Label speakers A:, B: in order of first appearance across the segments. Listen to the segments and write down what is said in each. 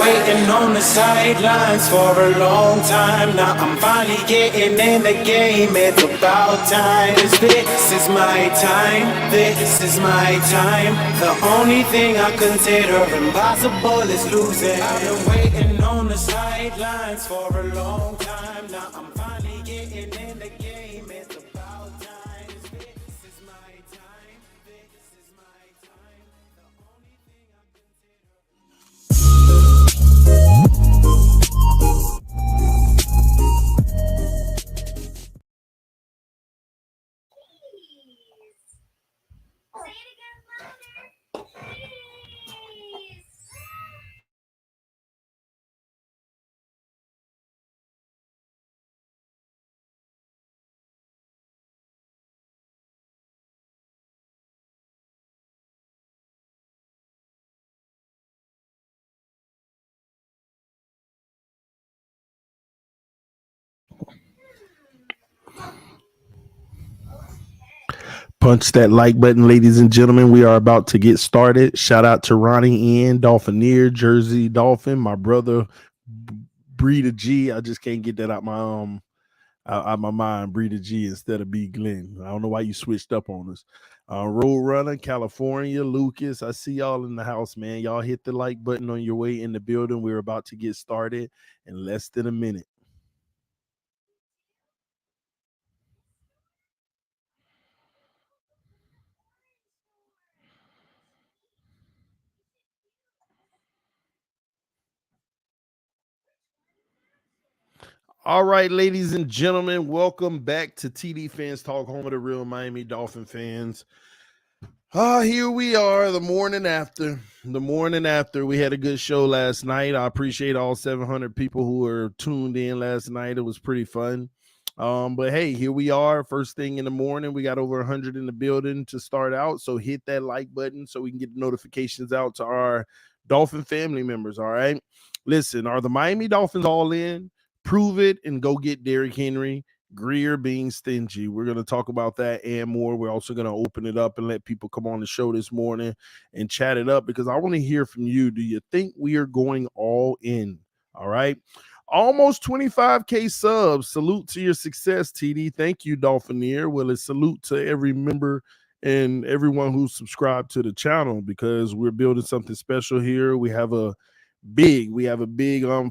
A: waiting on the sidelines for a long time. Now I'm finally getting in the game. It's about time. 'Cause this is my time. This is my time. The only thing I consider impossible is losing. I've been waiting on the sidelines for a long time. Now I'm finally getting in the game. It's about time. 'Cause this is my time. This is my time. The only thing I consider.
B: Punch that like button, ladies and gentlemen. We are about to get started. Shout out to Ronnie N, Dolphineer, Jersey Dolphin, my brother Breeder G. I just can't get that out my mind. Breeder G instead of B Glenn. I don't know why you switched up on us. Road Runner, California, Lucas. I see y'all in the house, man. Y'all hit the like button on your way in the building. We're about to get started in less than a minute. All right, ladies and gentlemen, welcome back to TD Fans Talk, home of the real Miami Dolphin fans. Here we are, the morning after. We had a good show last night. I appreciate all 700 people who were tuned in last night. It was pretty fun. But hey, here we are, first thing in the morning. We got over 100 in the building to start out, so hit that like button so we can get the notifications out to our Dolphin family members, all right? Listen, are the Miami Dolphins all in? Prove it and go get Derrick Henry. Grier being stingy. We're going to talk about that and more. We're also going to open it up and let people come on the show this morning and chat it up because I want to hear from you. Do you think we are going all in? All right. Almost 25K subs. Salute to your success, TD. Thank you, Dolphineer. Well, a salute to every member and everyone who's subscribed to the channel because we're building something special here. We have a big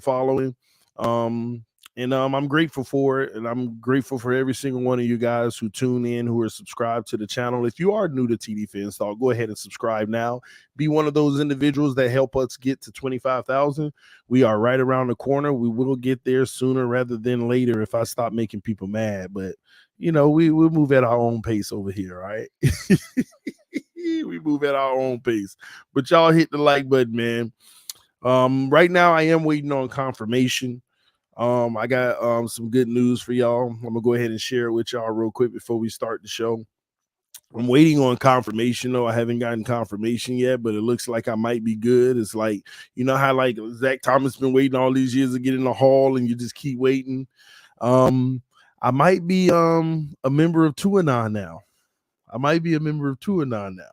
B: following. I'm grateful for it, and I'm grateful for every single one of you guys who tune in, who are subscribed to the channel. If you are new to TD FanStalk, go ahead and subscribe now. Be one of those individuals that help us get to 25,000. We are right around the corner. We will get there sooner rather than later if I stop making people mad. But we'll move at our own pace over here, right? We move at our own pace. But y'all hit the like button, man. Right now I am waiting on confirmation. I got some good news for y'all. I'm gonna go ahead and share it with y'all real quick before we start the show. I'm waiting on confirmation though. I haven't gotten confirmation yet, but it looks like I might be good. It's like, how like Zach Thomas been waiting all these years to get in the hall and you just keep waiting. I might be a member of Tuanon now. I might just be a member of Tuanon now.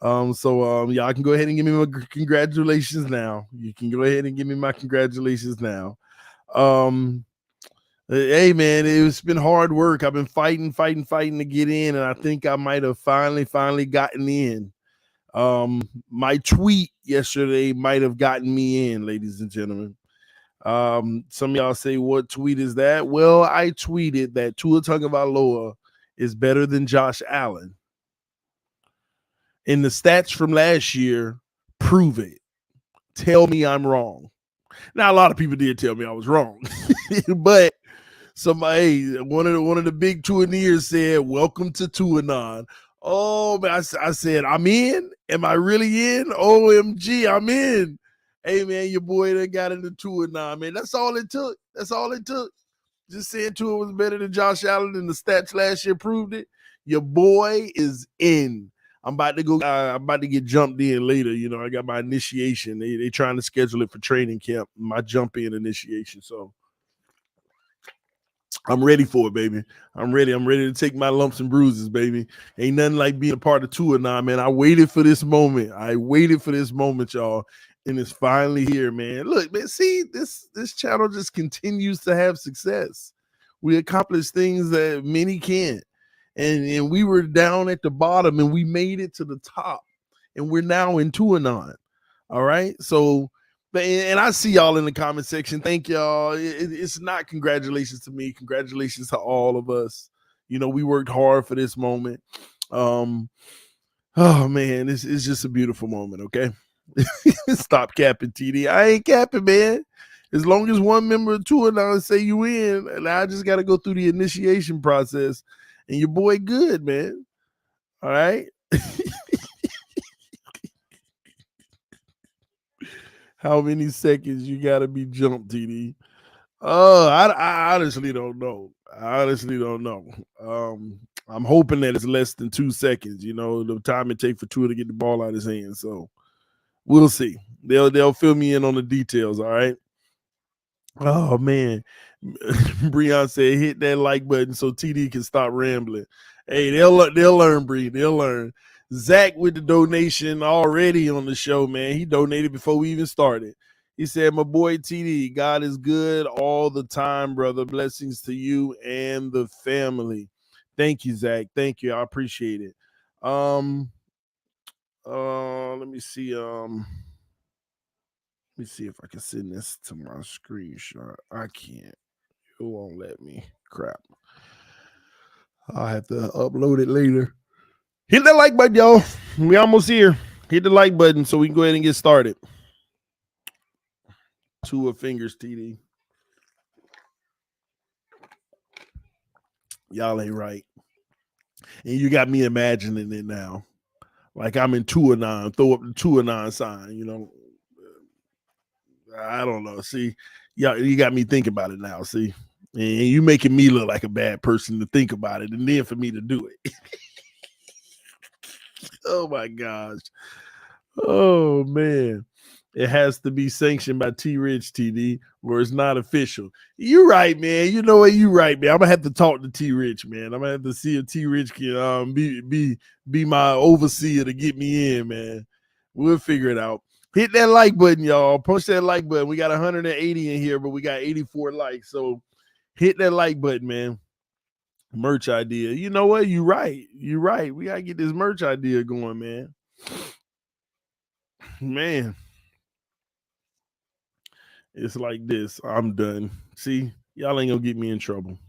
B: Y'all can go ahead and give me my congratulations now. You can go ahead and give me my congratulations now. Hey man, it's been hard work. I've been fighting to get in, and I think I might have finally gotten in. My tweet yesterday might have gotten me in, ladies and gentlemen. Some of y'all say, what tweet is that? Well, I tweeted that Tua Tagovailoa is better than Josh Allen. And the stats from last year prove it. Tell me I'm wrong. Now, a lot of people did tell me I was wrong, but somebody, one of the big Tuaneers said, "Welcome to Tuanon." Oh man, I said, I'm in. Am I really in? OMG, I'm in. Hey man, your boy done got into Tuanon, man. That's all it took. Just saying Tua was better than Josh Allen, and the stats last year proved it. Your boy is in. I'm about to go. I'm about to get jumped in later. I got my initiation. They trying to schedule it for training camp. My jump in initiation. So I'm ready for it, baby. I'm ready. I'm ready to take my lumps and bruises, baby. Ain't nothing like being a part of 2-9, man. I waited for this moment. I waited for this moment, y'all. And it's finally here, man. Look, man, see, this channel just continues to have success. We accomplish things that many can't. And we were down at the bottom and we made it to the top. And we're now in 2-9. All right. So, and I see y'all in the comment section. Thank y'all. It's not congratulations to me. Congratulations to all of us. You know, we worked hard for this moment. Oh man, it's just a beautiful moment. Okay. Stop capping, TD. I ain't capping, man. As long as one member of 2-9 say you in, and I just got to go through the initiation process, and your boy good, man. All right. How many seconds you got to be jumped, TD? Oh, I honestly don't know. I honestly don't know. I'm hoping that it's less than 2 seconds. You know, the time it takes for Tua to get the ball out of his hand. So we'll see. They'll fill me in on the details. All right. Oh man, Breon said hit that like button so TD can stop rambling. Hey, they'll learn, Bree. They'll learn. Zach with the donation already on the show, man. He donated before we even started. He said, "My boy TD, God is good all the time, brother. Blessings to you and the family." Thank you, Zach. Thank you. I appreciate it. Let me see. Let me see if I can send this to my screenshot. I can't. It won't let me. Crap. I'll have to upload it later. Hit that like button, y'all. We almost here. Hit the like button so we can go ahead and get started. Tua fingers, TD. Y'all ain't right. And you got me imagining it now. Like I'm in 2-9. Throw up the 2-9 sign, you know. I don't know. See, y'all, you got me thinking about it now. See, and you making me look like a bad person to think about it, and then for me to do it. Oh my gosh. Oh man. It has to be sanctioned by T Rich, TD, or it's not official. You right, man. You know what? You right, man. I'm gonna have to talk to T Rich, man. I'm gonna have to see if T Rich can be my overseer to get me in, man. We'll figure it out. Hit that like button, y'all. Push that like button. We got 180 in here, but we got 84 likes. So hit that like button, man. Merch idea. You know what? You right. You right. We gotta get this merch idea going, man. Man. It's like this. I'm done. See, y'all ain't gonna get me in trouble.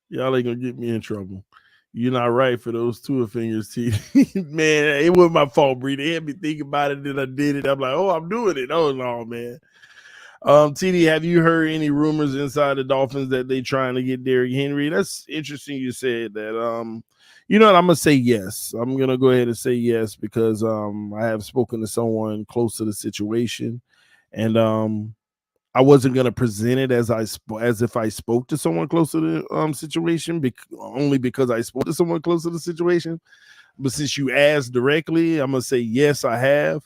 B: Y'all ain't gonna get me in trouble. You're not right for those 2 fingers, T. Man, it wasn't my fault, Bree. They had me thinking about it, then I did it. I'm like, oh, I'm doing it. Oh no, man. TD, have you heard any rumors inside the Dolphins that they trying to get Derrick Henry? That's interesting. You said that. You know what? I'm gonna say yes. I'm gonna go ahead and say yes because I have spoken to someone close to the situation, and I wasn't gonna present it as if I spoke to someone close to the situation, only because I spoke to someone close to the situation. But since you asked directly, I'm gonna say yes, I have.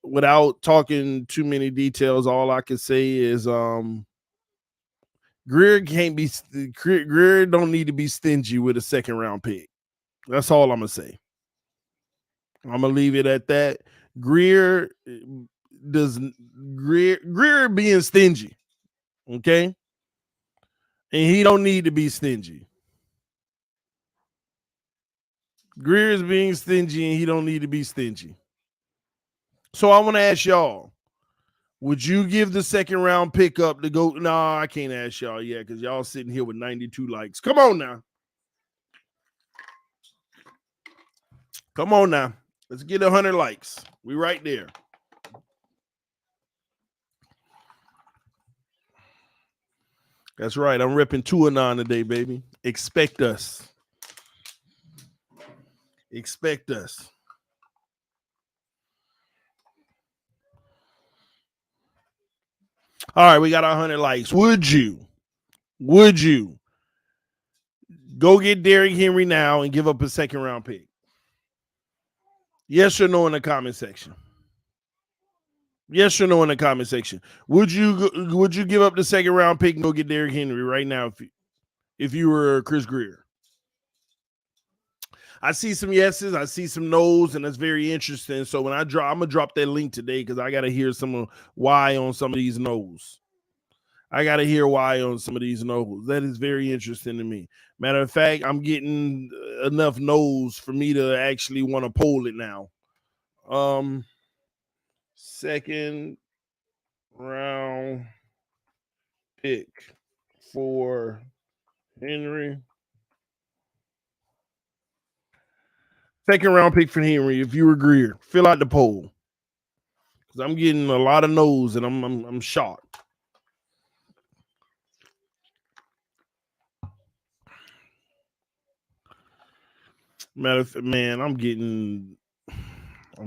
B: Without talking too many details, all I can say is Grier don't need to be stingy with a 2nd round pick. That's all I'm gonna say. I'm gonna leave it at that. Grier being stingy, okay? And he don't need to be stingy. Grier's being stingy and he don't need to be stingy. So I want to ask y'all, would you give the 2nd round pick up to go? No, I can't ask y'all yet because y'all sitting here with 92 likes. Come on now. Come on now. Let's get 100 likes. We right there. That's right. I'm ripping 2-9 today, baby. Expect us. Expect us. All right, we got 100 likes. Would you go get Derrick Henry now and give up a 2nd round pick? Yes or no in the comment section. Yes or no in the comment section. Would you give up the second round pick and go get Derrick Henry right now if you were Chris Grier? I see some yeses, I see some no's, and that's very interesting. So when I'm gonna drop that link today because I gotta hear some why on some of these no's. I gotta hear why on some of these no's. That is very interesting to me. Matter of fact, I'm getting enough no's for me to actually want to poll it now. Second round pick for Henry. Second round pick for Henry. If you were Grier, fill out the poll because I'm getting a lot of no's and I'm shocked. I'm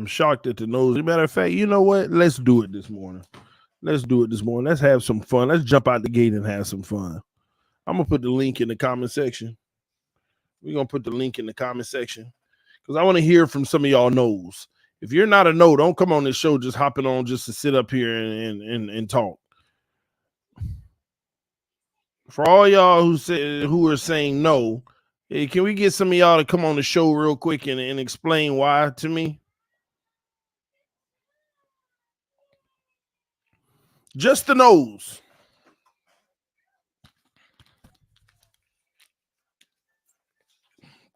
B: shocked at the no's. Matter of fact, you know what? Let's do it this morning. Let's have some fun. Let's jump out the gate and have some fun. I'm gonna put the link in the comment section. We're gonna put the link in the comment section because I want to hear from some of y'all no's. If you're not a no, don't come on this show just hopping on just to sit up here and talk. For all y'all who are saying no, hey, can we get some of y'all to come on the show real quick and explain why to me? Just the no's.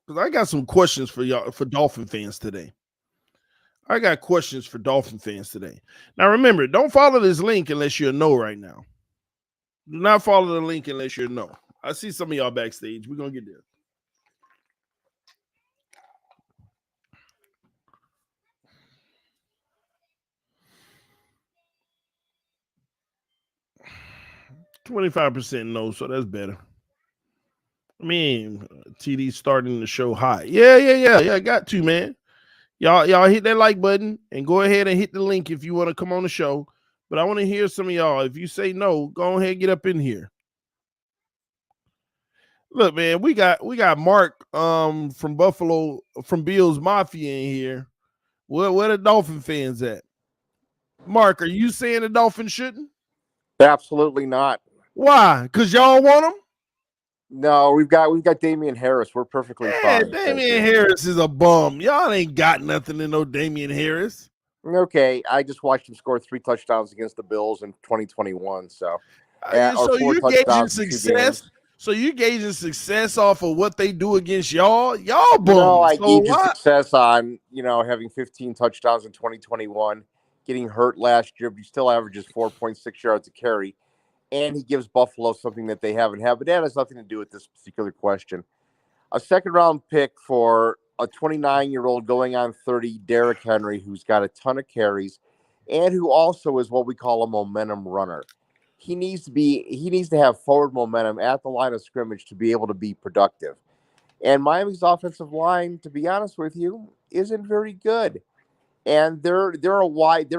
B: Because I got some questions for y'all, for Dolphin fans today. I got questions for Dolphin fans today. Now, remember, don't follow this link unless you're a no right now. Do not follow the link unless you're a no. I see some of y'all backstage. We're going to get there. $25% no, so that's better. I mean, TD starting the show hot. Yeah. Got to, man. Y'all hit that like button and go ahead and hit the link if you want to come on the show. But I want to hear some of y'all. If you say no, go ahead and get up in here. Look, man, we got Mark from Buffalo, from Bills Mafia in here. Where the Dolphin fans at? Mark, are you saying the Dolphins shouldn't?
C: Absolutely not.
B: Why? Because y'all want them?
C: No, we've got Damian Harris. We're perfectly fine.
B: Damian Harris is a bum. Y'all ain't got nothing in no Damian Harris.
C: Okay, I just watched him score 3 touchdowns against the Bills in 2021. So
B: you gauging success? So you gauging success off of what they do against y'all? Y'all bums.
C: No, I gauged success on having 15 touchdowns in 2021, getting hurt last year, but he still averages 4.6 yards a carry, and he gives Buffalo something that they haven't had. But that has nothing to do with this particular question. A second-round pick for a 29-year-old going on 30, Derrick Henry, who's got a ton of carries, and who also is what we call a momentum runner. He needs to have forward momentum at the line of scrimmage to be able to be productive. And Miami's offensive line, to be honest with you, isn't very good. And they're a wide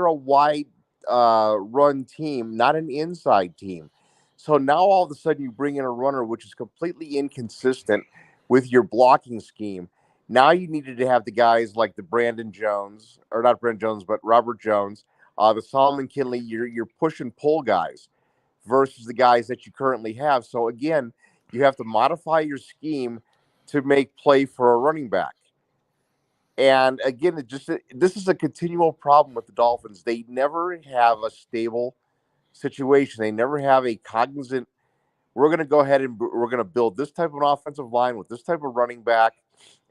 C: run team, not an inside team. So now all of a sudden you bring in a runner which is completely inconsistent with your blocking scheme. Now you needed to have the guys like the Robert Jones, the Solomon Kinley, your push and pull guys versus the guys that you currently have. So again, you have to modify your scheme to make play for a running back. And again, this is a continual problem with the Dolphins. They never have a stable situation. They never have a cognizant, we're going to go ahead and we're going to build this type of an offensive line with this type of running back,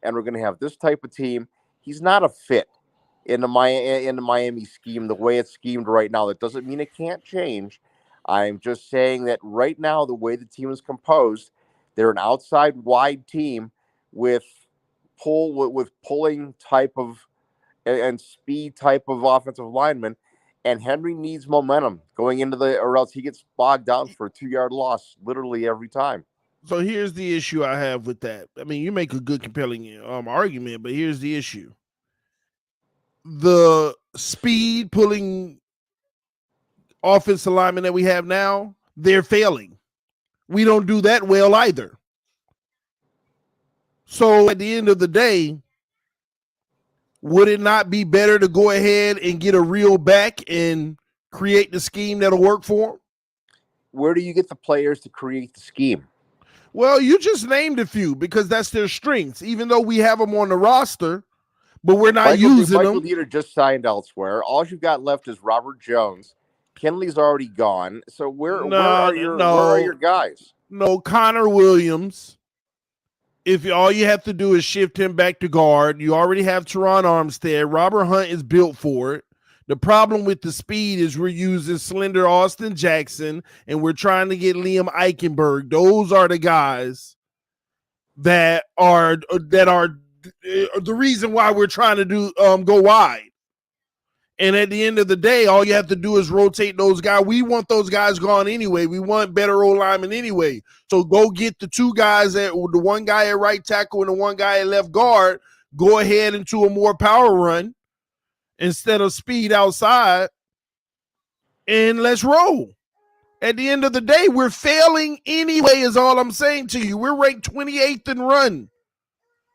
C: and we're going to have this type of team. He's not a fit in the Miami scheme the way it's schemed right now. That doesn't mean it can't change. I'm just saying that right now, the way the team is composed, they're an outside wide team with pulling type of and speed type of offensive lineman. And Henry needs momentum going into or else he gets bogged down for a 2-yard loss literally every time.
B: So here's the issue I have with that. I mean, you make a good, compelling argument, but here's the issue. The speed pulling offensive linemen that we have now, they're failing. We don't do that well either. So at the end of the day, would it not be better to go ahead and get a real back and create the scheme that'll work for them?
C: Where do you get the players to create the scheme?
B: Well, you just named a few because that's their strengths, even though we have them on the roster, but we're not using them.
C: Michael Dieter just signed elsewhere. All you've got left is Robert Jones. Kenley's already gone. So where are your guys?
B: No, Connor Williams. If all you have to do is shift him back to guard, you already have Teron Armstead. Robert Hunt is built for it. The problem with the speed is we're using slender Austin Jackson, and we're trying to get Liam Eichenberg. Those are the guys that are the reason why we're trying to do go wide. And at the end of the day, all you have to do is rotate those guys. We want those guys gone anyway. We want better O linemen anyway. So go get the two guys, the one guy at right tackle and the one guy at left guard. Go ahead into a more power run instead of speed outside, and let's roll. At the end of the day, we're failing anyway is all I'm saying to you. We're ranked 28th in run.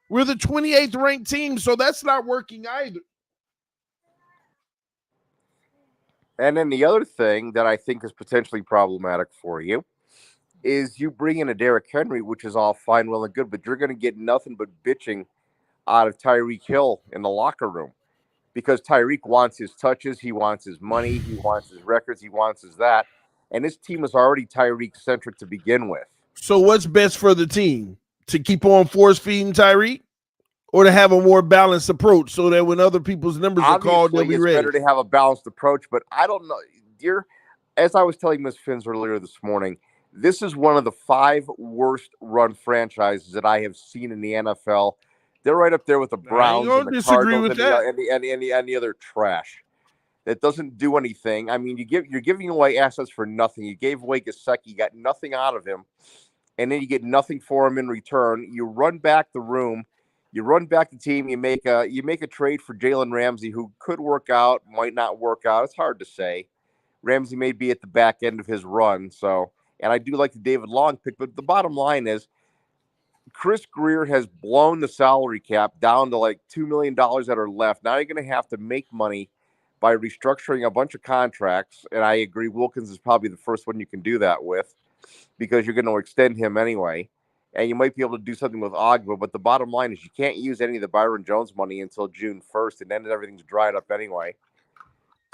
B: We're the 28th ranked team, so that's not working either.
C: And then the other thing that I think is potentially problematic for you is you bring in a Derrick Henry, which is all fine, well, and good, but you're going to get nothing but bitching out of Tyreek Hill in the locker room because Tyreek wants his touches, he wants his money, he wants his records, he wants his that. And this team is already Tyreek-centric to begin with.
B: So what's best for the team? To keep on force-feeding Tyreek? Or to have a more balanced approach so that when other people's numbers are called, they'll be ready?
C: It's better to have a balanced approach, but I don't know. As I was telling Ms. Finns earlier this morning, this is one of the 5 worst run franchises that I have seen in the NFL. They're right up there with the Browns and the Cardinals and the other trash that doesn't do anything. I mean, you're giving away assets for nothing. You gave away Gesicki, you got nothing out of him, and then you get nothing for him in return. You run back the room. You run back the team. You make a trade for Jalen Ramsey, who could work out, might not work out. It's hard to say. Ramsey may be at the back end of his run. So, and I do like the David Long pick, but the bottom line is Chris Grier has blown the salary cap down to like $2 million that are left. Now you're going to have to make money by restructuring a bunch of contracts. And I agree, Wilkins is probably the first one you can do that with because you're going to extend him anyway. And you might be able to do something with Ogba, but the bottom line is you can't use any of the Byron Jones money until June 1st, and then everything's dried up anyway.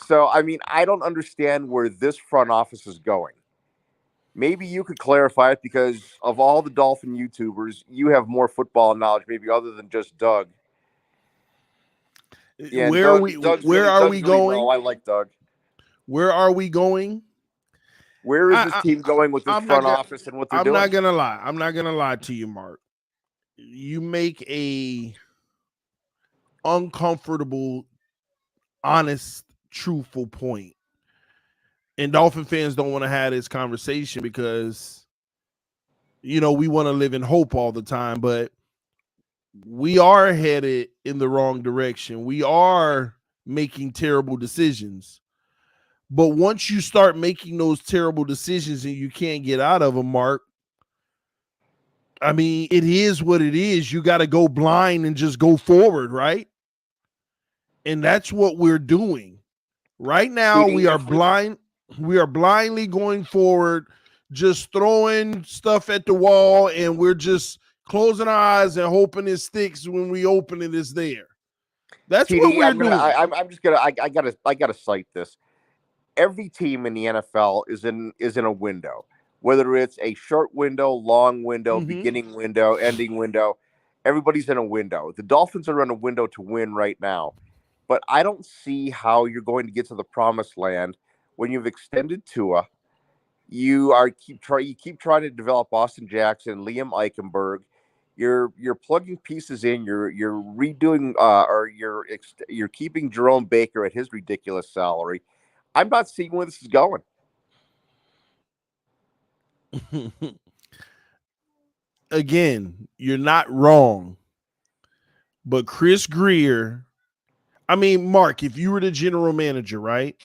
C: So, I mean, I don't understand where this front office is going. Maybe you could clarify it because of all the Dolphin YouTubers, you have more football knowledge, maybe other than just Doug. Yeah,
B: where are we going?
C: I like Doug.
B: Where are we going?
C: Where is this team going with this front office and what they're doing?
B: I'm not gonna lie. I'm not gonna lie to you, Mark. You make a uncomfortable, honest, truthful point. And Dolphin fans don't want to have this conversation because, we want to live in hope all the time, but we are headed in the wrong direction. We are making terrible decisions. But once you start making those terrible decisions and you can't get out of them, Mark, I mean, it is what it is. You got to go blind and just go forward, right? And that's what we're doing. Right now, we are blind. We are blindly going forward, just throwing stuff at the wall, and we're just closing our eyes and hoping it sticks when we open it, it's there. That's what we're doing.
C: I gotta cite this. Every team in the NFL is in a window, whether it's a short window, long window, beginning window, ending window. Everybody's in a window. The Dolphins are in a window to win right now, but I don't see how you're going to get to the promised land when you've extended Tua. You keep trying to develop Austin Jackson, Liam Eichenberg. You're plugging pieces in. You're redoing you're keeping Jerome Baker at his ridiculous salary. I'm not seeing where this is going.
B: Again, you're not wrong. But Chris Grier, I mean, Mark, if you were the general manager, right?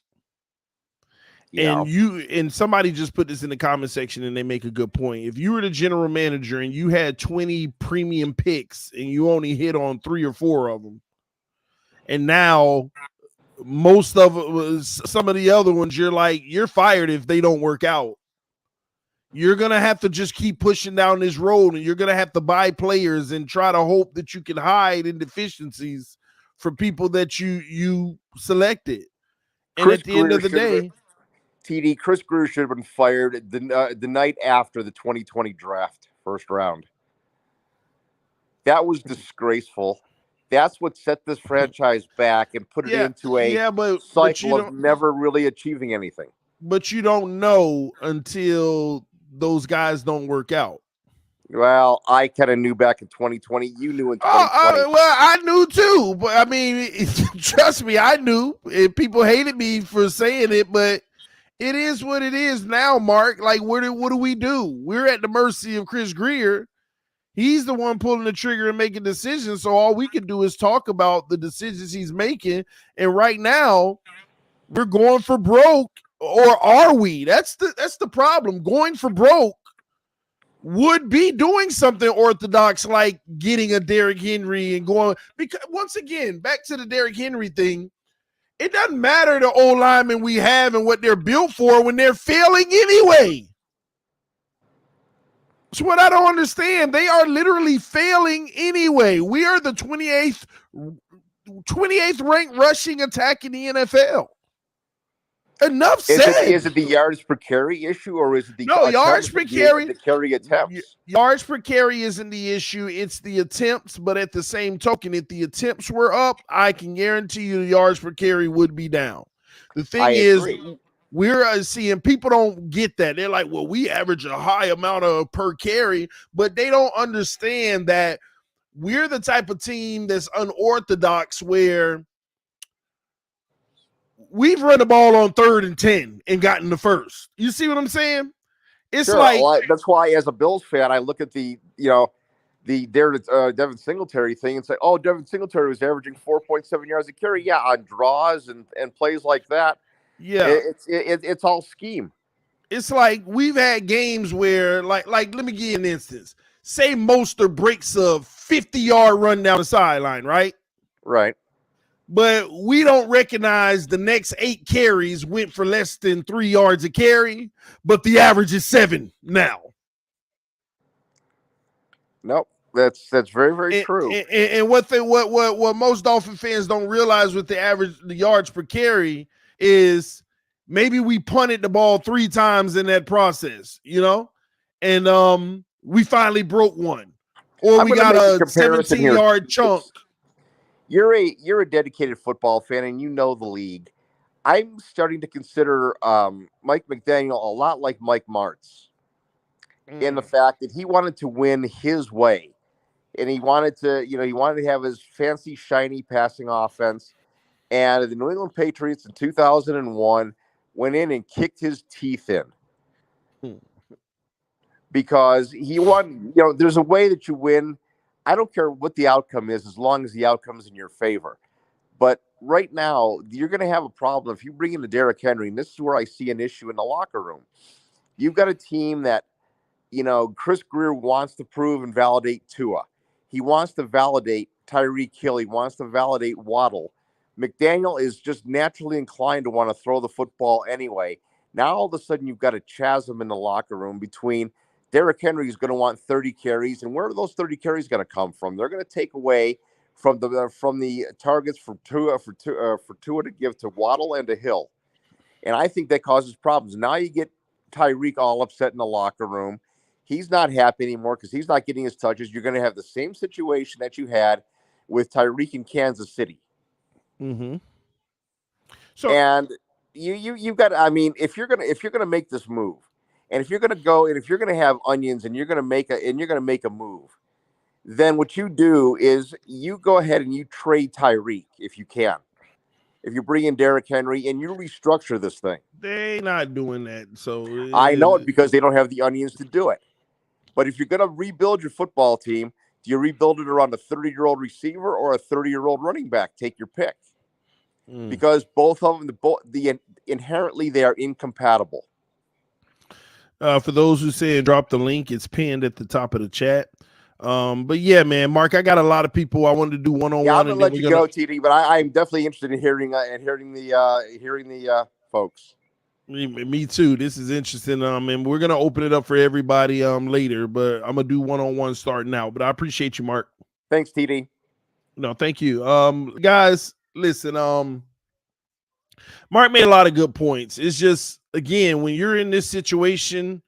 B: Yeah. And somebody just put this in the comment section and they make a good point. If you were the general manager and you had 20 premium picks and you only hit on 3 or 4 of them, and now most of some of the other ones, you're fired if they don't work out. You're going to have to just keep pushing down this road, and you're going to have to buy players and try to hope that you can hide in deficiencies for people that you selected. And at the end of the day,
C: Chris Grier should have been fired the night after the 2020 draft, first round. That was disgraceful. That's what set this franchise back and put it into a cycle of never really achieving anything.
B: But you don't know until those guys don't work out.
C: Well, I kind of knew back in 2020. You knew in 2020.
B: Well, I knew too. But I mean, trust me, I knew. And people hated me for saying it, but it is what it is now, Mark. Like, what do we do? We're at the mercy of Chris Grier. He's the one pulling the trigger and making decisions. So all we can do is talk about the decisions he's making. And right now, we're going for broke. Or are we? That's the problem. Going for broke would be doing something orthodox like getting a Derrick Henry and going, because once again, back to the Derrick Henry thing, it doesn't matter the old linemen we have and what they're built for when they're failing anyway. That's what I don't understand. They are literally failing anyway. We are the 28th ranked rushing attack in the NFL. Enough said.
C: Is it the yards per carry issue, or is it the
B: yards per carry?
C: The carry attempts.
B: Yards per carry isn't the issue; it's the attempts. But at the same token, if the attempts were up, I can guarantee you the yards per carry would be down. The thing is, we're seeing people don't get that. They're like, "Well, we average a high amount of per carry," but they don't understand that we're the type of team that's unorthodox where we've run the ball on 3rd and 10 and gotten the first. You see what I'm saying? It's
C: that's why, as a Bills fan, I look at the Devin Singletary thing and say, "Oh, Devin Singletary was averaging 4.7 yards a carry." Yeah, on draws and plays like that.
B: Yeah,
C: it's all scheme.
B: It's like we've had games where, like, let me give you an instance. Say Mostert breaks a 50-yard run down the sideline, right?
C: Right.
B: But we don't recognize the next 8 carries went for less than 3 yards a carry, but the average is 7 now.
C: Nope, that's very, very true.
B: And what most Dolphin fans don't realize with the yards per carry is maybe we punted the ball 3 times in that process, and we finally broke one, or we got a 17-yard chunk.
C: You're a dedicated football fan, and you know the league. I'm starting to consider Mike McDaniel a lot like Mike Martz in the fact that he wanted to win his way, and he wanted to have his fancy, shiny passing offense. And the New England Patriots in 2001 went in and kicked his teeth in because he won. There's a way that you win. I don't care what the outcome is, as long as the outcome is in your favor. But right now, you're going to have a problem if you bring in the Derrick Henry, and this is where I see an issue in the locker room. You've got a team that, Chris Grier wants to prove and validate Tua. He wants to validate Tyreek Hill. He wants to validate Waddle. McDaniel is just naturally inclined to want to throw the football anyway. Now, all of a sudden, you've got a chasm in the locker room between Derrick Henry is going to want 30 carries, and where are those 30 carries going to come from? They're going to take away from the targets for Tua to give to Waddle and to Hill, and I think that causes problems. Now you get Tyreek all upset in the locker room. He's not happy anymore because he's not getting his touches. You're going to have the same situation that you had with Tyreek in Kansas City.
B: Mm-hmm.
C: So, and you've got. I mean, if you're gonna make this move. And if you're going to go and if you're going to have onions and you're going to make a move, then what you do is you go ahead and you trade Tyreek if you can. If you bring in Derrick Henry and you restructure this thing.
B: They're not doing that. So
C: I know it because they don't have the onions to do it. But if you're going to rebuild your football team, do you rebuild it around a 30-year-old receiver or a 30-year-old running back? Take your pick. Because both of them, inherently they are incompatible.
B: For those who say drop the link, it's pinned at the top of the chat. But yeah, man, Mark, I got a lot of people I wanted to do one-on-one.
C: Yeah, I'm gonna
B: and
C: let
B: then
C: you go, TD. But I'm definitely interested in hearing the folks.
B: Me too. This is interesting. And we're gonna open it up for everybody later, but I'm gonna do one-on-one starting out. But I appreciate you, Mark.
C: Thanks, TD.
B: No, thank you. Guys, listen, Mark made a lot of good points. It's just, again, when you're in this situation,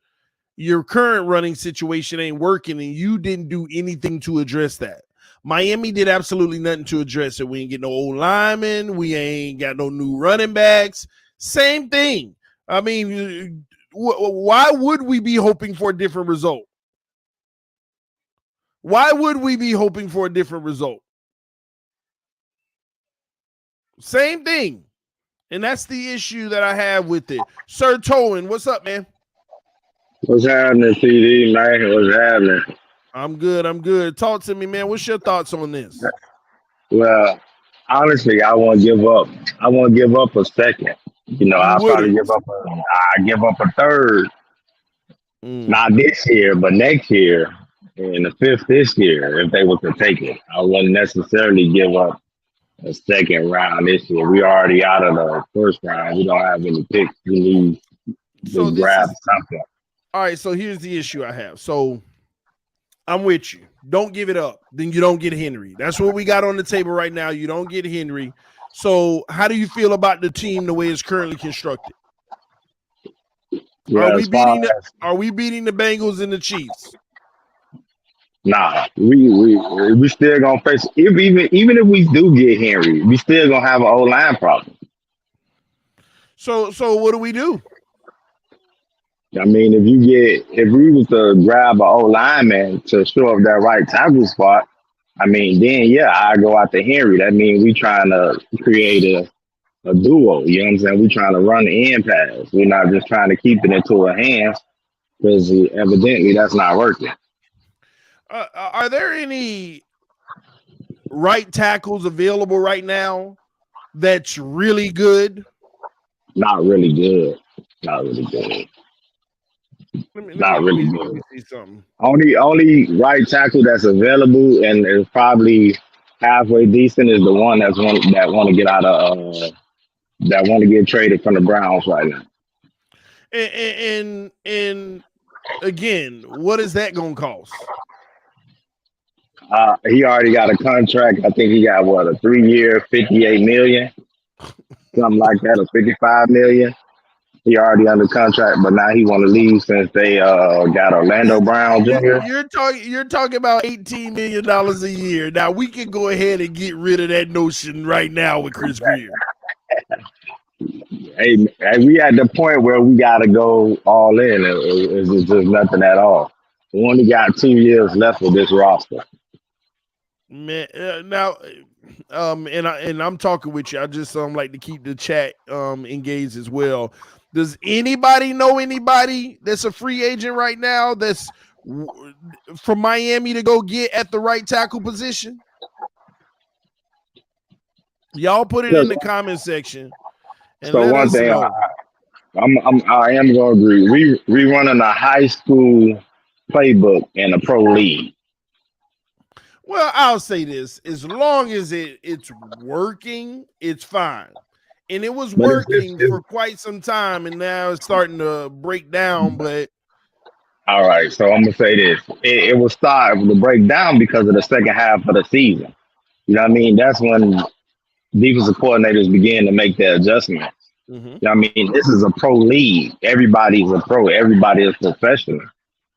B: your current running situation ain't working, and you didn't do anything to address that. Miami did absolutely nothing to address it. We ain't get no old linemen. We ain't got no new running backs. Same thing. I mean, why would we be hoping for a different result? Why would we be hoping for a different result? Same thing. And that's the issue that I have with it. Sir Towen, what's up, man?
D: What's happening, TD, man? What's happening?
B: I'm good. Talk to me, man. What's your thoughts on this?
D: Well, honestly, I won't give up. I won't give up a second. I'll probably give up I give up a third. Not this year, but next year. And the fifth this year, if they were to take it. I wouldn't necessarily give up a second round this year. We already out of the first round. We don't have any picks. We need to grab something.
B: All right, so here's the issue I have. So I'm with you. Don't give it up. Then you don't get Henry. That's what we got on the table right now. You don't get Henry. So how do you feel about the team the way it's currently constructed?
D: Yeah,
B: are we beating the Bengals and the Chiefs?
D: Nah, we still gonna face even if we do get Henry, we still gonna have an O-line problem.
B: So what do we do?
D: I mean, if we was to grab an O-lineman to show up that right tackle spot, I mean, then yeah, I go out to Henry. That means we trying to create a duo. You know what I'm saying? We trying to run the end pass. We're not just trying to keep it into our hands because evidently that's not working.
B: Are there any right tackles available right now that's really good?
D: Not really good. Not really good. Not really good.
B: Let me see something.
D: Only right tackle that's available and is probably halfway decent is the one that want to get out of that want to get traded from the Browns right now.
B: And again, what is that going to cost?
D: He already got a contract. I think he got a 3-year, $58 million, something like that, or $55 million. He already under contract, but now he want to leave since they got Orlando Brown Jr.
B: You're talking about $18 million a year. Now we can go ahead and get rid of that notion right now with Chris Grier.
D: Hey, we at the point where we got to go all in. It's just nothing at all. We only got 2 years left with this roster.
B: Man, now, and I'm talking with you. I just like to keep the chat engaged as well. Does anybody know anybody that's a free agent right now that's from Miami to go get at the right tackle position? Y'all put it in the comment section. And
D: so one thing, I am gonna agree. We running a high school playbook in a pro league.
B: Well, I'll say this: as long as it's working, it's fine. And it was working for quite some time, and now it's starting to break down. But
D: all right, so I'm gonna say this: it will start to break down because of the second half of the season. You know what I mean? That's when defensive coordinators begin to make their adjustments. Mm-hmm. You know what I mean? This is a pro league. Everybody's a pro. Everybody is professional.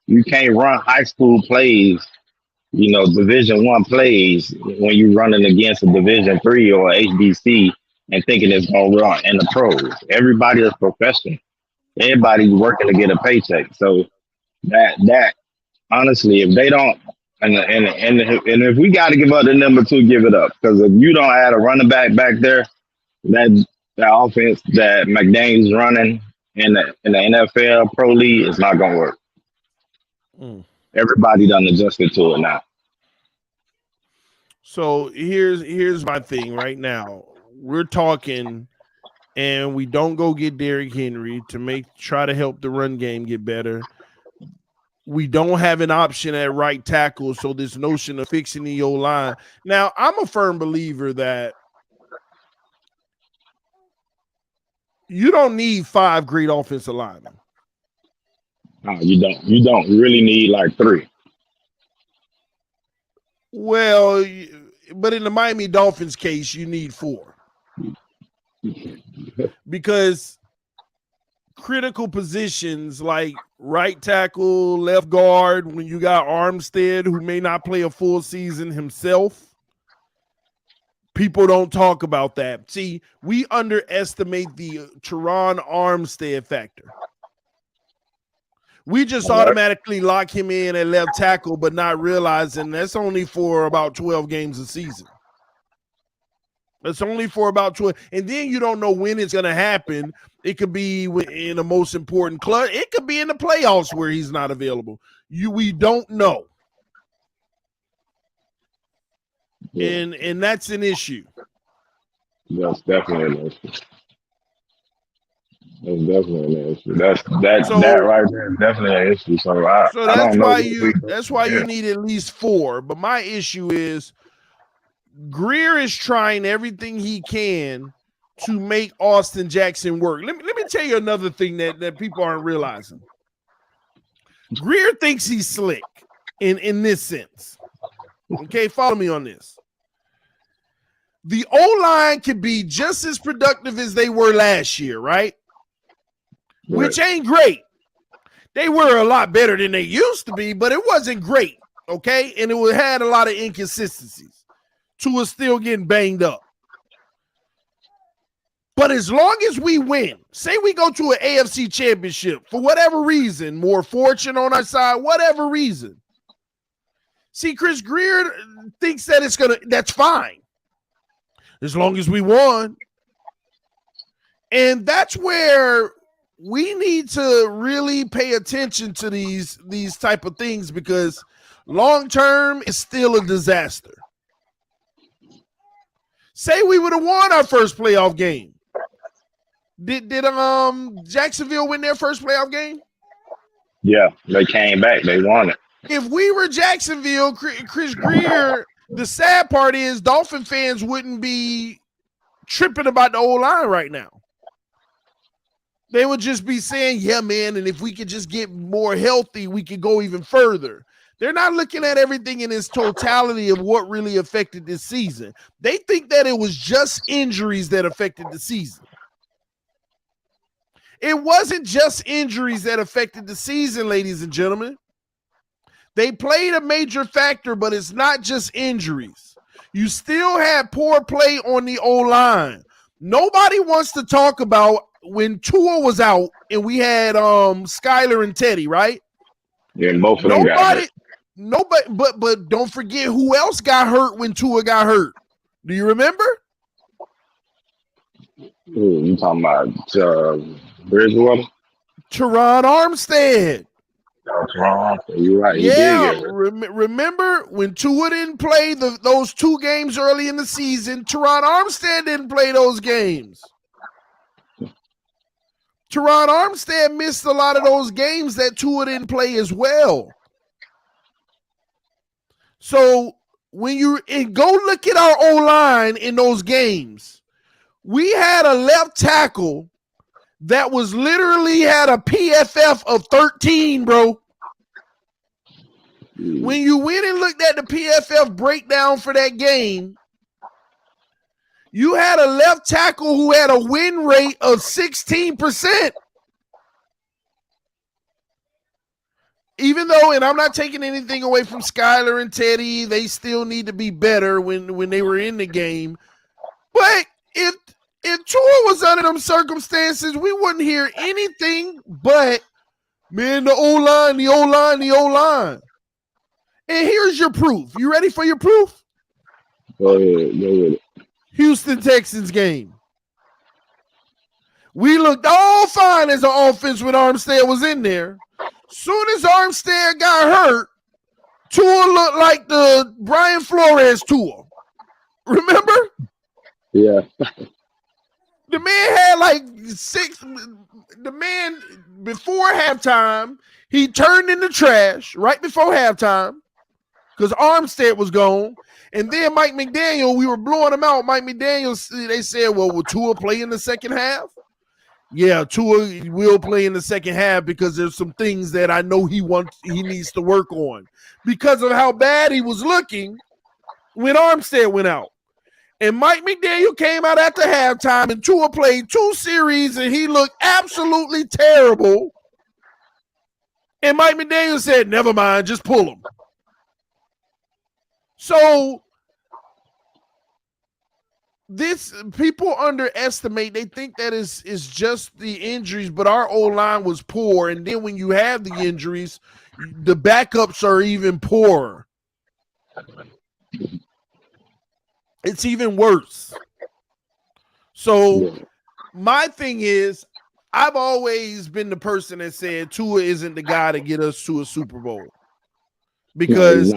D: You can't run high school plays, Division I plays when you're running against a Division III or HBC and thinking it's gonna run in the pros. Everybody is professional. Everybody's working to get a paycheck. So that honestly, if they don't, and if we got to give up the number 2, give it up. Because if you don't add a running back there, that offense that McDaniel's running in the NFL Pro League is not gonna work. Everybody done adjusted to it now.
B: So here's my thing right now. We're talking, and we don't go get Derrick Henry to try to help the run game get better. We don't have an option at right tackle, so this notion of fixing the O-line. Now, I'm a firm believer that you don't need 5 great offensive linemen.
D: No, you don't. You don't. You really need like 3.
B: Well, but in the Miami Dolphins case, you need 4. Because critical positions like right tackle, left guard, when you got Armstead, who may not play a full season himself, people don't talk about that. See, we underestimate the Teron Armstead factor. We just automatically lock him in at left tackle, but not realizing that's only for about 12 games a season. That's only for about 12. And then you don't know when it's going to happen. It could be in the most important clutch. It could be in the playoffs where he's not available. We don't know. Yeah. And that's an issue.
D: That's definitely an issue. That's definitely an issue. That right there is definitely an issue. So
B: that's
D: I don't know.
B: That's why you need at least 4. But my issue is Grier is trying everything he can to make Austin Jackson work. Let me tell you another thing that people aren't realizing. Grier thinks he's slick in this sense. Okay, follow me on this. The O-line could be just as productive as they were last year, right? Which ain't great. They were a lot better than they used to be, but it wasn't great, okay? And it had a lot of inconsistencies. Tua's still getting banged up. But as long as we win, say we go to an AFC championship, for whatever reason, more fortune on our side, whatever reason. See, Chris Grier thinks that that's fine. As long as we won. And that's where we need to really pay attention to these type of things, because long term it's still a disaster. Say we would have won our first playoff game. Did Jacksonville win their first playoff game?
D: Yeah, they came back. They won it.
B: If we were Jacksonville, Chris Grier, the sad part is Dolphin fans wouldn't be tripping about the O-line right now. They would just be saying, yeah, man, and if we could just get more healthy, we could go even further. They're not looking at everything in its totality of what really affected this season. They think that it was just injuries that affected the season. It wasn't just injuries that affected the season, ladies and gentlemen. They played a major factor, but it's not just injuries. You still had poor play on the O-line. Nobody wants to talk about when Tua was out and we had Skyler and Teddy, right?
D: Yeah, and both of them got hurt.
B: Nobody, but don't forget who else got hurt when Tua got hurt. Do you remember?
D: You talking about Bridgewater?
B: Teron Armstead.
D: You're right.
B: Yeah, remember when Tua didn't play those 2 games early in the season? Teron Armstead didn't play those games. Teron Armstead missed a lot of those games that Tua didn't play as well. So when you go look at our O-line in those games, we had a left tackle that was literally had a PFF of 13, bro. When you went and looked at the PFF breakdown for that game, you had a left tackle who had a win rate of 16%. Even though, and I'm not taking anything away from Skyler and Teddy, they still need to be better when they were in the game. But if Tua was under them circumstances, we wouldn't hear anything but, man, the O-line, the O-line, the O-line. And here's your proof. You ready for your proof?
D: Go ahead.
B: Houston Texans game. We looked all fine as an offense when Armstead was in there. Soon as Armstead got hurt, Tua looked like the Brian Flores Tua. Remember?
D: Yeah.
B: The man had like 6. The man before halftime, he turned in the trash right before halftime because Armstead was gone. And then Mike McDaniel, we were blowing him out. Mike McDaniel, they said, well, will Tua play in the second half? Yeah, Tua will play in the second half because there's some things that I know he needs to work on because of how bad he was looking when Armstead went out. And Mike McDaniel came out after halftime and Tua played 2 series and he looked absolutely terrible. And Mike McDaniel said, never mind, just pull him. So this people underestimate. They think that is just the injuries, but our O-line was poor. And then when you have the injuries, the backups are even poorer. It's even worse. So my thing is, I've always been the person that said Tua isn't the guy to get us to a Super Bowl because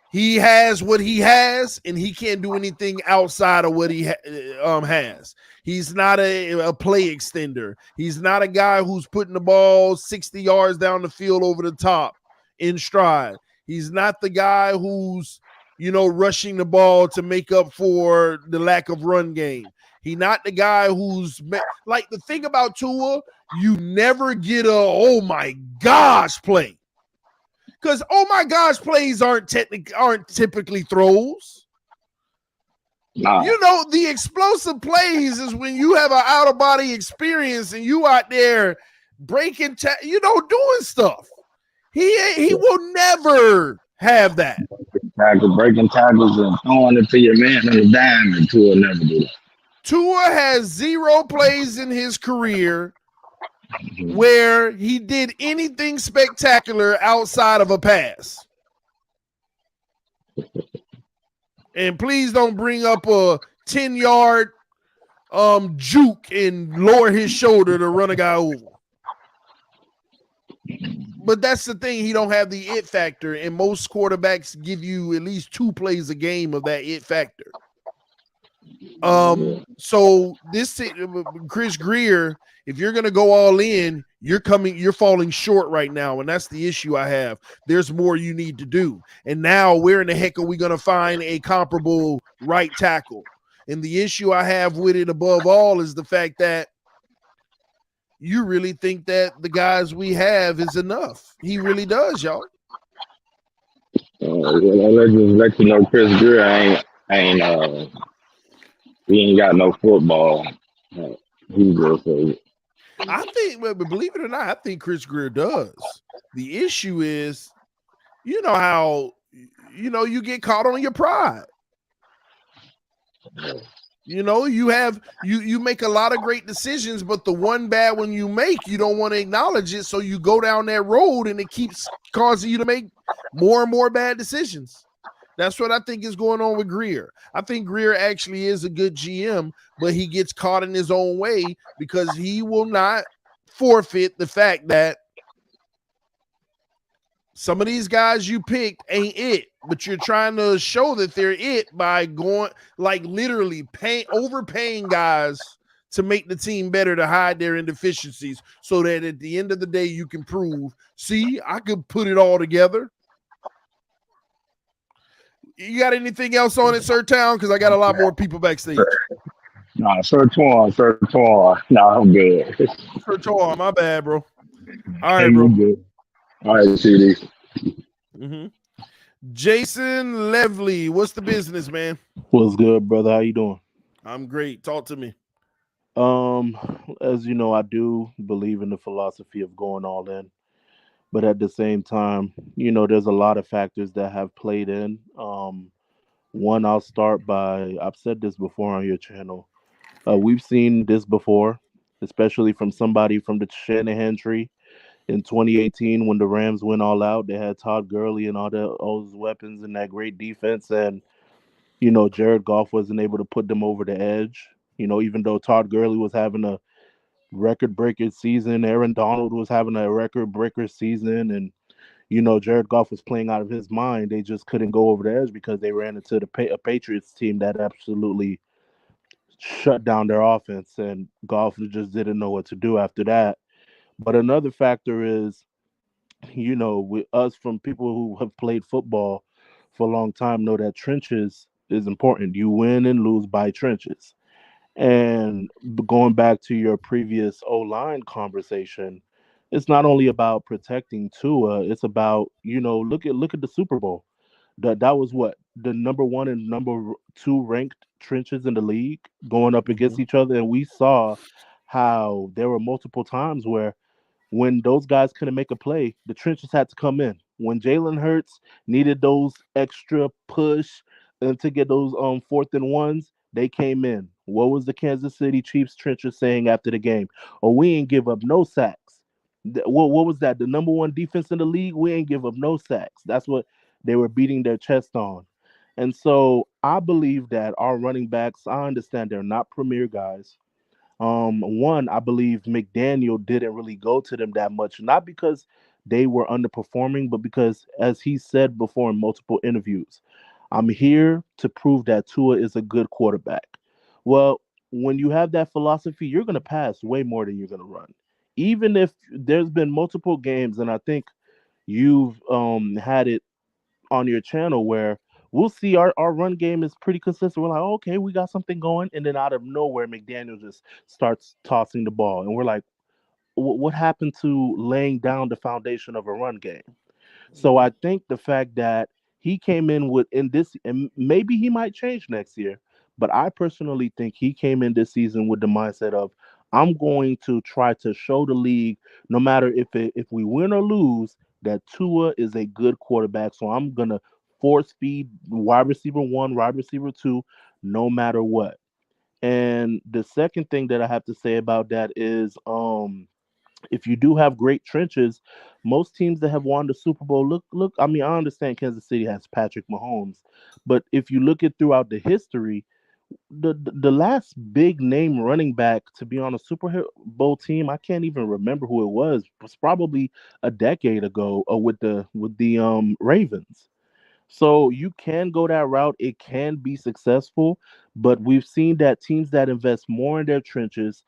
B: he has what he has and he can't do anything outside of what he has. He's not a play extender. He's not a guy who's putting the ball 60 yards down the field over the top in stride. He's not the guy who's rushing the ball to make up for the lack of run game. He's not the guy who's like the thing about Tua, you never get a oh my gosh play. Because oh my gosh plays aren't typically throws.
D: Nah.
B: The explosive plays is when you have an out of body experience and you out there breaking doing stuff. He will never have that.
D: Breaking tackles and throwing it to your man on the dime, and Tua never do that.
B: Tua has 0 plays in his career where he did anything spectacular outside of a pass. And please don't bring up a 10-yard juke and lower his shoulder to run a guy over. But that's the thing. He don't have the it factor, and most quarterbacks give you at least 2 plays a game of that it factor. So this Chris Grier, if you're going to go all in, you're falling short right now, and that's the issue I have. There's more you need to do. And now where in the heck are we going to find a comparable right tackle? And the issue I have with it above all is the fact that you really think that the guys we have is enough. He really does, y'all.
D: Well, let's just let you know, Chris Grier he ain't got no football. He just
B: I think, but believe it or not, I think Chris Grier does. The issue is, how you get caught on your pride. You make a lot of great decisions, but the one bad one you make, you don't want to acknowledge it. So you go down that road and it keeps causing you to make more and more bad decisions. That's what I think is going on with Grier. I think Grier actually is a good GM, but he gets caught in his own way because he will not forfeit the fact that some of these guys you picked ain't it, but you're trying to show that they're it by going like literally overpaying guys to make the team better to hide their inefficiencies so that at the end of the day you can prove, see, I could put it all together. You got anything else on it, Sir Town? Because I got a lot more people backstage.
D: No, Sir Twan. No, I'm good.
B: Sir Twan, my bad, bro. All right, bro.
D: Good. All right, CD.
B: Mm-hmm. Jason Levely, what's the business, man?
E: What's good, brother? How you doing?
B: I'm great. Talk to me.
E: As you know, I do believe in the philosophy of going all in. But at the same time, there's a lot of factors that have played in. One, I'll start by, I've said this before on your channel. We've seen this before, especially from somebody from the Shanahan tree in 2018 when the Rams went all out. They had Todd Gurley and all those weapons and that great defense. And, Jared Goff wasn't able to put them over the edge. Even though Todd Gurley was having a record-breaking season, Aaron Donald was having a record-breaker season, and Jared Goff was playing out of his mind. They just couldn't go over the edge because they ran into a Patriots team that absolutely shut down their offense, and Goff just didn't know what to do after that. But another factor is, with us, from people who have played football for a long time, know that trenches is important. You win and lose by trenches. And going back to your previous O line conversation, it's not only about protecting Tua. It's about, look at the Super Bowl. That was what, the number one and number two ranked trenches in the league going up
B: Mhm.
E: against each other, and we saw how there were multiple times where when those guys couldn't make a play, the trenches had to come in. When Jalen Hurts needed those extra push and to get those fourth and ones, they came in. What was the Kansas City Chiefs trenches saying after the game? Oh, we ain't give up no sacks. What was that? The number one defense in the league? We ain't give up no sacks. That's what they were beating their chest on. And so I believe that our running backs, I understand they're not premier guys. One, I believe McDaniel didn't really go to them that much, not because they were underperforming, but because, as he said before in multiple interviews, I'm here to prove that Tua is a good quarterback. Well, when you have that philosophy, you're going to pass way more than you're going to run. Even if there's been multiple games, and I think you've had it on your channel where we'll see our run game is pretty consistent. We're like, "Oh, okay, we got something going," and then out of nowhere, McDaniel just starts tossing the ball, and we're like, what happened to laying down the foundation of a run game? So I
B: Mhm.
E: think the fact that he came in with in this, and maybe he might change next year, but I personally think he came in this season with the mindset of, I'm going to try to show the league, no matter if we win or lose, that Tua is a good quarterback. So I'm gonna force feed wide receiver one, wide receiver two, no matter what. And the second thing that I have to say about that is, if you do have great trenches, most teams that have won the Super Bowl, look. I mean, I understand Kansas City has Patrick Mahomes, but if you look at throughout the history, the last big name running back to be on a Super Bowl team, I can't even remember who it was. It was probably a decade ago, with the Ravens. So you can go that route. It can be successful, but we've seen that teams that invest more in their trenches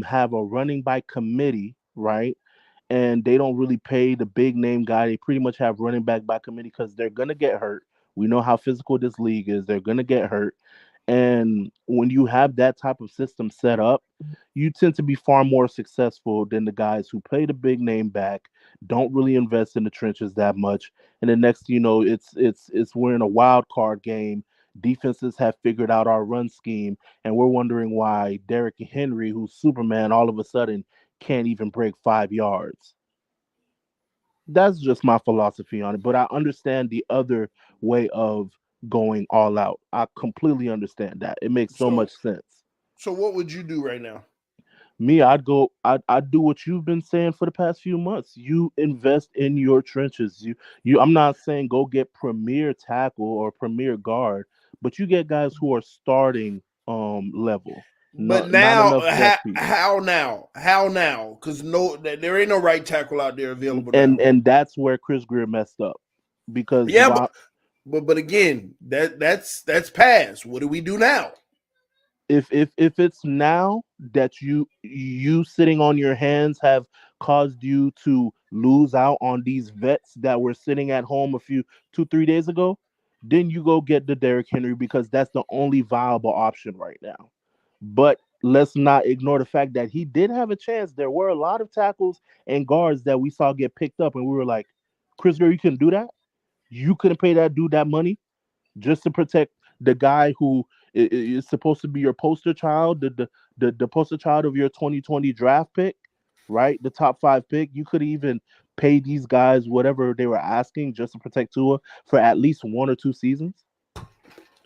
E: have a running back committee, right? And they don't really pay the big name guy. They pretty much have running back by committee because they're gonna get hurt. We know how physical this league is. They're gonna get hurt. And when you have that type of system set up, you tend to be far more successful than the guys who play the big name back, don't really invest in the trenches that much. And the next thing you know, it's we're in a wild card game. Defenses have figured out our run scheme, and we're wondering why Derrick Henry, who's Superman, all of a sudden can't even break 5 yards. That's just my philosophy on it. But I understand the other way of going all out. I completely understand that. It makes so much
B: So,
E: sense.
B: so what would you do right now?
E: Me, I'd do what you've been saying for the past few months. You invest in your trenches. I'm not saying go get premier tackle or premier guard, but you get guys who are starting level.
B: But
E: Not
B: now,
E: enough depth piece.
B: how now? How now? Because there ain't no right tackle out there available
E: And
B: now.
E: and that's where Chris Grier messed up. Because
B: Yeah,
E: while
B: but again, that's past. What do we do now?
E: if it's now that you sitting on your hands have caused you to lose out on these vets that were sitting at home a few 2 3 days ago, then you go get the Derrick Henry because that's the only viable option right now. But let's not ignore the fact that he did have a chance. There were a lot of tackles and guards that we saw get picked up, and we were like, Chris Greer, you couldn't do that. You couldn't pay that dude that money just to protect the guy who is supposed to be your poster child, the poster child of your 2020 draft pick, right? The top five pick. You could even pay these guys whatever they were asking just to protect Tua for at least 1 or 2 seasons.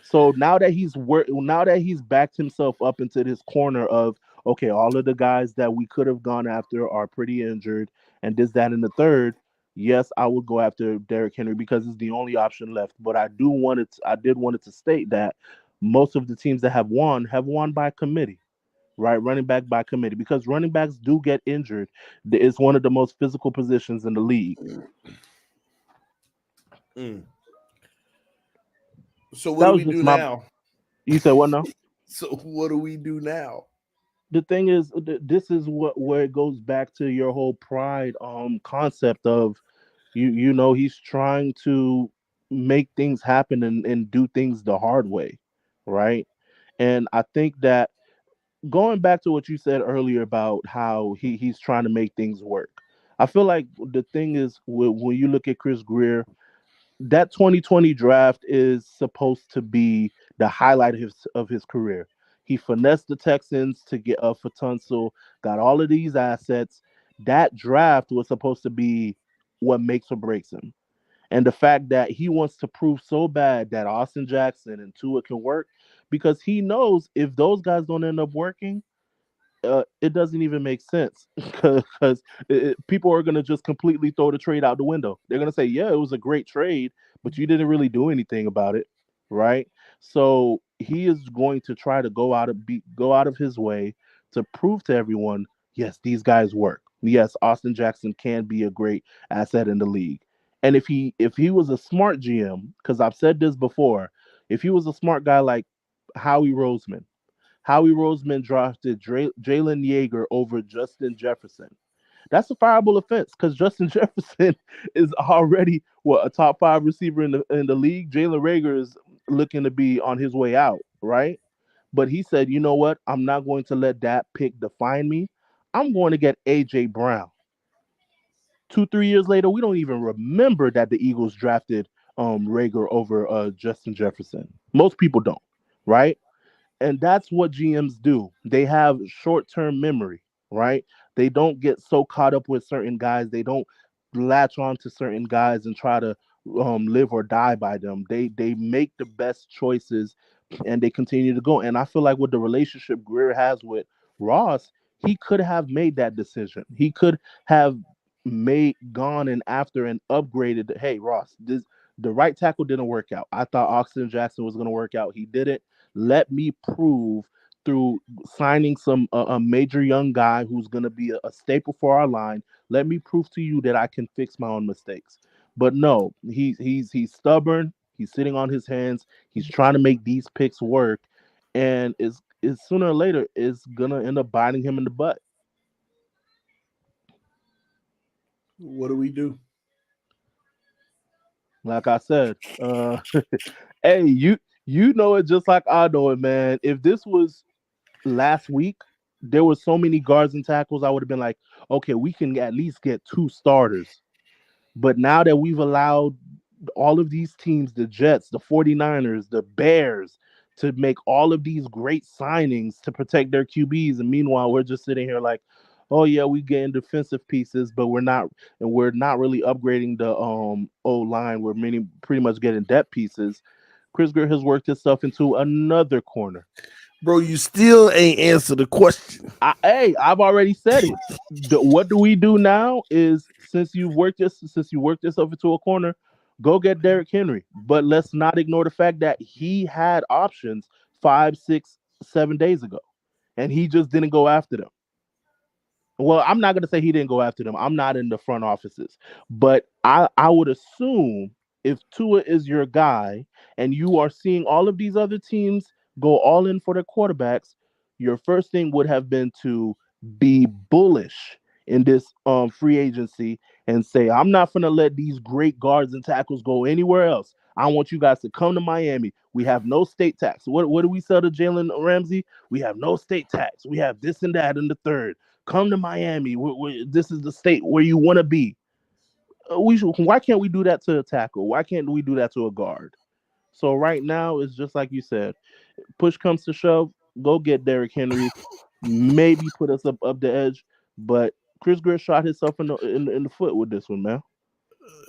E: So now that he's backed himself up into this corner of, okay, all of the guys that we could have gone after are pretty injured, and this, that, and the third. Yes, I would go after Derrick Henry because it's the only option left. But I did want it to state that most of the teams that have won by committee, right? Running back by committee, because running backs do get injured. It's one of the most physical positions in the league.
B: Mm. So what
E: That
B: do
E: was
B: we
E: just
B: do
E: my.
B: now?
E: You said what now?
B: So what do we do now?
E: The thing is, this is where it goes back to your whole pride concept of he's trying to make things happen and do things the hard way, right? And I think that going back to what you said earlier about how he's trying to make things work, I feel like the thing is when you look at Chris Greer, that 2020 draft is supposed to be the highlight of his career. He finessed the Texans to get for Tunsil, got all of these assets. That draft was supposed to be what makes or breaks him. And the fact that he wants to prove so bad that Austin Jackson and Tua can work, because he knows if those guys don't end up working, it doesn't even make sense because people are going to just completely throw the trade out the window. They're going to say, yeah, it was a great trade, but you didn't really do anything about it, right? So he is going to try to go out of his way to prove to everyone, yes, these guys work. Yes, Austin Jackson can be a great asset in the league. And if he was a smart GM, because I've said this before, if he was a smart guy like Howie Roseman, Howie Roseman drafted Jalen Yeager over Justin Jefferson. That's a fireable offense because Justin Jefferson is already a top 5 receiver in the league. Jalen Yeager is looking to be on his way out, right? But he said, you know what? I'm not going to let that pick define me. I'm going to get AJ Brown. 2-3 years later, we don't even remember that the Eagles drafted Rager over Justin Jefferson. Most people don't, right? And that's what GMs do. They have short-term memory, right? They don't get so caught up with certain guys. They don't latch on to certain guys and try to live or die by them. They make the best choices and they continue to go. And I feel like with the relationship Grier has with Ross, he could have made that decision. He could have gone and after and upgraded. Hey, Ross, the right tackle didn't work out. I thought Austin Jackson was going to work out. He didn't. Let me prove through signing a major young guy who's going to be a staple for our line. Let me prove to you that I can fix my own mistakes. But no, he's stubborn. He's sitting on his hands. He's trying to make these picks work, and is sooner or later is gonna end up biting him in the butt.
B: What do we do?
E: Like I said, hey, you know it just like I know it, man. If this was last week, there were so many guards and tackles, I would have been like, okay, we can at least get 2 starters. But now that we've allowed all of these teams, the Jets, the 49ers, the Bears, to make all of these great signings to protect their QBs, and meanwhile we're just sitting here like, oh yeah, we getting defensive pieces, but we're not really upgrading the O line. We're pretty much getting depth pieces. Chris Grier has worked himself into another corner.
B: Bro, you still ain't answered the question.
E: I've already said it. What do we do now is since you worked yourself into a corner, go get Derrick Henry. But let's not ignore the fact that he had options 5, 6, 7 days ago, and he just didn't go after them. Well, I'm not going to say he didn't go after them. I'm not in the front offices. But I would assume if Tua is your guy and you are seeing all of these other teams go all in for their quarterbacks, your first thing would have been to be bullish in this free agency and say, I'm not going to let these great guards and tackles go anywhere else. I want you guys to come to Miami. We have no state tax. What do we sell to Jalen Ramsey? We have no state tax. We have this and that in the third. Come to Miami. This is the state where you want to be. Why can't we do that to a tackle? Why can't we do that to a guard? So right now, it's just like you said. Push comes to shove, go get Derrick Henry. Maybe put us up the edge. But Chris Grier shot himself in the foot with this one, man.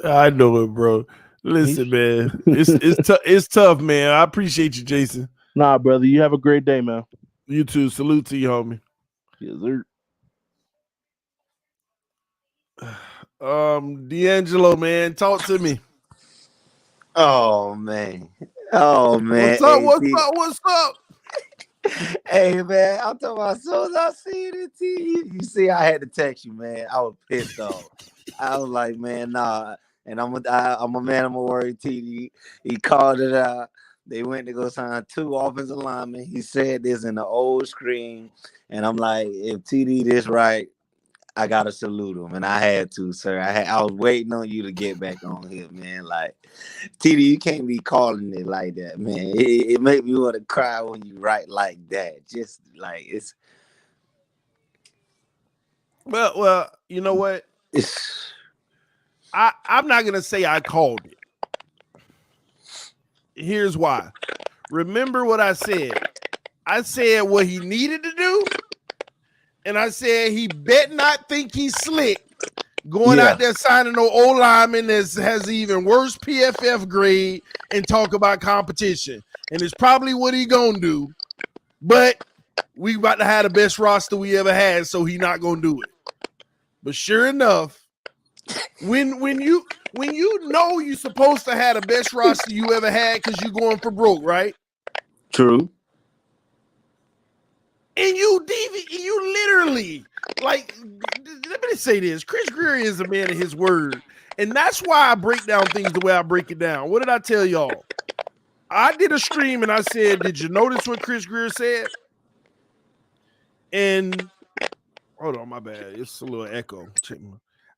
B: I know it, bro. Listen, man, it's tough, man. I appreciate you, Jason.
E: Nah, brother, you have a great day, man.
B: You too. Salute to you, homie.
E: Yes, sir.
B: D'Angelo, man, talk to me.
F: Oh man. Oh man.
B: What's up?
F: Hey,
B: What's up?
F: Hey man, I'm talking about as soon as I see it, you see I had to text you, man. I was pissed off. I was like, man, nah. And I'm a man, I'm a worry TD. He called it out. They went to go sign 2 offensive linemen. He said this in the old screen, and I'm like, if TD this right, I gotta salute him, and I had to, sir. I was waiting on you to get back on here, man. Like TD, you can't be calling it like that, man. It make me want to cry when you write like that. Just like it's
B: Well, you know what? I'm not gonna say I called it. Here's why. Remember what I said. I said what he needed to do, and I said he bet not think he's slick going out there signing no old lineman that has even worse PFF grade and talk about competition. And it's probably what he gonna do. But we about to have the best roster we ever had, so he not gonna do it. But sure enough, when you know you're supposed to have the best roster you ever had because you're going for broke, right?
F: true.
B: And you literally, like, let me say this. Chris Grier is a man of his word. And that's why I break down things the way I break it down. What did I tell y'all? I did a stream and I said, did you notice what Chris Grier said? And hold on, my bad. It's a little echo.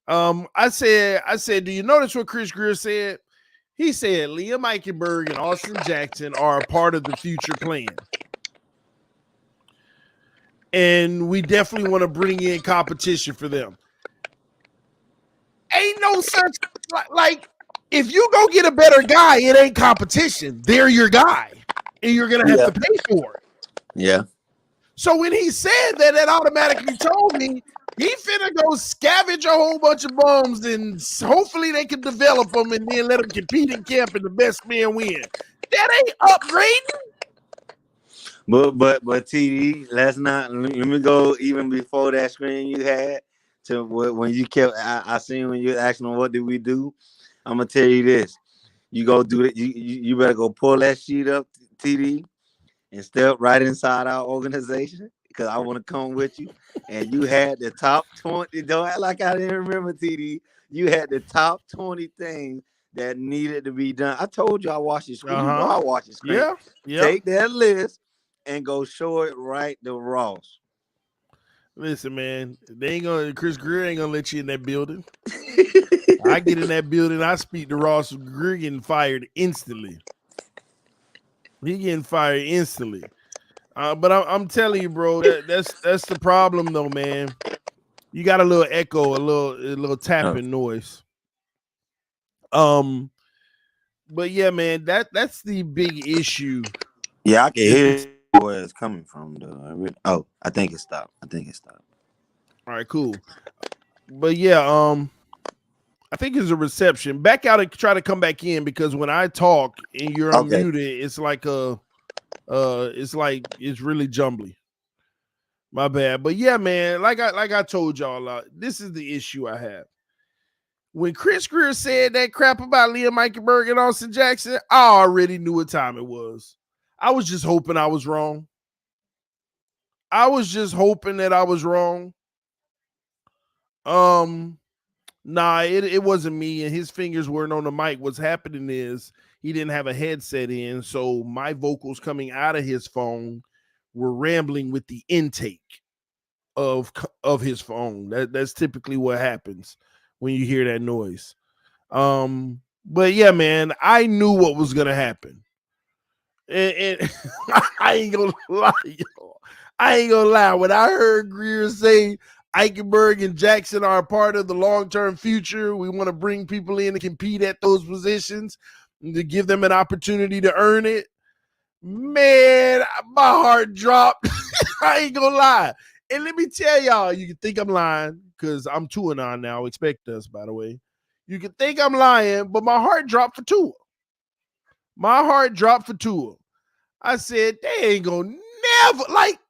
B: I said, do you notice what Chris Grier said? He said Liam Eichenberg and Austin Jackson are a part of the future plan. And we definitely want to bring in competition for them. Ain't no such, like, if you go get a better guy, it ain't competition. They're your guy. And you're going to have to pay for it.
F: Yeah.
B: So when he said that, that automatically told me he finna go scavenge a whole bunch of bums and hopefully they can develop them and then let them compete in camp and the best man win. That ain't upgrading.
F: But TD, let me go even before that screen you had to when you kept. I seen when you asking them what did we do. I'm gonna tell you this: you go do it. You better go pull that sheet up, TD, and step right inside our organization because I want to come with you. And you had the top 20. Don't act like I didn't remember, TD. You had the top 20 things that needed to be done. I told you I watched your screen. You know I watched your screen.
B: Yeah.
F: Take that list and go show it right to Ross.
B: Listen, man, Chris Grier ain't gonna let you in that building. I get in that building, I speak to Ross. Grier getting fired instantly. He getting fired instantly. But I'm telling you, bro, that's the problem, though, man. You got a little echo, a little tapping noise. But yeah, man, that's the big issue.
F: Yeah, I can hear where it's coming from, though. Oh, I think it stopped.
B: All right, cool. But yeah, I think it's a reception. Back out and try to come back in because when I talk and you're unmuted, it's like it's really jumbly. My bad. But yeah, man, like I told y'all, this is the issue I have. When Chris Grier said that crap about Liam Eichenberg and Austin Jackson, I already knew what time it was. I was just hoping I was wrong. Nah, it wasn't me, and his fingers weren't on the mic. What's happening is he didn't have a headset in, so my vocals coming out of his phone were rambling with the intake of his phone. That's typically what happens when you hear that noise. But yeah, man, I knew what was gonna happen, and I ain't gonna lie, y'all. I ain't gonna lie. When I heard Grier say Eichenberg and Jackson are a part of the long-term future, we want to bring people in to compete at those positions and to give them an opportunity to earn it. Man, my heart dropped. I ain't gonna lie. And let me tell y'all, you can think I'm lying because I'm 2-9 now. Expect us, by the way. You can think I'm lying, but my heart dropped for Tua. I said, they ain't gonna never, like,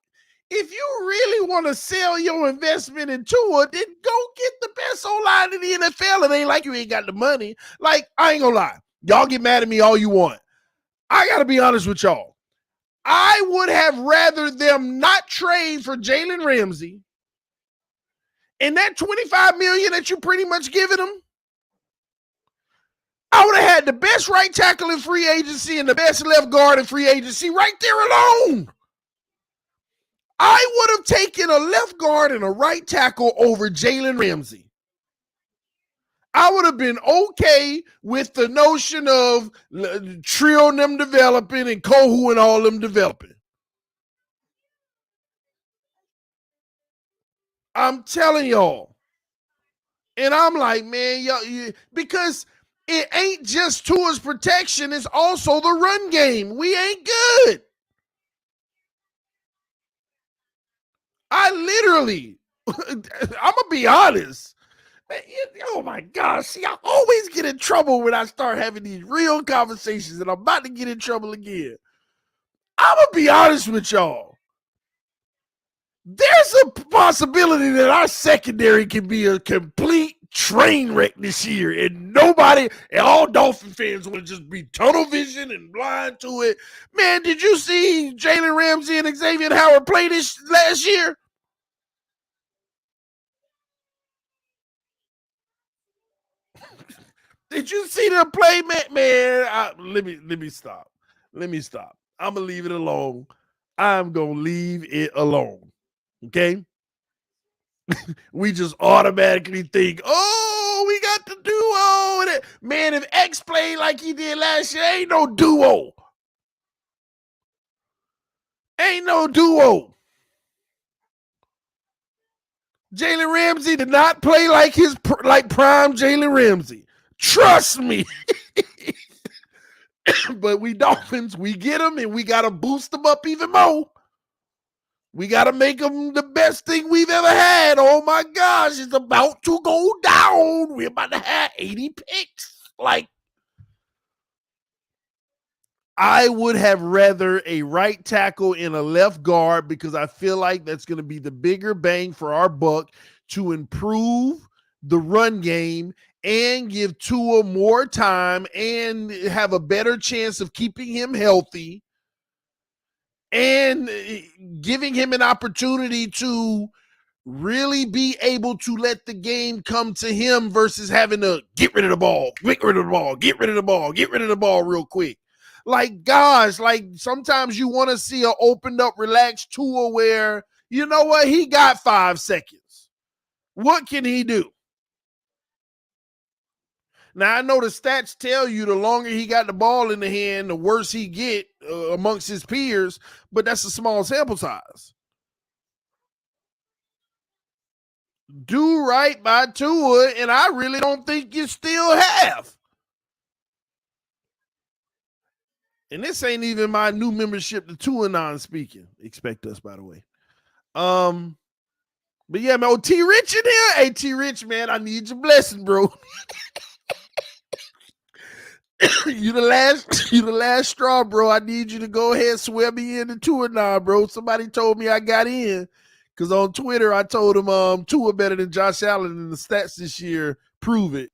B: if you really want to sell your investment in Tua, then go get the best O-line in the NFL. It ain't like you ain't got the money. Like, I ain't gonna lie. Y'all get mad at me all you want. I got to be honest with y'all. I would have rather them not trade for Jalen Ramsey and that $25 million that you pretty much giving them. I would have had the best right tackle in free agency and the best left guard in free agency right there alone. I would have taken a left guard and a right tackle over Jalen Ramsey. I would have been okay with the notion of Trio and them developing and Kohu and all them developing. I'm telling y'all. And I'm like, man, y'all, because it ain't just Tua's protection, it's also the run game. We ain't good. I literally, I'm going to be honest. Oh my gosh. See, I always get in trouble when I start having these real conversations, and I'm about to get in trouble again. I'm going to be honest with y'all. There's a possibility that our secondary can be a complete train wreck this year, and all Dolphin fans want to just be tunnel vision and blind to it. Man, did you see Jalen Ramsey and Xavier Howard play this last year? Did you see them play, man? Let me stop. Let me stop. I'm gonna leave it alone. I'm gonna leave it alone. Okay. We just automatically think, oh, we got the duo. Man, if X played like he did last year, ain't no duo. Ain't no duo. Jalen Ramsey did not play like prime Jalen Ramsey. Trust me. But we Dolphins, we get them, and we got to boost them up even more. We got to make them the best thing we've ever had. Oh, my gosh. It's about to go down. We're about to have 80 picks. Like, I would have rather a right tackle and a left guard because I feel like that's going to be the bigger bang for our buck to improve the run game and give Tua more time and have a better chance of keeping him healthy and giving him an opportunity to really be able to let the game come to him versus having to get rid of the ball real quick. Like, gosh, like sometimes you want to see an opened up, relaxed Tua where, you know what, he got 5 seconds. What can he do? Now, I know the stats tell you the longer he got the ball in the hand, the worse he get amongst his peers, but that's a small sample size. Do right by Tua, and I really don't think you still have. And this ain't even my new membership to Tua non-speaking. Expect us, by the way. But yeah, man, T Rich in here. Hey, T Rich, man, I need your blessing, bro. You the last straw, bro. I need you to go ahead and swear me in the Tua now, bro. Somebody told me I got in. Because on Twitter, I told him Tua better than Josh Allen in the stats this year. Prove it.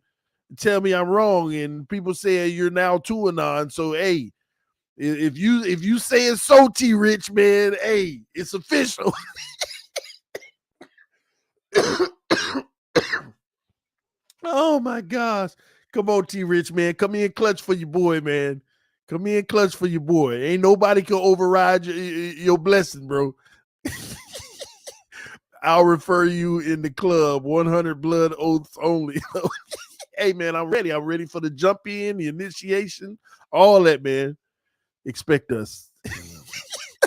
B: Tell me I'm wrong. And people say you're now Tua non. So hey, if you say it's so, T Rich, man, hey, it's official. Oh my gosh. Come on, T Rich, man. Come in clutch for your boy, man. Come in clutch for your boy. Ain't nobody can override your blessing, bro. I'll refer you in the club. 100 blood oaths only. Hey, man, I'm ready. I'm ready for the jump in, the initiation, all that, man. Expect us.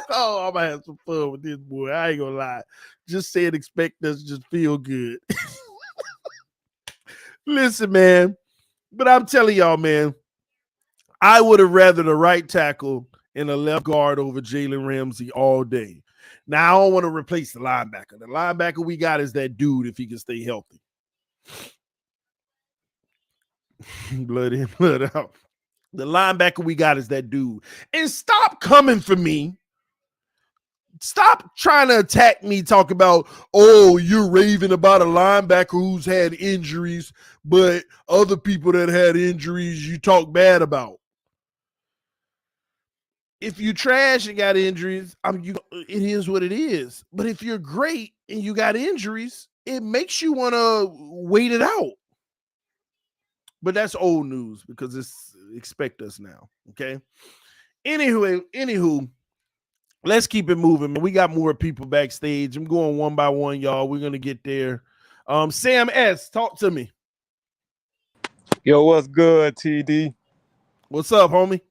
B: Oh, I'm going to have some fun with this boy. I ain't going to lie. Just saying expect us, just feel good. Listen, man. But I'm telling y'all, man, I would have rather the right tackle and a left guard over Jalen Ramsey all day. Now, I don't want to replace the linebacker. The linebacker we got is that dude if he can stay healthy. Blood in, blood out. The linebacker we got is that dude. And stop coming for me. Stop trying to attack me, talk about, oh, you're raving about a linebacker who's had injuries, but other people that had injuries you talk bad about. If you trash and got injuries, it is what it is. But if you're great and you got injuries, it makes you want to wait it out. But that's old news because it's expect us now. Okay. Anywho, let's keep it moving, man. We got more people backstage. I'm going one by one, y'all. We're gonna get there. Sam S, talk to me.
G: Yo, what's good, TD?
B: What's up, homie?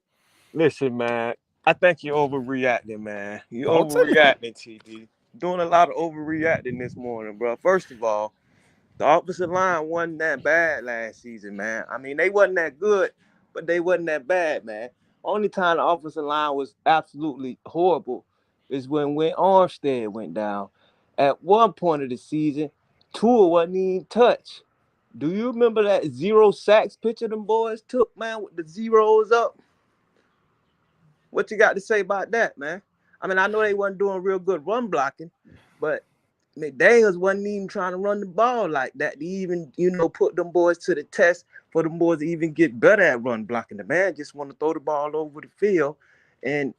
G: Listen, man, I think you're overreacting, man. You're
B: Talk to me.
G: overreacting, TD. Doing a lot of overreacting this morning, bro. First of all, the offensive line wasn't that bad last season, man. I mean, they wasn't that good, but they wasn't that bad, man. Only time the offensive line was absolutely horrible is when Armstead went down. At one point of the season, Tua wasn't even touched. Do you remember that 0 sacks picture them boys took, man, with the zeros up? What you got to say about that, man? I mean, I know they wasn't doing real good run blocking, but McDaniels wasn't even trying to run the ball like that to even, put them boys to the test for them boys to even get better at run blocking. The man just want to throw the ball over the field. And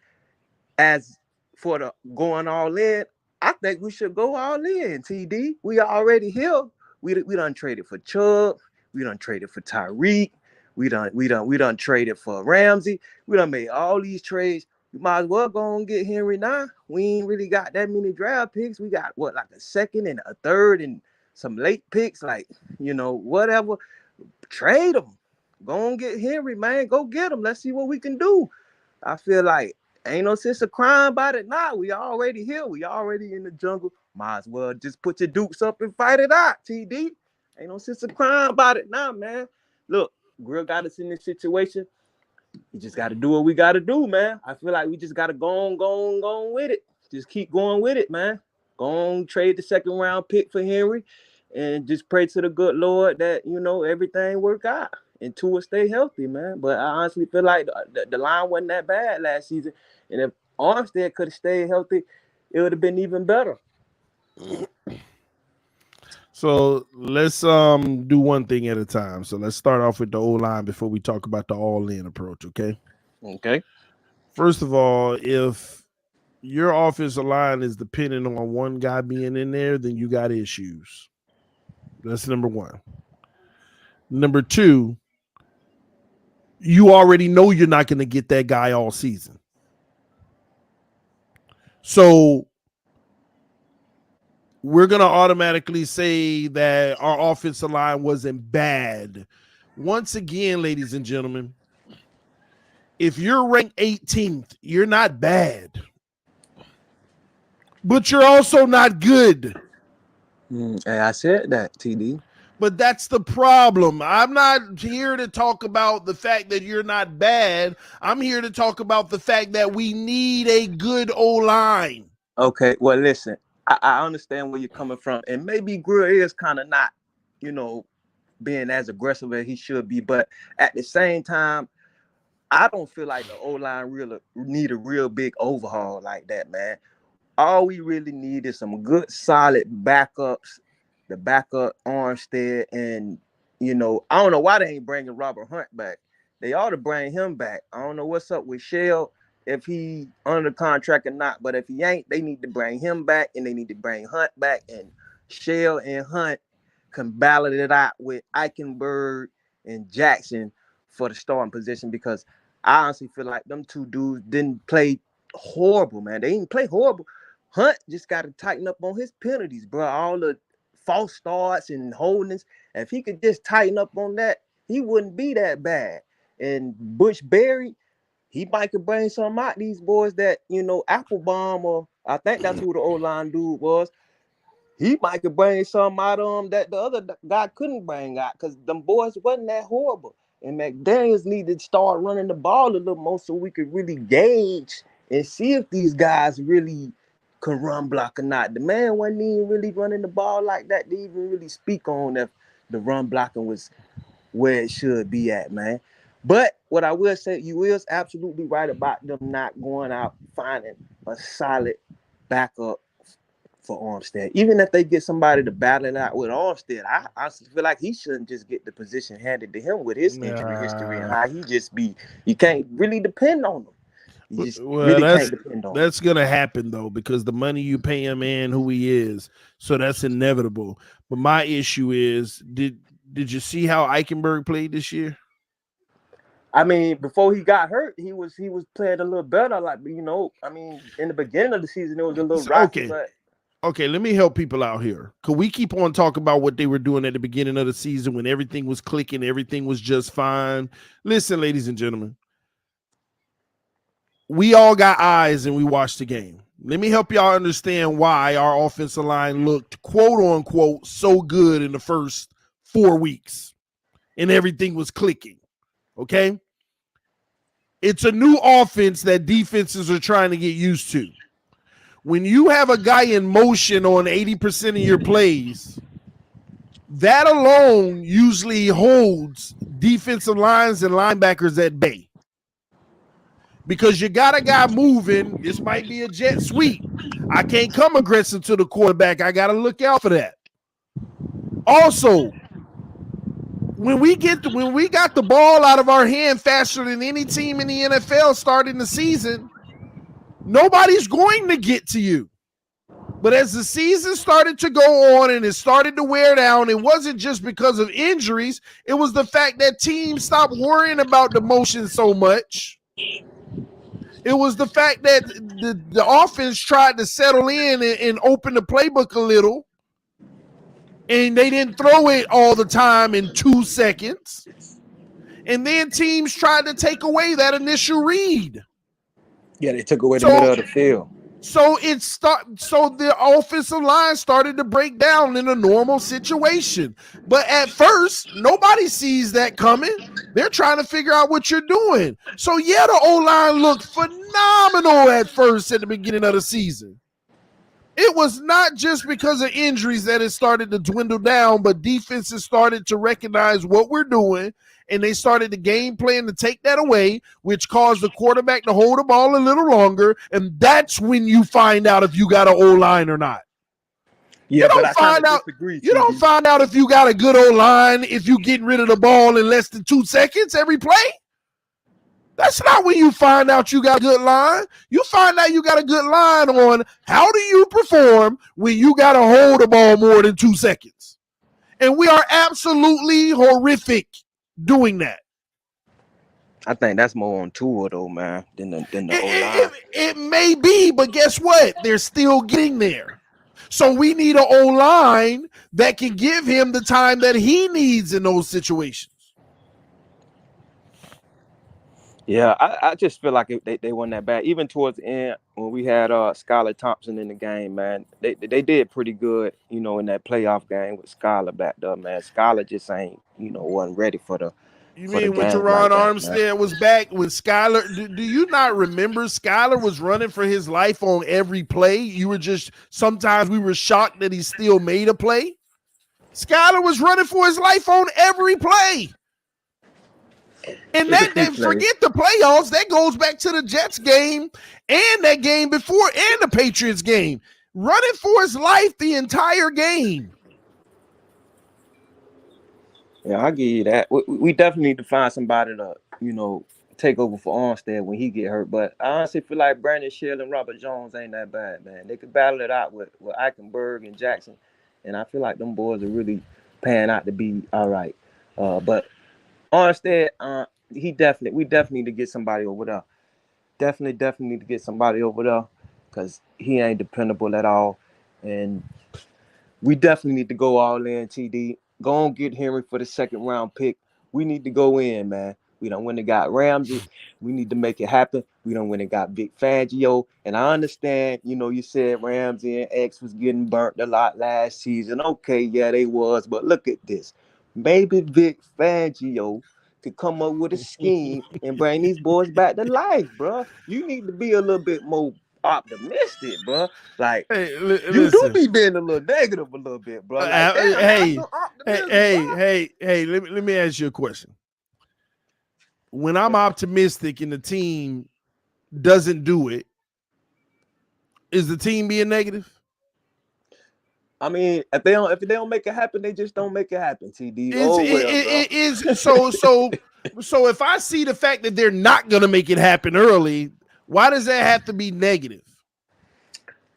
G: as for the going all in, I think we should go all in, TD. We already here. We done traded for Chubb. We done traded for Tyreek. We done traded for Ramsey. We done made all these trades. We might as well go and get Henry now. We ain't really got that many draft picks. We got like a second and a third and some late picks, like, whatever. Trade them. Go and get Henry, man. Go get him. Let's see what we can do. I feel like ain't no sense of crying about it now. We already here. We already in the jungle. Might as well just put your dukes up and fight it out, TD. Ain't no sense of crying about it now, man. Look, Grier got us in this situation. We just got to do what we got to do, man. I feel like we just got to go on with it. Just keep going with it, man. Go on, trade the second round pick for Henry and just pray to the good Lord that, everything work out and Tua stay healthy, man. But I honestly feel like the line wasn't that bad last season. And if Armstead could have stayed healthy, it would have been even better.
B: So let's do one thing at a time. So let's start off with the O-line before we talk about the all-in approach, okay?
G: Okay.
B: First of all, if your offensive line is dependent on one guy being in there, then you got issues. That's number one. Number two, you already know you're not going to get that guy all season. So we're going to automatically say that our offensive line wasn't bad. Once again, ladies and gentlemen, if you're ranked 18th, you're not bad. But you're also not good.
G: I said that, TD.
B: But that's the problem. I'm not here to talk about the fact that you're not bad. I'm here to talk about the fact that we need a good O-line.
G: Okay, well, listen, I understand where you're coming from. And maybe Grier is kind of not, being as aggressive as he should be. But at the same time, I don't feel like the O-line really need a real big overhaul like that, man. All we really need is some good, solid backups, the backup Armstead. And, I don't know why they ain't bringing Robert Hunt back. They ought to bring him back. I don't know what's up with Shell, if he under contract or not. But if he ain't, they need to bring him back, and they need to bring Hunt back. And Shell and Hunt can ballot it out with Eichenberg and Jackson for the starting position, because I honestly feel like them two dudes didn't play horrible, man. They didn't play horrible. Hunt just got to tighten up on his penalties, bro. All the false starts and holdings. If he could just tighten up on that, he wouldn't be that bad. And Bush Berry, he might could bring some out these boys that, Applebaum, or I think that's who the O-line dude was. He might could bring some out of them that the other guy couldn't bring out, because them boys wasn't that horrible. And McDaniels needed to start running the ball a little more so we could really gauge and see if these guys really can run block or not. The man wasn't even really running the ball like that to even really speak on if the run blocking was where it should be at, man. But what I will say, you is absolutely right about them not going out finding a solid backup for Armstead. Even if they get somebody to battle it out with Armstead, I honestly feel like he shouldn't just get the position handed to him with his injury history and how he just be. You can't really depend on him. You just can't depend on him.
B: That's gonna happen though, because the money you pay him and who he is, so that's inevitable. But my issue is, did Did you see how Eichenberg played this year?
G: I mean, before he got hurt, he was playing a little better. Like, I mean, in the beginning of the season, it was a little rocky, but
B: okay, let me help people out here. Because we keep on talking about what they were doing at the beginning of the season when everything was clicking, everything was just fine. Listen, ladies and gentlemen, we all got eyes and we watched the game. Let me help y'all understand why our offensive line looked, quote unquote, so good in the first 4 weeks and everything was clicking. Okay? It's a new offense that defenses are trying to get used to. When you have a guy in motion on 80% of your plays, that alone usually holds defensive lines and linebackers at bay. Because you got a guy moving. This might be a jet sweep. I can't come aggressive to the quarterback. I got to look out for that. Also, when we got the ball out of our hand faster than any team in the NFL starting the season, nobody's going to get to you. But as the season started to go on and it started to wear down, it wasn't just because of injuries. It was the fact that teams stopped worrying about the motion so much. It was the fact that the offense tried to settle in and open the playbook a little, and they didn't throw it all the time in 2 seconds. And then teams tried to take away that initial read.
G: Yeah, they took away the middle of the field.
B: So the offensive line started to break down in a normal situation. But at first, nobody sees that coming. They're trying to figure out what you're doing. So yeah, the O-line looked phenomenal at first at the beginning of the season. It was not just because of injuries that it started to dwindle down, but defenses started to recognize what we're doing, and they started the game plan to take that away, which caused the quarterback to hold the ball a little longer, and that's when you find out if you got an O-line or not.
G: Yeah, but I kind of disagree.
B: You don't find out if you got a good O-line if you getting rid of the ball in less than 2 seconds every play. That's not when you find out you got a good line. You find out you got a good line on how do you perform when you got to hold the ball more than 2 seconds. And we are absolutely horrific doing that.
G: I think that's more on Tua though, man, than the O-line.
B: It may be, but guess what? They're still getting there. So we need an O-line that can give him the time that he needs in those situations.
G: Yeah, I just feel like they weren't that bad. Even towards the end, when we had Skylar Thompson in the game, man, they did pretty good, in that playoff game with Skylar back there, man. Skylar just ain't, wasn't ready for the
B: You mean when Teron Armstead was back, when Skylar, do you not remember Skylar was running for his life on every play? Sometimes we were shocked that he still made a play. Skylar was running for his life on every play. And forget the playoffs. That goes back to the Jets game and that game before and the Patriots game. Running for his life the entire game.
G: Yeah, I'll give you that. We definitely need to find somebody to, take over for Armstead when he get hurt. But I honestly feel like Brandon Shell and Robert Jones ain't that bad, man. They could battle it out with Eichenberg and Jackson. And I feel like them boys are really pan out to be all right. But Armstead, we definitely need to get somebody over there. Definitely need to get somebody over there because he ain't dependable at all. And we definitely need to go all in, TD. Go on, get Henry for the second round pick. We need to go in, man. We done went and got Ramsey. We need to make it happen. We done went and got Vic Fangio. And I understand, you said Ramsey and X was getting burnt a lot last season. Okay, yeah, they was. But look at this. Maybe Vic Fangio could come up with a scheme and bring these boys back to life, bro. You need to be a little bit more optimistic, bro. Like, you do be being a little negative a little bit, bro. Like,
B: let me ask you a question. When I'm optimistic and the team doesn't do it, is the team being negative?
G: I mean, if they don't make it happen, they just don't make it happen. TD.
B: So if I see the fact that they're not gonna make it happen early, why does that have to be negative?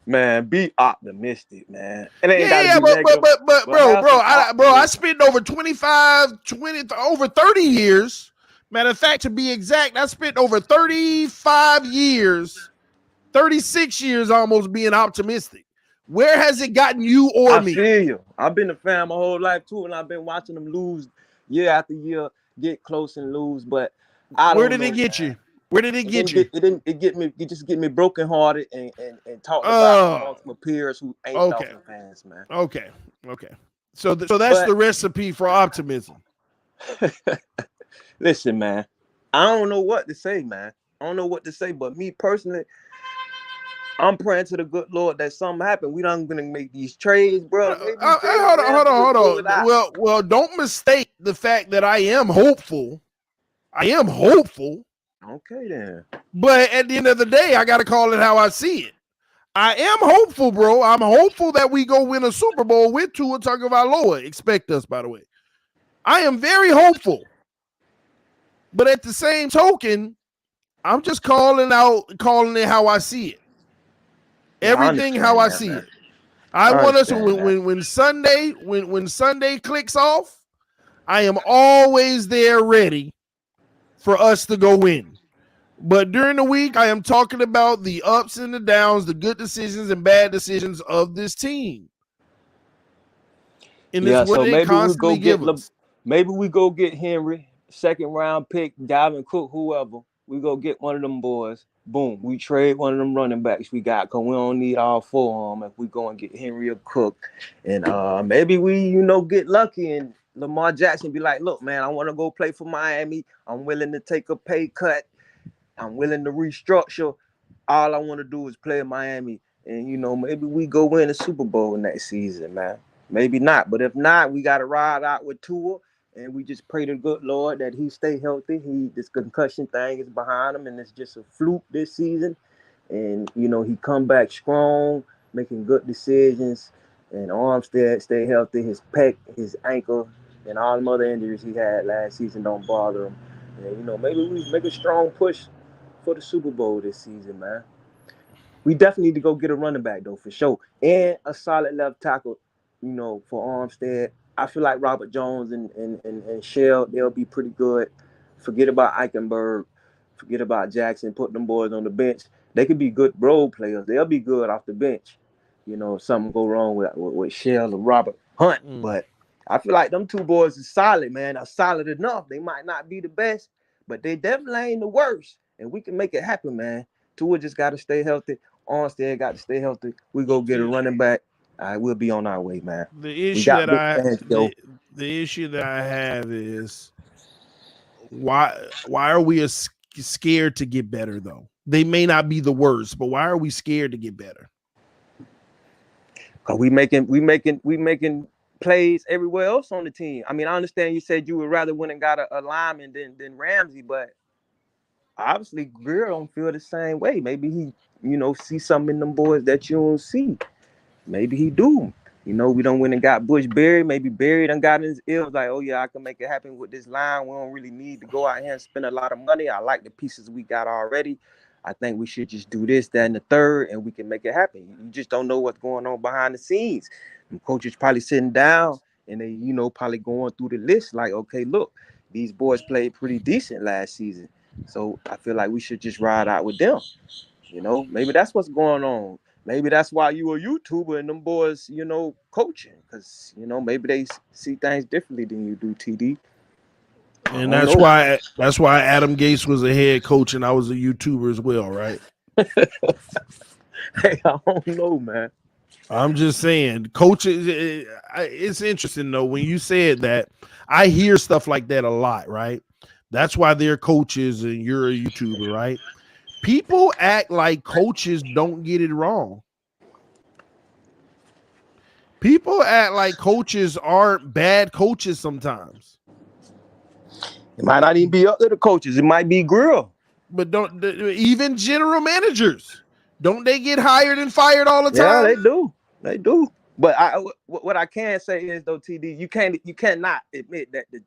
G: Man, be optimistic, man. It ain't gotta
B: Yeah,
G: be negative,
B: but
G: have some
B: I
G: optimism.
B: spent over over 30 years. Matter of fact, to be exact, I spent over 35 years, 36 years almost being optimistic. Where has it gotten you or
G: I
B: me?
G: feel you. I've been a fan my whole life too, and I've been watching them lose year after year, get close and lose. But I
B: Where
G: don't
B: did
G: know,
B: it get
G: man.
B: you? Where did it get you?
G: It get me. It just get me brokenhearted and talked about
B: Oh,
G: amongst my peers who ain't
B: okay,
G: Dolphin fans, man.
B: okay. So that's
G: But
B: the recipe for optimism.
G: listen, man, I don't know what to say, man. I don't know what to say, but me personally, I'm praying to the good Lord that something happen. We don't gonna make these trades, bro. Maybe Jalen Ramsey will pull it out.
B: Well, don't mistake the fact that I am hopeful. I am hopeful,
G: Okay, then.
B: but at the end of the day, I got to call it how I see it. I am hopeful, bro. I'm hopeful that we go win a Super Bowl with Tua Tagovailoa. Expect us, by the way. I am very hopeful, but at the same token, I'm just calling it how I see it.
G: Yeah, I
B: Everything how
G: understand
B: I
G: that,
B: see
G: man.
B: it. I
G: I
B: want us to
G: understand that.
B: when Sunday clicks off, I am always there ready for us to go win. But during the week, I am talking about the ups and the downs, the good decisions and bad decisions of this team. And it's
G: Yeah,
B: what
G: so
B: they constantly give us.
G: maybe we go get Henry, second round pick, Dalvin Cook, whoever. We go get one of them boys. Boom, we trade one of them running backs we got because we don't need all four of them if we go and get Henry or Cook. And maybe we, get lucky and Lamar Jackson be like, look, man, I want to go play for Miami. I'm willing to take a pay cut. I'm willing to restructure. All I want to do is play in Miami. And, maybe we go win a Super Bowl next season, man. Maybe not. But if not, we got to ride out with Tua. And we just pray to the good Lord that he stay healthy. This concussion thing is behind him. And it's just a fluke this season. And, he come back strong, making good decisions. And Armstead stay healthy. His pec, his ankle, and all the other injuries he had last season don't bother him. And, maybe we make a strong push for the Super Bowl this season, man. We definitely need to go get a running back, though, for sure. And a solid left tackle, for Armstead. I feel like Robert Jones and Shell, they'll be pretty good. Forget about Eichenberg. Forget about Jackson. Put them boys on the bench. They could be good role players. They'll be good off the bench. If something go wrong with Shell or Robert Hunt. But I feel like them two boys is solid, man. Are solid enough. They might not be the best, but they definitely ain't the worst. And we can make it happen, man. Tua just got to stay healthy. Armstead got to stay healthy. We go get a running back. We'll be on our way, man.
B: The
G: We
B: issue
G: got
B: that
G: big fans, Joe.
B: the issue that I have is why are we scared to get better though? They may not be the worst, but why are we scared to get better?
G: Cause we making plays everywhere else on the team. I mean, I understand you said you would rather win and got a lineman than Ramsey, but obviously Grier don't feel the same way. Maybe he, see something in them boys that you don't see. Maybe he do. We don't win and got Bush Berry. Maybe Berry done got in his ears like, oh yeah, I can make it happen with this line. We don't really need to go out here and spend a lot of money. I like the pieces we got already. I think we should just do this, that, and the third, and we can make it happen. You just don't know what's going on behind the scenes. The coaches probably sitting down and they, probably going through the list like, okay, look, these boys played pretty decent last season. So I feel like we should just ride out with them. Maybe that's what's going on. Maybe that's why you a YouTuber and them boys, coaching. Because, maybe they see things differently than you do, TD.
B: And that's why Adam Gase was a head coach and I was a YouTuber as well, right?
G: Hey, I don't know, man.
B: I'm just saying, coaches. It's interesting though when you said that. I hear stuff like that a lot, right? That's why they're coaches and you're a YouTuber, right? People act like coaches don't get it wrong. People act like coaches aren't bad coaches sometimes.
G: It might not even be up to the coaches. It might be Grier.
B: But don't even general managers, don't they get hired and fired all the time?
G: Yeah, they do. They do. But what I can say is though, TD, you cannot admit that the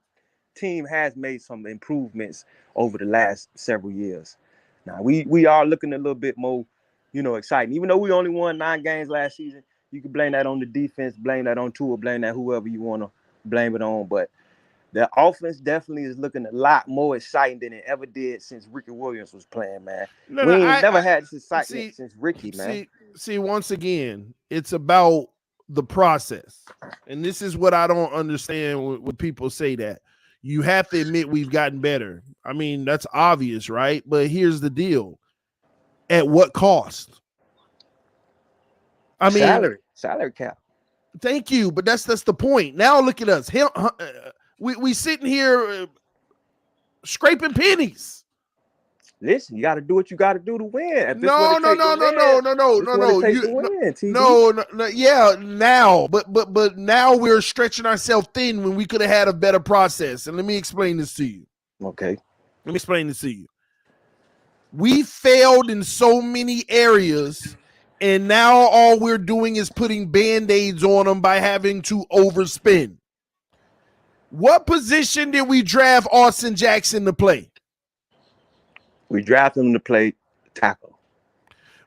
G: team has made some improvements over the last several years. Now we are looking a little bit more exciting. Even though we only won 9 games last season, you can blame that on the defense, blame that on Tua, blame that whoever you want to blame it on. But the offense definitely is looking a lot more exciting than it ever did since Ricky Williams was playing, man. We ain't never had this excitement since Ricky, man.
B: See, once again, it's about the process. And this is what I don't understand when people say that. You have to admit we've gotten better. I mean, that's obvious, right? But here's the deal. At what cost? I mean,
G: salary cap.
B: Thank you, but that's the point. Now look at us. We sitting here scraping pennies.
G: Listen, you got to do what you got to do to win.
B: No. Yeah, now, but now we're stretching ourselves thin when we could have had a better process. And let me explain this to you.
G: Okay.
B: Let me explain this to you. We failed in so many areas, and now all we're doing is putting Band-Aids on them by having to overspend. What position did we draft Austin Jackson to play?
G: We drafted him to play tackle.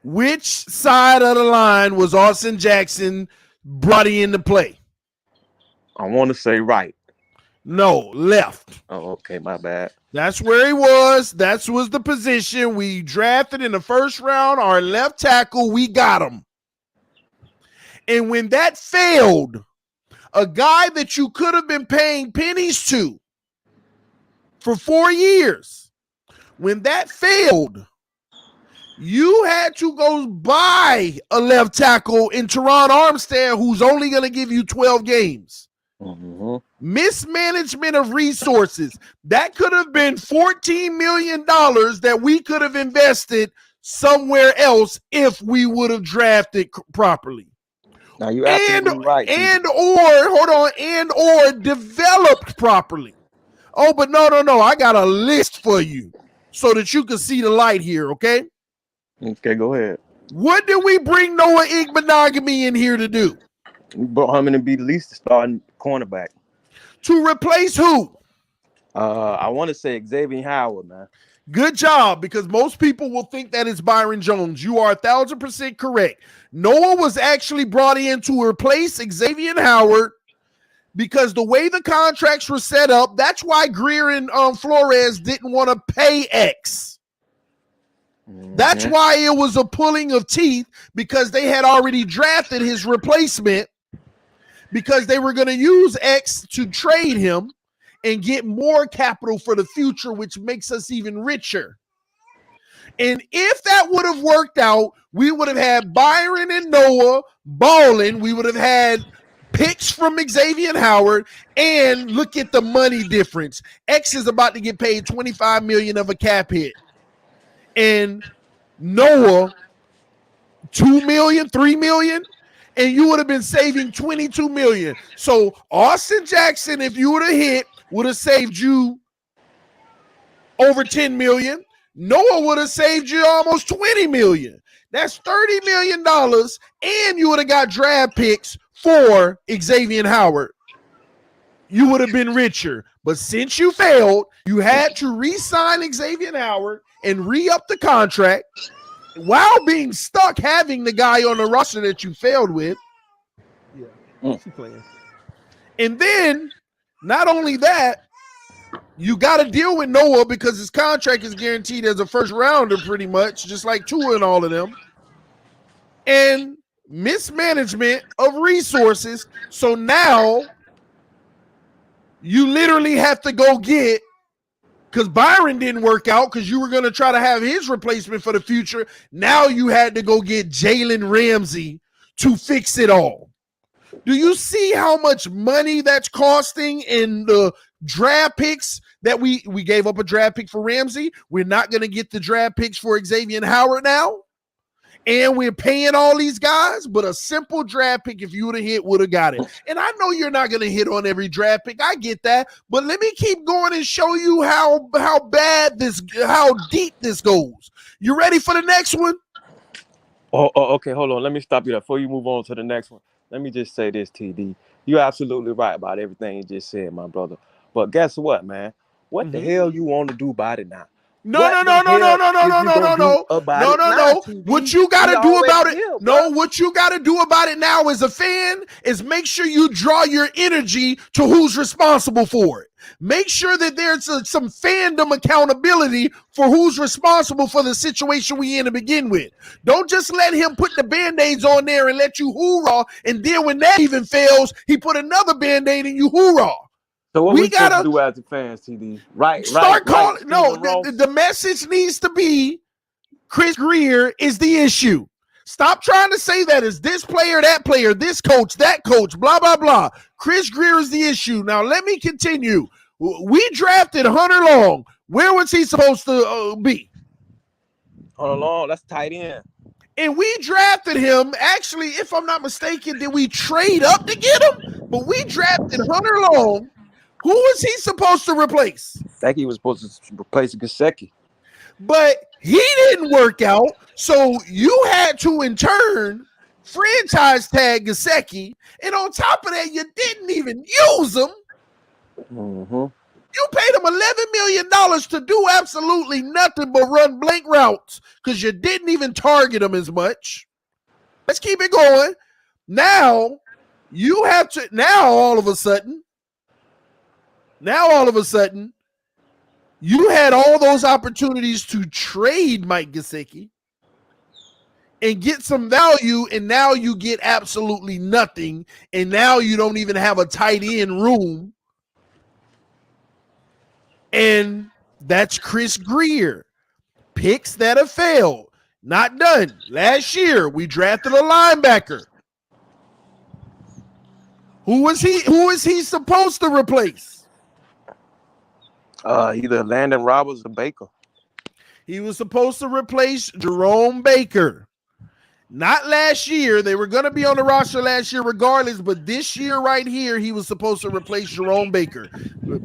B: Which side of the line was Austin Jackson brought in to play?
G: I want to say right.
B: No, left.
G: Oh, okay, my bad.
B: That's where he was. That was the position we drafted in the first round. Our left tackle, we got him. And when that failed, a guy that you could have been paying pennies to for 4 years, when that failed, you had to go buy a left tackle in Teron Armstead, who's only going to give you 12 games.
G: Mm-hmm.
B: Mismanagement of resources. That could have been $14 million that we could have invested somewhere else if we would have drafted properly.
G: Now you're absolutely right.
B: Or developed properly. Oh, but no. I got a list for you so that you can see the light here, okay?
G: Okay, go ahead.
B: What did we bring Noah Igbenogany in here to do?
G: We brought him in to be the least starting cornerback.
B: To replace who?
G: I want to say Xavier Howard, man.
B: Good job, because most people will think that it's Byron Jones. You are 1,000% correct. Noah was actually brought in to replace Xavier Howard because the way the contracts were set up, that's why Grier and Flores didn't want to pay X. Mm-hmm. That's why it was a pulling of teeth, because they had already drafted his replacement because they were going to use X to trade him and get more capital for the future, which makes us even richer. And if that would have worked out, we would have had Byron and Noah balling. We would have had picks from Xavier Howard, and look at the money difference. X is about to get paid $25 million of a cap hit, and Noah $2 million, $3 million, and you would have been saving $22 million. So Austin Jackson, if you would have hit, would have saved you over $10 million. Noah would have saved you almost $20 million. That's $30 million, and you would have got draft picks for Xavier Howard. You would have been richer. But since you failed, you had to re-sign Xavier Howard and re-up the contract while being stuck having the guy on the roster that you failed with. Yeah, what's he playing? And then, not only that, you got to deal with Noah because his contract is guaranteed as a first rounder pretty much, just like Tua and all of them. And mismanagement of resources. So now you literally have to go get, because Byron didn't work out because you were going to try to have his replacement for the future. Now you had to go get Jalen Ramsey to fix it all. Do you see how much money that's costing in the draft picks that we gave up a draft pick for Ramsey? We're not going to get the draft picks for Xavier Howard now. And we're paying all these guys, but a simple draft pick, if you would have hit, would have got it. And I know you're not going to hit on every draft pick. I get that. But let me keep going and show you how deep this goes. You ready for the next one?
G: Oh, okay. Hold on. Let me stop you there before you move on to the next one. Let me just say this, TD. You're absolutely right about everything you just said, my brother. But guess what, man? What the hell you want to do about it now?
B: No.
G: About it now, TD?
B: What you got
G: We
B: to do
G: already
B: about it?
G: here,
B: No,
G: bro.
B: what you got to do about it now as a fan is make sure you draw your energy to who's responsible for it. Make sure that there's some fandom accountability for who's responsible for the situation we in to begin with. Don't just let him put the Band-Aids on there and let you hoorah, and then when that even fails, he put another Band-Aid and you hoorah.
G: So what
B: We
G: we supposed
B: gotta
G: to do as the fans, TD? Right.
B: start calling. No,
G: Stephen Ross.
B: the message needs to be Chris Grier is the issue. Stop trying to say that it's this player, that player, this coach, that coach, blah, blah, blah. Chris Grier is the issue. Now, let me continue. We drafted Hunter Long. Where was he supposed to be?
G: Hunter Long, that's tight end.
B: And we drafted him. Actually, if I'm not mistaken, did we trade up to get him? But we drafted Hunter Long. Who was he supposed to replace?
G: I think he was supposed to replace Gesicki.
B: But he didn't work out. So you had to, in turn, franchise tag Gesicki. And on top of that, you didn't even use him.
G: Mm-hmm.
B: You paid him $11 million to do absolutely nothing but run blank routes because you didn't even target him as much. Let's keep it going. Now, you have to, all of a sudden, you had all those opportunities to trade Mike Gesicki and get some value, and now you get absolutely nothing, and now you don't even have a tight end room. And that's Chris Grier. Picks that have failed. Not done. Last year, we drafted a linebacker. Who is he supposed to replace?
G: Either Landon Roberts or Baker.
B: He was supposed to replace Jerome Baker. Not last year. They were going to be on the roster last year regardless, but this year right here, he was supposed to replace Jerome Baker.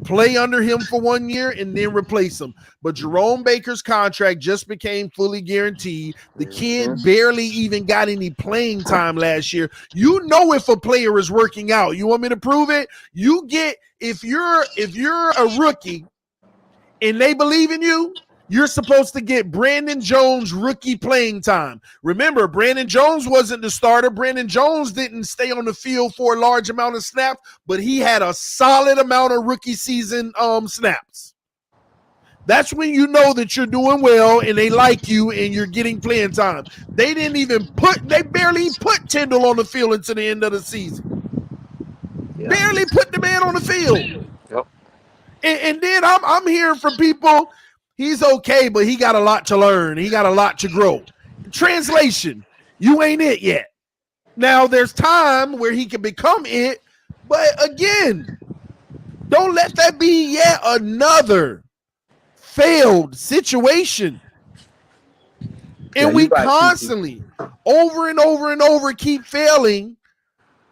B: Play under him for 1 year and then replace him. But Jerome Baker's contract just became fully guaranteed. The kid barely even got any playing time last year. You know if a player is working out. You want me to prove it? You get, if you're a rookie and they believe in you, you're supposed to get Brandon Jones rookie playing time. Remember, Brandon Jones wasn't the starter. Brandon Jones didn't stay on the field for a large amount of snaps, but he had a solid amount of rookie season snaps. That's when you know that you're doing well and they like you and you're getting playing time. They barely put Tyndall on the field until the end of the season. Yeah. Barely put the man on the field.
G: Yep.
B: And then I'm hearing from people, he's okay, but he got a lot to learn. He got a lot to grow. Translation, you ain't it yet. Now, there's time where he can become it, but again, don't let that be yet another failed situation. And we constantly, over and over and over, keep failing,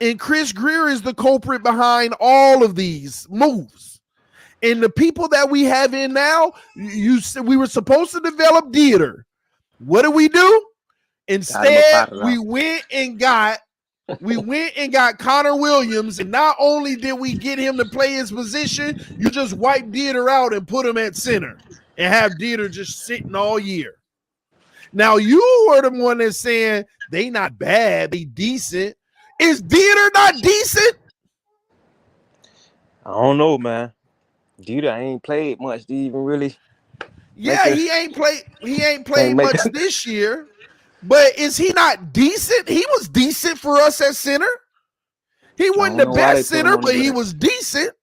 B: and Chris Grier is the culprit behind all of these moves. And the people that we have in now, we were supposed to develop Dieter. What do? Instead, we went and got Connor Williams, and not only did we get him to play his position, you just wiped Dieter out and put him at center and have Dieter just sitting all year. Now, you were the one that's saying they not bad, they decent. Is Dieter not decent?
G: I don't know, man. Dieter ain't played much to even really.
B: Yeah, he ain't played much this year. But is he not decent? He was decent for us at center. He wasn't the best center, but he was decent.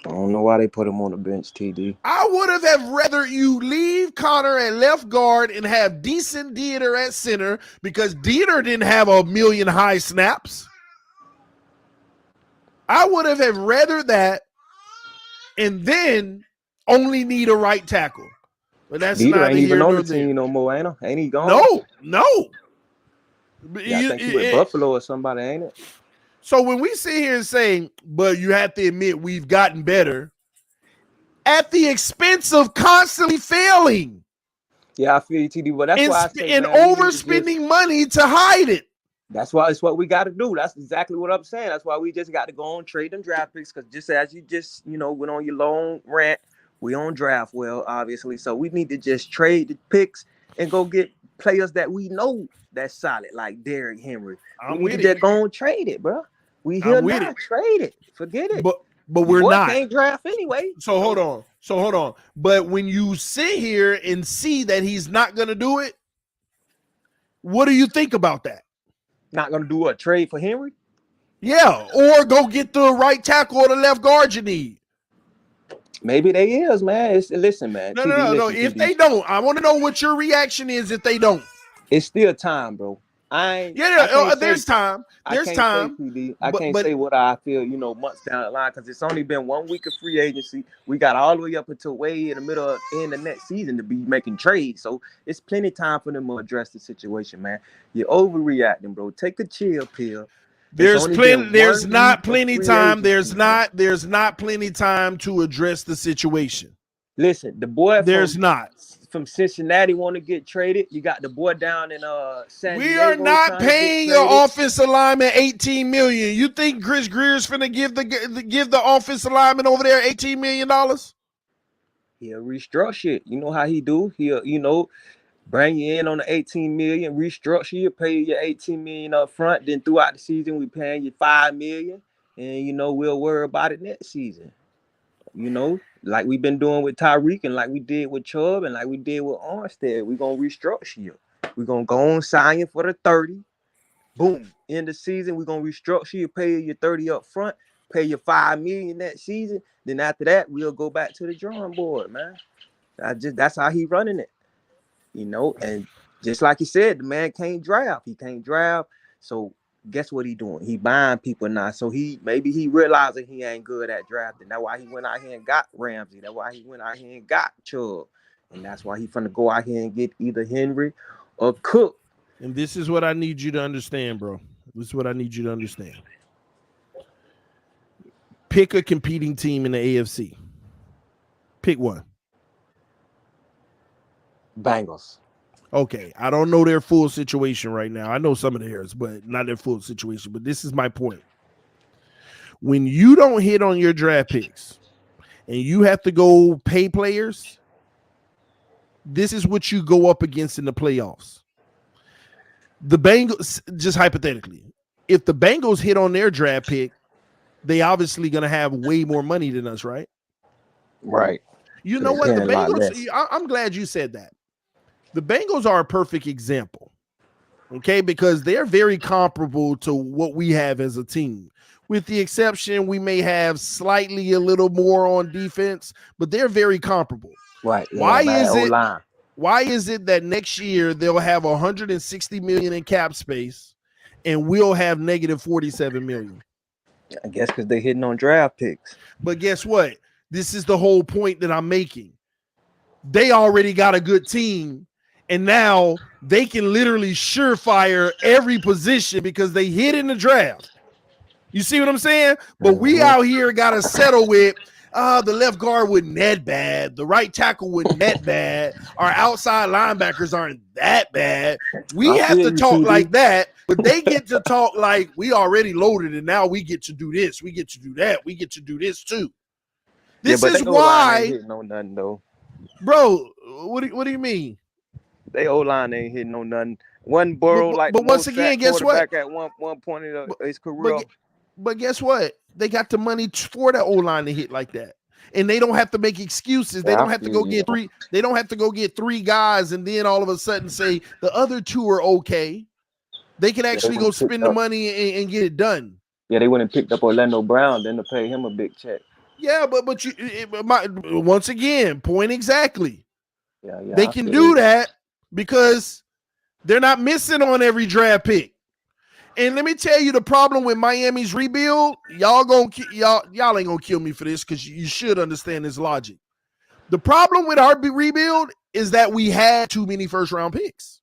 G: I don't know why they put him on the bench, TD.
B: I would have rather you leave Connor at left guard and have decent Dieter at center, because Dieter didn't have a million high snaps. I would have rather that, and then only need a right tackle. But that's
G: Dieter
B: not
G: ain't even on the
B: there.
G: team no more, ain't he? Ain't he gone?
B: No.
G: Yeah, I think he with Buffalo or somebody, ain't it?
B: So when we sit here and say, but you have to admit we've gotten better at the expense of constantly failing.
G: Yeah, I feel you, TD. But that's why I say,
B: and overspending money to hide it.
G: That's why it's what we got to do. That's exactly what I'm saying. That's why we just got to go on trade them draft picks, because just as you just went on your long rant We don't draft well, obviously. So we need to just trade the picks and go get players that we know that's solid, like Derrick Henry. We
B: I'm
G: need to
B: with it.
G: just go and trade it, bro. We here
B: I'm with
G: now.
B: it.
G: Trade it. Forget it.
B: But
G: Your
B: we're
G: boy
B: not.
G: can't draft anyway.
B: So hold on. So hold on. But when you sit here and see that he's not going to do it, what do you think about that?
G: Not gonna do a trade for Henry.
B: Yeah, or go get the right tackle or the left guard you need.
G: Maybe they is, man. Listen, man.
B: No,
G: TD,
B: no.
G: listen,
B: If
G: TD.
B: they don't, I want to know what your reaction is if they don't.
G: It's still time, bro. I
B: Yeah,
G: can't
B: there's
G: say,
B: time. There's time.
G: say, TD. I
B: But
G: can't say what I feel, months down the line, because it's only been 1 week of free agency. We got all the way up until way in the middle of end of next season to be making trades. So it's plenty of time for them to address the situation, man. You're overreacting, bro. Take a chill pill.
B: There's plenty. There's not
G: plenty
B: plenty time. There's not plenty time to address the situation.
G: Listen, the boy from Cincinnati want to get traded. You got the boy down in San Diego.
B: We are not paying your offensive lineman $18 million. You think Chris Grier's finna give the offensive lineman over there $18 million?
G: He'll restructure it. You know how he do. He'll bring you in on the $18 million, restructure you, pay you $18 million up front. Then throughout the season, we paying you $5 million, and we'll worry about it next season. Like we've been doing with Tyreek, and like we did with Chubb, and like we did with Armstead. We're gonna restructure you. We're gonna go on sign you for the 30. Boom. End the season, we're gonna restructure you, pay you 30 up front, pay you $5 million that season. Then after that, we'll go back to the drawing board, man. That's how he running it. And just like he said, the man can't draft. He can't draft. So guess what he doing? He buying people now. So maybe he realizing he ain't good at drafting. That's why he went out here and got Ramsey. That's why he went out here and got Chubb. And that's why he's finna go out here and get either Henry or Cook.
B: And this is what I need you to understand, bro. This is what I need you to understand. Pick a competing team in the AFC. Pick one.
G: Bengals.
B: Okay, I don't know their full situation right now. I know some of theirs, but not their full situation. But this is my point. When you don't hit on your draft picks and you have to go pay players, this is what you go up against in the playoffs. The Bengals, just hypothetically, if the Bengals hit on their draft pick, they obviously going to have way more money than us, right?
G: Right.
B: You know what? The Bengals, I'm glad you said that. The Bengals are a perfect example, okay, because they're very comparable to what we have as a team, with the exception we may have slightly a little more on defense, but they're very comparable.
G: Right.
B: Why is it that next year they'll have $160 million in cap space and we'll have negative $47 million?
G: I guess because they're hitting on draft picks.
B: But guess what? This is the whole point that I'm making. They already got a good team. And now they can literally surefire every position because they hit in the draft. You see what I'm saying? But we out here got to settle with, the left guard wasn't that bad. The right tackle wasn't that bad. Our outside linebackers aren't that bad. We have to talk like that, but they get to talk like we already loaded and now we get to do this. We get to do that. We get to do this too. This is why.
G: Ain't hitting on nothing, though.
B: Bro, what do you mean?
G: They O-line ain't hitting on nothing. One Burrow
B: but once again, guess what?
G: At one point in his career.
B: But guess what? They got the money for that O-line to hit like that, and they don't have to make excuses. They don't have to go get three. They don't have to go get 3 guys and then all of a sudden say the other 2 are okay. They can actually go spend the money and get it done.
G: Yeah, they went and picked up Orlando Brown, then to pay him a big check.
B: Yeah, but once again, point exactly.
G: Yeah,
B: they can do that because they're not missing on every draft pick. And let me tell you the problem with Miami's rebuild. Y'all ain't gonna kill me for this because you should understand this logic. The problem with our rebuild is that we had too many first-round picks.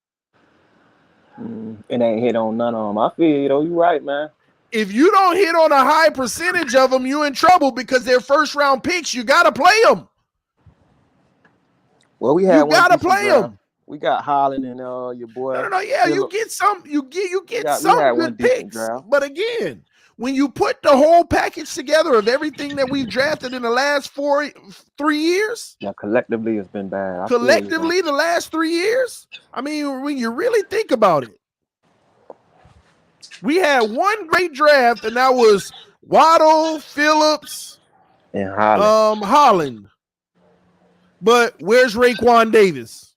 G: It ain't hit on none of them. I feel you though. You right, man.
B: If you don't hit on a high percentage of them, you're in trouble because they're first-round picks. You got to play them.
G: Well, we had.
B: You got to play them.
G: We got Holland and your boy.
B: No. Yeah, you get some. You get some good picks. But again, when you put the whole package together of everything that we've drafted in the last 3 years,
G: Yeah, collectively it's been bad. I feel you,
B: collectively the last 3 years, I mean, when you really think about it, we had one great draft, and that was Waddle, Phillips,
G: and Holland.
B: Holland. But where's Raekwon Davis?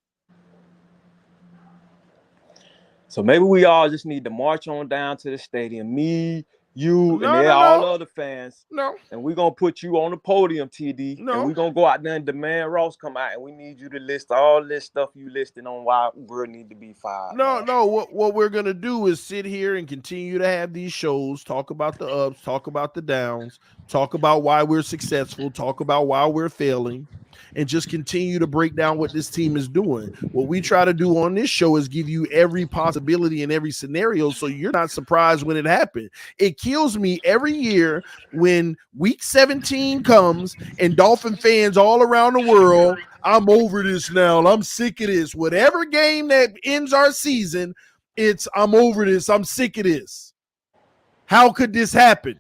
G: So maybe we all just need to march on down to the stadium. Me, you, and all the other fans.
B: No.
G: And we're going to put you on the podium, TD.
B: No.
G: And we're going to go out there and demand Ross come out. And we need you to list all this stuff you listed on why Grier need to be fired.
B: No. What we're going to do is sit here and continue to have these shows, talk about the ups, talk about the downs, talk about why we're successful, talk about why we're failing, and just continue to break down what this team is doing. What we try to do on this show is give you every possibility in every scenario so you're not surprised when it happened. It kills me every year when week 17 comes and Dolphin fans all around the world, I'm over this now. I'm sick of this. Whatever game that ends our season, it's I'm over this. I'm sick of this. How could this happen?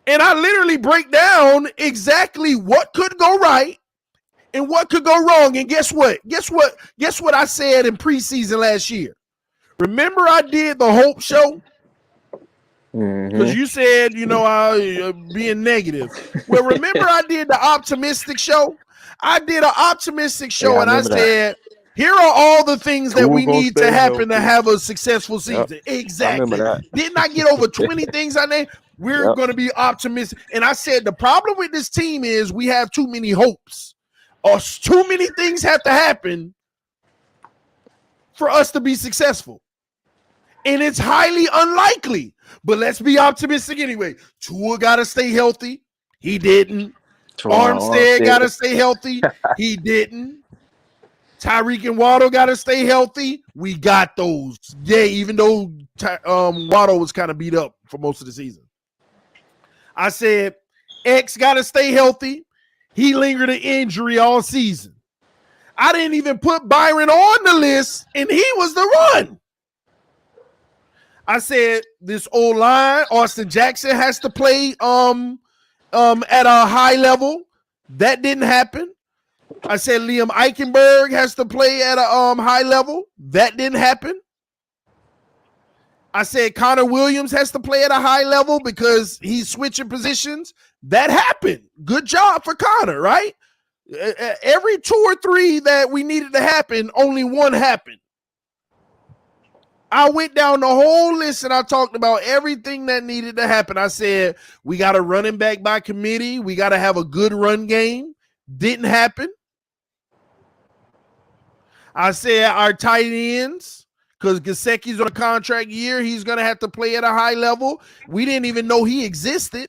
B: And I literally break down exactly what could go right and what could go wrong. And guess what? Guess what I said in preseason last year? Remember I did the Hope Show? Because you said, I being negative. Well, remember I did the Optimistic Show? I did an Optimistic Show, and I said, here are all the things that we need to happen to have a successful season. Yep. Exactly. Didn't I get over 20 things I named? We're going to be optimistic. And I said, the problem with this team is we have too many hopes. Or too many things have to happen for us to be successful. And it's highly unlikely. But let's be optimistic anyway. Tua got to stay healthy. He didn't. Armstead got to stay healthy. He didn't. Tyreek and Waddle got to stay healthy. We got those. Yeah, even though Waddle was kind of beat up for most of the season. I said, X got to stay healthy. He lingered an injury all season. I didn't even put Byron on the list, and he was the run. I said this old line, Austin Jackson has to play at a high level. That didn't happen. I said Liam Eichenberg has to play at a high level. That didn't happen. I said Connor Williams has to play at a high level because he's switching positions. That happened. Good job for Connor, right? Every 2 or 3 that we needed to happen, only one happened. I went down the whole list and I talked about everything that needed to happen. I said, we got a running back by committee. We got to have a good run game. Didn't happen. I said our tight ends, because Gesicki's on a contract year, he's going to have to play at a high level. We didn't even know he existed.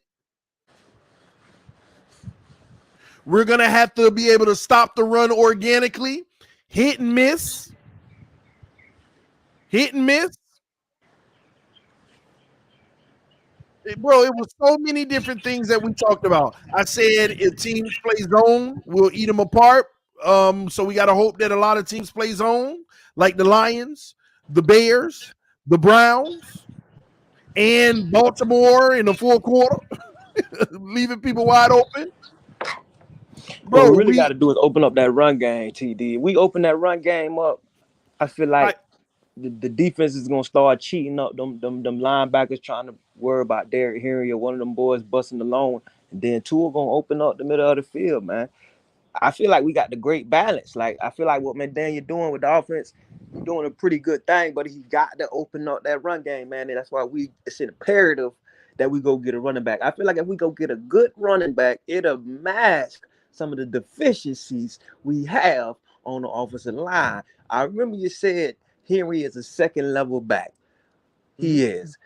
B: We're going to have to be able to stop the run organically. Hit and miss. Hit and miss. Bro, it was so many different things that we talked about. I said if teams play zone, we'll eat them apart. So we got to hope that a lot of teams play zone, like the Lions, the Bears, the Browns, and Baltimore in the fourth quarter, leaving people wide open.
G: Bro, what we really got to do is open up that run game, TD. We open that run game up, I feel like the defense is going to start cheating up them linebackers trying to worry about Derrick Henry or one of them boys busting the loan, and then Tua going to open up the middle of the field, man. I feel like we got the great balance. Like, I feel like what McDaniel doing with the offense, he's doing a pretty good thing, but he got to open up that run game, man. And that's why it's imperative that we go get a running back. I feel like if we go get a good running back, it'll mask some of the deficiencies we have on the offensive line. I remember you said Henry is a second level back. He is.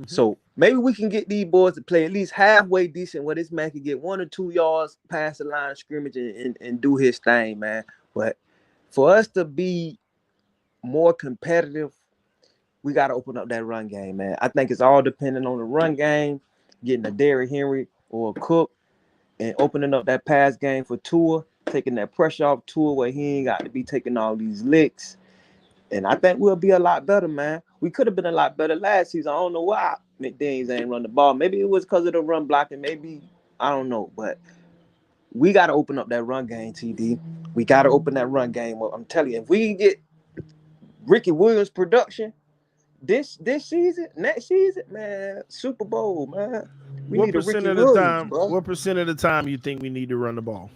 G: So maybe we can get these boys to play at least halfway decent where this man can get 1 or 2 yards past the line of scrimmage and do his thing, man. But for us to be more competitive, we got to open up that run game, man. I think it's all dependent on the run game, getting a Derrick Henry or a Cook, and opening up that pass game for Tua, taking that pressure off Tua where he ain't got to be taking all these licks. And I think we'll be a lot better, man. We could have been a lot better last season. I don't know why McDaniels ain't run the ball. Maybe it was because of the run blocking. Maybe, I don't know. But we got to open up that run game, TD. We got to open that run game up. I'm telling you, if we get Ricky Williams production this season, next season, man, Super Bowl, man. We
B: What
G: need a
B: percent
G: Ricky
B: of the
G: Williams,
B: time?
G: bro.
B: What percent of the time you think we need to run the ball?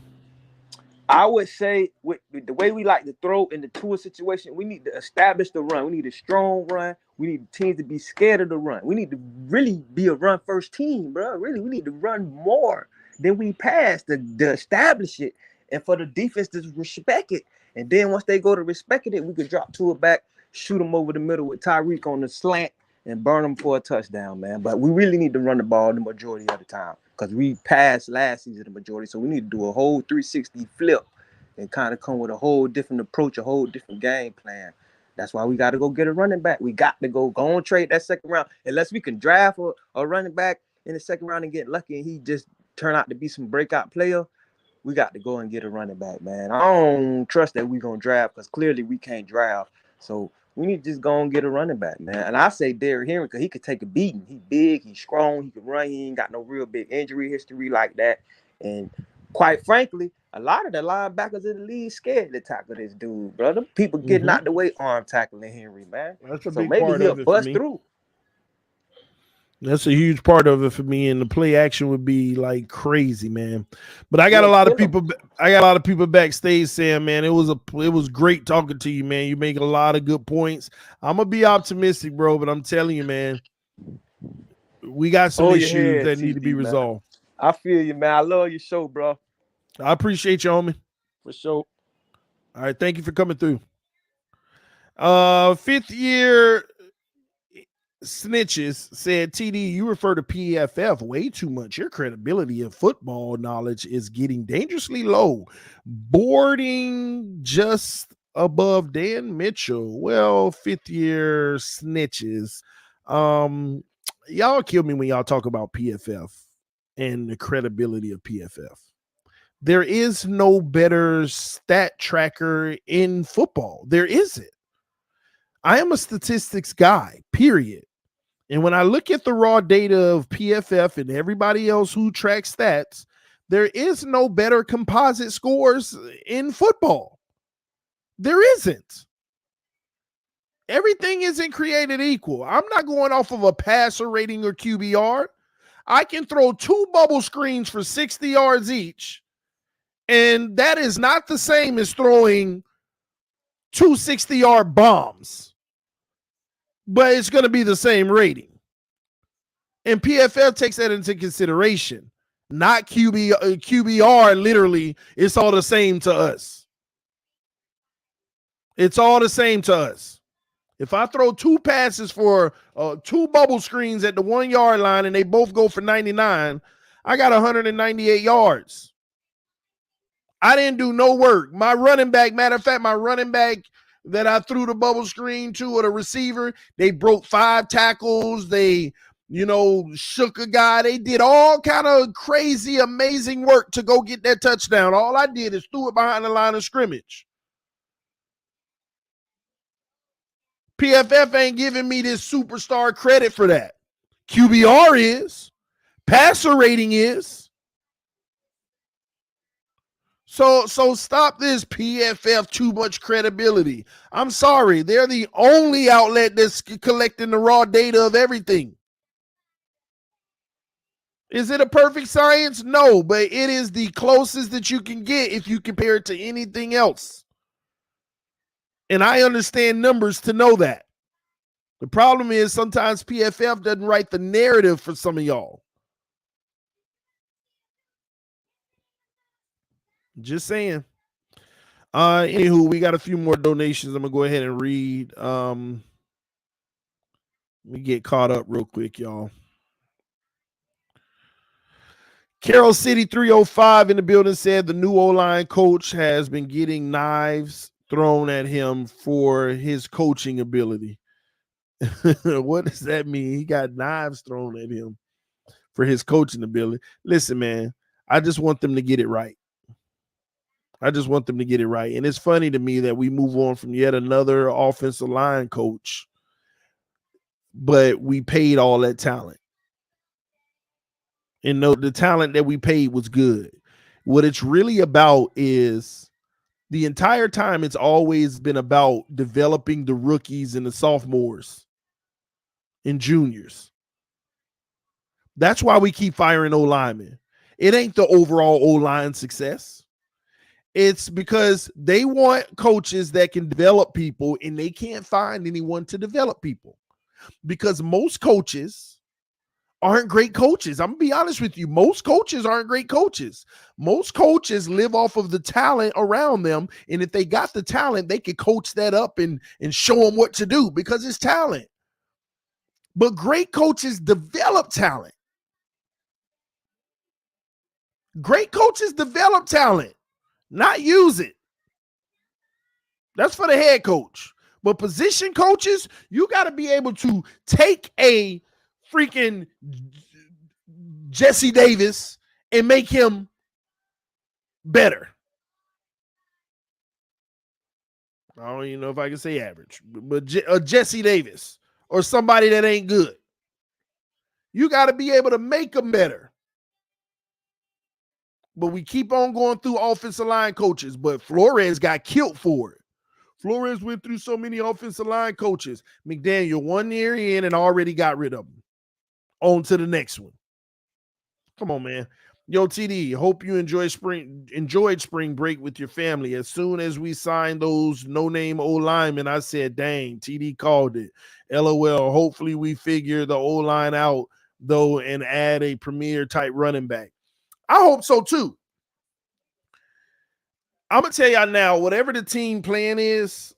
G: I would say with the way we like to throw in the tour situation, we need to establish the run. We need a strong run. We need teams to be scared of the run. We need to really be a run first team, bro. Really, we need to run more than we pass to establish it and for the defense to respect it. And then once they go to respecting it, we could drop to it back, shoot them over the middle with Tyreek on the slant and burn them for a touchdown, man. But we really need to run the ball the majority of the time because we passed last season the majority. So we need to do a whole 360 flip and kind of come with a whole different approach, a whole different game plan. That's why we got to go get a running back. We got to go and trade that second round. Unless we can draft a running back in the second round and get lucky and he just turn out to be some breakout player, we got to go and get a running back, man. I don't trust that we're going to draft because clearly we can't draft. So we need to just go and get a running back, man. And I say Derrick Henry because he could take a beating. He big, he's strong, he can run. He ain't got no real big injury history like that. And quite frankly, a lot of the linebackers in the league scared to tackle this dude, brother. People getting out the way arm tackling Henry, man.
B: That's a
G: So
B: big
G: maybe
B: part
G: he'll
B: of it for
G: bust
B: me.
G: through.
B: That's a huge part of it for me, and the play action would be like crazy, man. But I got a lot of people. I got a lot of people backstage saying, "Man, it was great talking to you, man. You make a lot of good points." I'm gonna be optimistic, bro, but I'm telling you, man, we got some issues that need to be resolved.
G: I feel you, man. I love your show, bro.
B: I appreciate you, homie.
G: For sure.
B: All right, thank you for coming through. Fifth year snitches said, TD, you refer to PFF way too much. Your credibility in football knowledge is getting dangerously low. Boarding just above Dan Mitchell. Well, fifth year snitches. Y'all kill me when y'all talk about PFF and the credibility of PFF. There is no better stat tracker in football. There isn't. I am a statistics guy, period. And when I look at the raw data of PFF and everybody else who tracks stats, there is no better composite scores in football. There isn't. Everything isn't created equal. I'm not going off of a passer rating or QBR. I can throw 2 bubble screens for 60 yards each, and that is not the same as throwing 2 60-yard bombs, but it's going to be the same rating. And PFF takes that into consideration, not QBR. Literally, it's all the same to us. It's all the same to us. If I throw 2 passes for 2 bubble screens at the 1 yard line and they both go for 99, I got 198 yards. I didn't do no work. My running back, matter of fact, my running back that I threw the bubble screen to or the receiver, they broke 5 tackles. They, shook a guy. They did all kind of crazy, amazing work to go get that touchdown. All I did is threw it behind the line of scrimmage. PFF ain't giving me this superstar credit for that. QBR is. Passer rating is. So stop this PFF too much credibility. I'm sorry. They're the only outlet that's collecting the raw data of everything. Is it a perfect science? No, but it is the closest that you can get if you compare it to anything else. And I understand numbers to know that. The problem is sometimes PFF doesn't write the narrative for some of y'all. Just saying. Anywho, we got a few more donations. I'm going to go ahead and read. Let me get caught up real quick, y'all. Carroll City 305 in the building said the new O-line coach has been getting knives thrown at him for his coaching ability. What does that mean? He got knives thrown at him for his coaching ability. Listen, man, I just want them to get it right. I just want them to get it right. And it's funny to me that we move on from yet another offensive line coach but we paid all that talent. And the talent that we paid was good. What it's really about is the entire time it's always been about developing the rookies and the sophomores and juniors. That's why we keep firing O-linemen. It ain't the overall O-line success. It's because they want coaches that can develop people, and they can't find anyone to develop people because most coaches aren't great coaches. I'm gonna be honest with you. Most coaches aren't great coaches. Most coaches live off of the talent around them. And if they got the talent, they could coach that up and show them what to do because it's talent. But great coaches develop talent. Great coaches develop talent, not use it. That's for the head coach. But position coaches, you got to be able to take a freaking Jesse Davis and make him better. I don't even know if I can say average, but Jesse Davis or somebody that ain't good. You got to be able to make them better. But we keep on going through offensive line coaches, but Flores got killed for it. Flores went through so many offensive line coaches. McDaniel 1 year in and already got rid of them. On to the next one. Come on, man. Yo, TD, hope you enjoyed spring break with your family. As soon as we signed those no-name O-linemen, I said, dang, TD called it. LOL. Hopefully we figure the O-line out, though, and add a premier-type running back. I hope so, too. I'm going to tell y'all now, whatever the team plan is,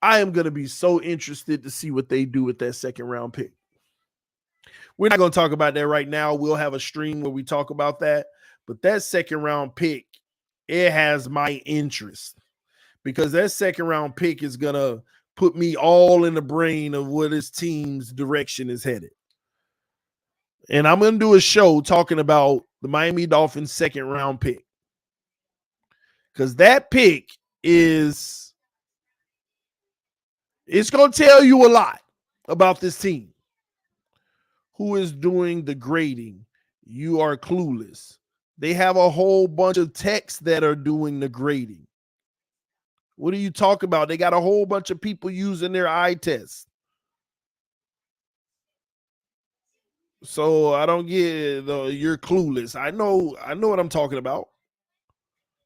B: I am going to be so interested to see what they do with that second-round pick. We're not going to talk about that right now. We'll have a stream where we talk about that. But that second-round pick, it has my interest because that second-round pick is going to put me all in the brain of what his team's direction is headed. And I'm going to do a show talking about the Miami Dolphins second-round pick because that pick it's going to tell you a lot about this team. Who is doing the grading? You are clueless. They have a whole bunch of techs that are doing the grading. What are you talking about? They got a whole bunch of people using their eye test. So I don't get you're clueless. I know what I'm talking about.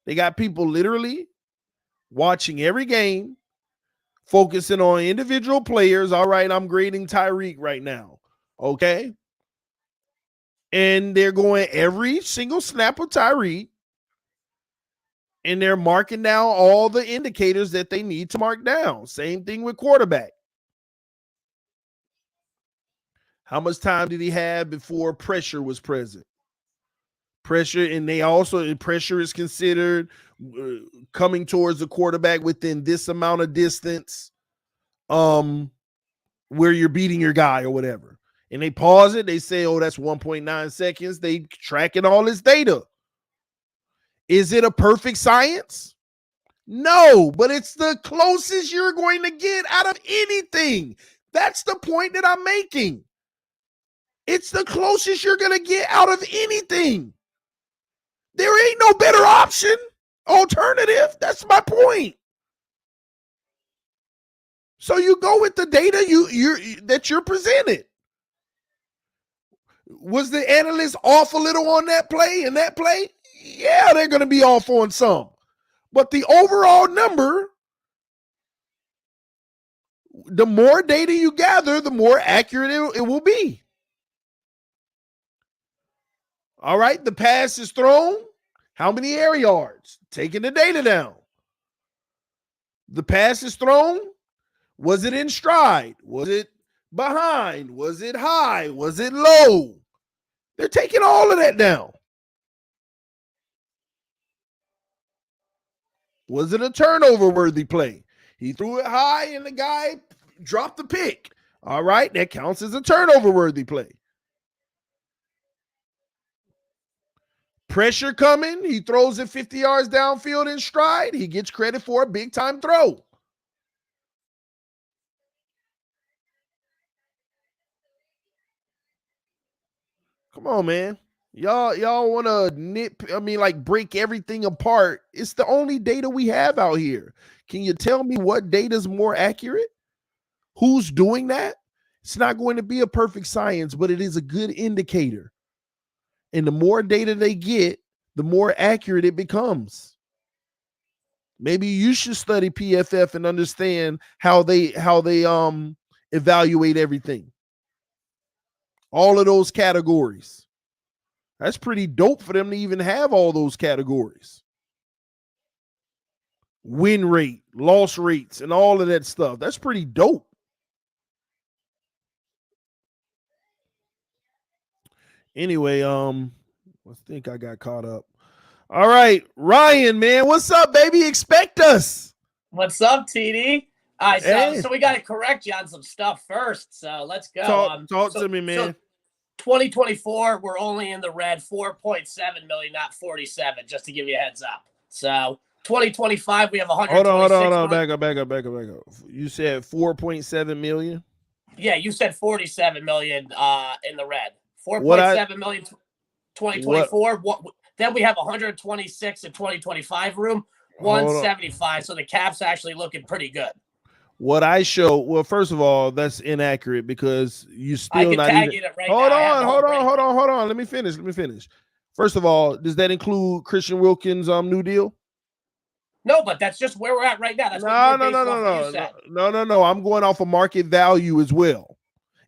B: They got people literally watching every game, focusing on individual players. All right, I'm grading Tyreek right now. Okay. And they're going every single snap of Tyreek, and they're marking down all the indicators that they need to mark down. Same thing with quarterback. How much time did he have before pressure was present? Pressure, and they also, pressure is considered coming towards the quarterback within this amount of distance where you're beating your guy or whatever. And they pause it. They say, oh, that's 1.9 seconds. They tracking all this data. Is it a perfect science? No, but it's the closest you're going to get out of anything. That's the point that I'm making. It's the closest you're going to get out of anything. There ain't no better option, alternative. That's my point. So you go with the data that you're presented. Was the analyst off a little on that play and that play? Yeah, they're going to be off on some. But the overall number, the more data you gather, the more accurate it will be. All right, the pass is thrown. How many air yards? Taking the data down. The pass is thrown. Was it in stride? Was it behind? Was it high? Was it low? They're taking all of that down. Was it a turnover-worthy play? He threw it high and the guy dropped the pick. All right, that counts as a turnover-worthy play. Pressure coming. He throws it 50 yards downfield in stride. He gets credit for a big-time throw. Come on, man. Y'all want to break everything apart. It's the only data we have out here. Can you tell me what data is more accurate? Who's doing that? It's not going to be a perfect science, but it is a good indicator. And the more data they get, the more accurate it becomes. Maybe you should study PFF and understand how they evaluate everything. All of those categories. That's pretty dope for them to even have all those categories. Win rate, loss rates, and all of that stuff. That's pretty dope. Anyway, I think I got caught up. All right, Ryan, man, what's up, baby? Expect us.
H: What's up, TD? All right,
B: Hey.
H: so we got to correct you on some stuff first. So let's go.
B: Talk to me, man.
H: So 2024, we're only in the red, 4.7 million, not 47. Just to give you a heads up. So 2025, we have 126.
B: Hold on. Back up. You said 4.7 million.
H: Yeah, you said 47 million in the red. 4.7 million 2024. Then we have 126 in 2025 room, 175. So the cap's actually looking pretty good.
B: What I show, well, first of all, that's inaccurate because you still not even.
H: It right
B: hold
H: now.
B: Hold on. Let me finish. First of all, does that include Christian Wilkins' new deal?
H: No, but that's just where we're at right now. That's
B: No. I'm going off of market value as well.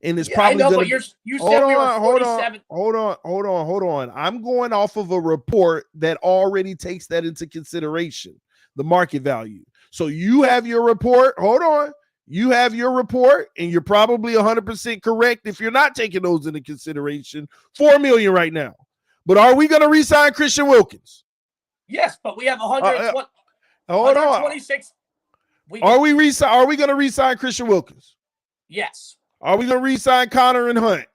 B: And it's probably
H: but you said we were 47.
B: Hold on. I'm going off of a report that already takes that into consideration, the market value. So you have your report. Hold on. You have your report, and you're probably 100% correct if you're not taking those into consideration. 4 million right now. But are we going to re-sign Christian Wilkins?
H: Yes, but we have 126.
B: Hold on. Are we going to re-sign Christian Wilkins?
H: Yes.
B: Are we going to re-sign Connor and Hunt?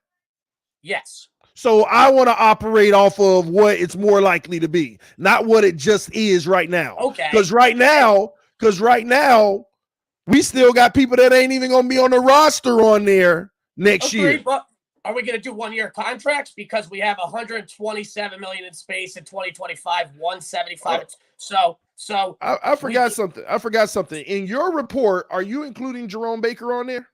H: Yes.
B: So I want to operate off of what it's more likely to be, not what it just is right now.
H: Okay.
B: Because right now, we still got people that ain't even going to be on the roster on there next year.
H: But are we going to do 1-year contracts? Because we have 127 million in space in 2025, 175. So
B: I forgot something. In your report, are you including Jerome Baker on there?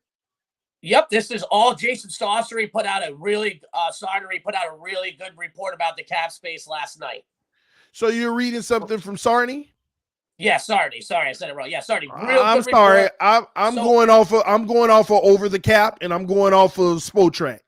H: Yep, this is all Jason Saucery put out a really good report about the cap space last night.
B: So you're reading something from Sarney?
H: Yeah, Sorry, I said it wrong. Yeah, sorry.
B: I'm sorry. I'm going off of over the cap, and I'm going off of Spotrac.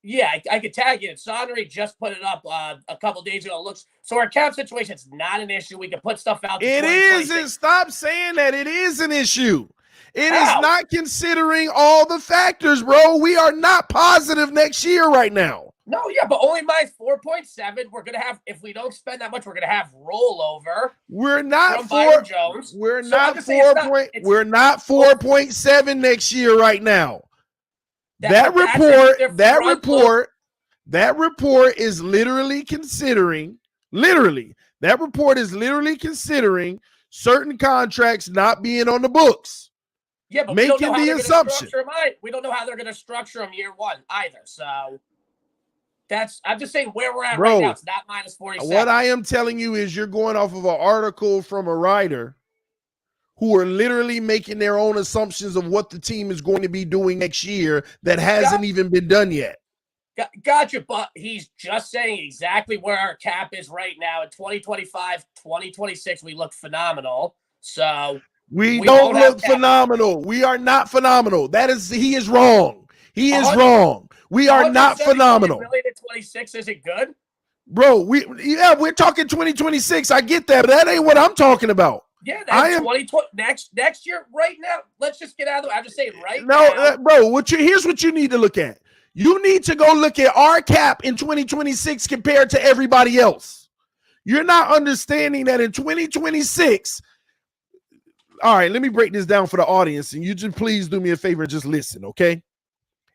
H: Yeah, I could tag you. Sonnery just put it up a couple days ago. So our cap situation is not an issue. We can put stuff out.
B: It isn't. Stop saying that. It is an issue. It is not considering all the factors, bro. We are not positive next year right now.
H: No, yeah, but only by 4.7. We're gonna have, if we don't spend that much, we're gonna have rollover.
B: We're not
H: Jones.
B: We're not 4.7 next year right now. That report is literally considering certain contracts not being on the books.
H: Yeah, but making the assumption. We don't know how they're going to structure them year one either. So I'm just saying where we're at right now. It's not minus 47.
B: What I am telling you is you're going off of an article from a writer who are literally making their own assumptions of what the team is going to be doing next year that hasn't even been done yet.
H: Gotcha, but he's just saying exactly where our cap is right now. In 2025, 2026, we look phenomenal. So
B: we don't look phenomenal. We are not phenomenal. He is wrong. He is wrong. We are not phenomenal.
H: Really, 26 isn't good,
B: bro. We're talking 2026. I get that, but that ain't what I'm talking about.
H: Yeah, that's 2020 next year. Right now, let's just get out of the way. I'm just saying now.
B: Bro. Here's what you need to look at. You need to go look at our cap in 2026 compared to everybody else. You're not understanding that in 2026. All right, let me break this down for the audience, and you just please do me a favor and just listen, okay?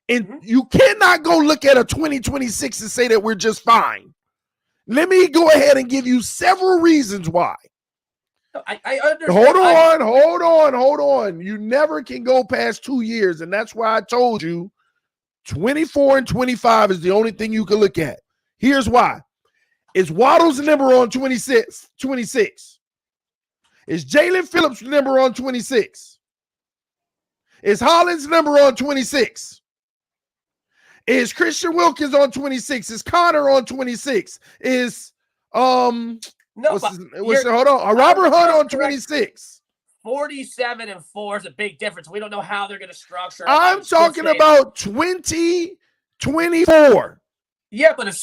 B: And you cannot go look at a 2026 and say that we're just fine. Let me go ahead and give you several reasons why.
H: I understand.
B: Hold on. You never can go past 2 years, and that's why I told you 24 and 25 is the only thing you can look at. Here's why. Is Waddle's number on 26? Is Jalen Phillips' number on 26? Is Holland's number on 26? Is Christian Wilkins on 26? Is Connor on 26? Is hold on, Robert Hunt on 26?
H: 47-4 is a big difference. We don't know how they're going to structure it.
B: I'm talking about 2024.
H: Yeah, but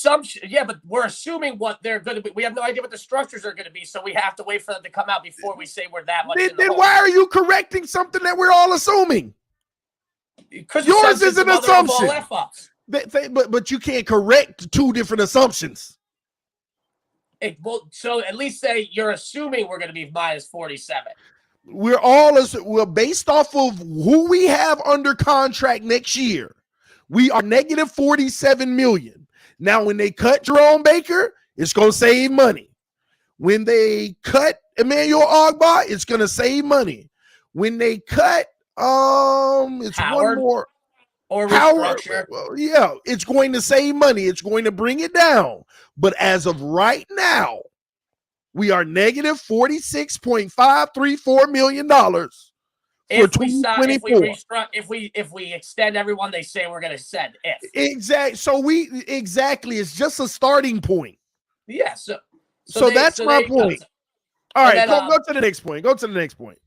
H: we're assuming what they're going to be. We have no idea what the structures are going to be, so we have to wait for them to come out before we say we're that much.
B: Then why are you correcting something that we're all assuming?
H: Because
B: yours is an assumption. But you can't correct two different assumptions.
H: So at least say you're assuming we're going to be minus 47.
B: We're based off of who we have under contract next year. We are negative 47 million. Now, when they cut Jerome Baker, it's going to save money. When they cut Emmanuel Ogbah, it's going to save money. When they cut, it's
H: Howard,
B: one more.
H: Or
B: Howard, well, yeah, it's going to save money. It's going to bring it down. But as of right now, we are negative $46.534 million.
H: If we extend everyone, they say we're going to send.
B: Exactly. So it's just a starting point.
H: Yeah. So
B: that's my point. All right, go to the next point. Go to the next point.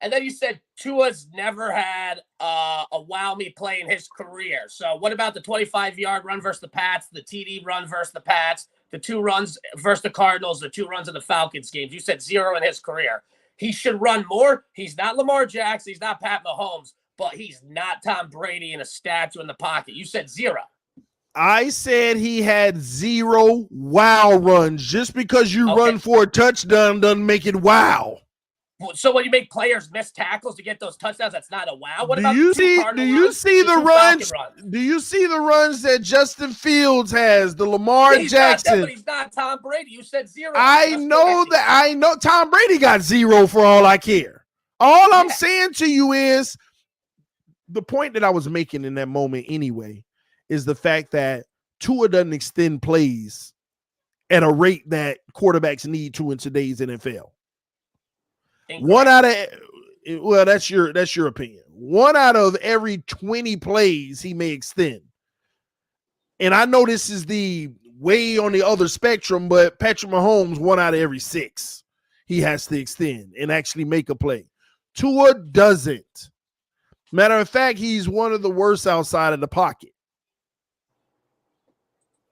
H: And then you said Tua's never had a wow me play in his career. So what about the 25-yard run versus the Pats, the TD run versus the Pats, the 2 runs versus the Cardinals, the 2 runs in the Falcons games? You said 0 in his career. He should run more. He's not Lamar Jackson. He's not Pat Mahomes, but he's not Tom Brady in a statue in the pocket. You said 0.
B: I said he had 0 wow runs. Just because you run for a touchdown doesn't make it wow.
H: So when you make players miss tackles to get those touchdowns, that's not a wow. What about
B: do you see the runs? Do you see the runs that Justin Fields has? The Lamar Jackson.
H: But he's not Tom Brady. You said 0.
B: I know Tom Brady got 0 for all I care. All I'm saying to you is the point that I was making in that moment anyway is the fact that Tua doesn't extend plays at a rate that quarterbacks need to in today's NFL. That's your opinion. 1 out of every 20 plays he may extend. And I know this is the way on the other spectrum, but Patrick Mahomes, 1 out of every 6 he has to extend and actually make a play. Tua doesn't. Matter of fact, he's one of the worst outside of the pocket.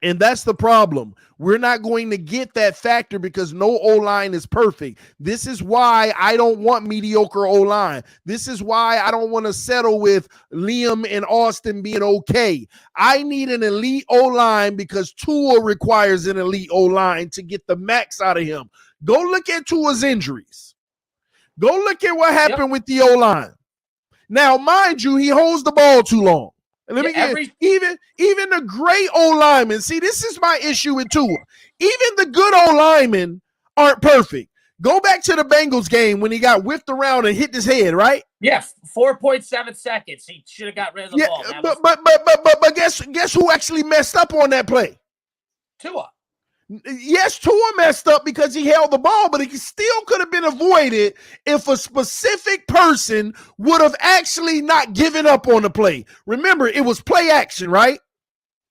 B: And that's the problem. We're not going to get that factor because no O-line is perfect. This is why I don't want mediocre O-line. This is why I don't want to settle with Liam and Austin being okay. I need an elite O-line because Tua requires an elite O-line to get the max out of him. Go look at Tua's injuries. Go look at what happened with the O-line. Now, mind you, he holds the ball too long. Let me get even the great O-linemen. See, this is my issue with Tua. Even the good O-linemen aren't perfect. Go back to the Bengals game when he got whipped around and hit his head, right?
H: Yeah, 4.7 seconds. He should have got rid of the ball.
B: But guess who actually messed up on that play?
H: Tua.
B: Yes, Tua messed up because he held the ball, but it still could have been avoided if a specific person would have actually not given up on the play. Remember, it was play action, right?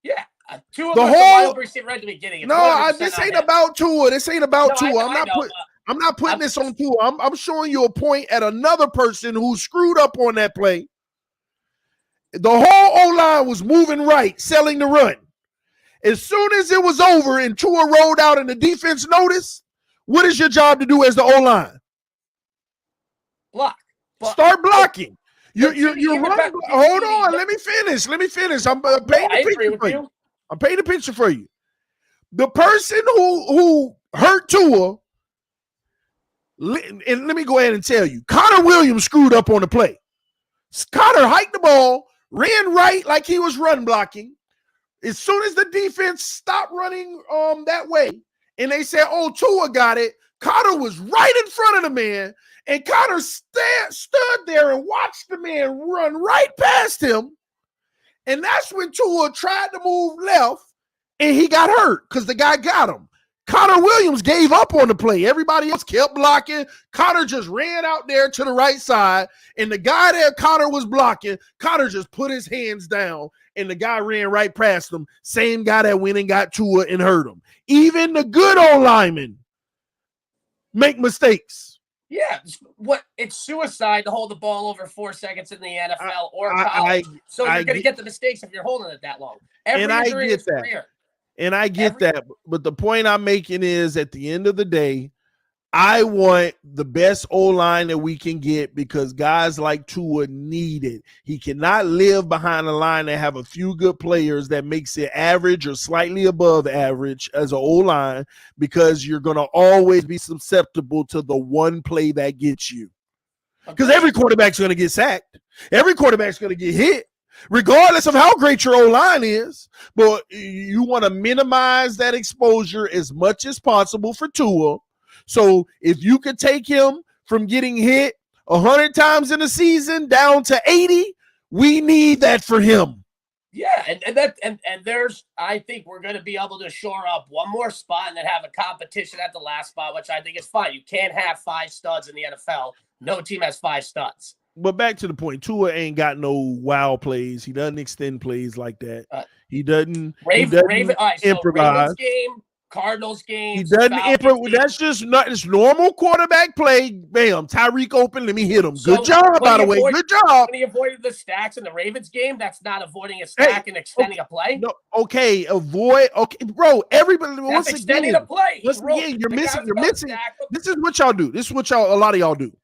H: Yeah. Tua was the wide receiver right at the beginning.
B: This ain't about Tua. This ain't about Tua. I'm not putting this on Tua. I'm showing you a point at another person who screwed up on that play. The whole O-line was moving right, selling the run. As soon as it was over and Tua rolled out and the defense noticed, what is your job to do as the O-line?
H: Block.
B: Start blocking. You're running. Hold on. Let me finish. I'm painting a picture for you. I'm painting a picture for you. The person who hurt Tua, and let me go ahead and tell you, Connor Williams screwed up on the play. Connor hiked the ball, ran right like he was run blocking. As soon as the defense stopped running that way, and they said, "Oh, Tua got it," Connor was right in front of the man, and Connor stood there and watched the man run right past him. And that's when Tua tried to move left, and he got hurt because the guy got him. Connor Williams gave up on the play. Everybody else kept blocking. Connor just ran out there to the right side, and the guy that Connor was blocking, Connor just put his hands down, and the guy ran right past him. Same guy that went and got Tua and hurt him. Even the good old linemen make mistakes.
H: Yeah, it's suicide to hold the ball over 4 seconds in the NFL or college. So you're going to get the mistakes if you're holding it that long.
B: And I get that.
H: Career.
B: And I get that. But the point I'm making is at the end of the day, I want the best O-line that we can get because guys like Tua need it. He cannot live behind a line that have a few good players that makes it average or slightly above average as an O-line because you're going to always be susceptible to the one play that gets you. Because every quarterback's going to get sacked. Every quarterback's going to get hit. Regardless of how great your O-line is, but you want to minimize that exposure as much as possible for Tua. So if you could take him from getting hit 100 times in a season down to 80, we need that for him.
H: Yeah, and there's, I think we're going to be able to shore up one more spot and then have a competition at the last spot, which I think is fine. You can't have 5 studs in the NFL. No team has 5 studs.
B: But back to the point, Tua ain't got no wow plays. He doesn't extend plays like that. He doesn't.
H: Raven, all right,
B: improvise.
H: So Ravens game, Cardinals game.
B: He doesn't improvise. That's just not. It's normal quarterback play. Bam, Tyreek open. Let me hit him. Good job, by the way. Good job.
H: When he avoided the stacks in the Ravens game, that's not avoiding a stack and extending a play.
B: No, okay, avoid. Okay, bro. Everybody.
H: That's
B: once
H: extending
B: again,
H: a play.
B: Once again, you're missing. You're missing. This is what y'all do. This is what a lot of y'all do.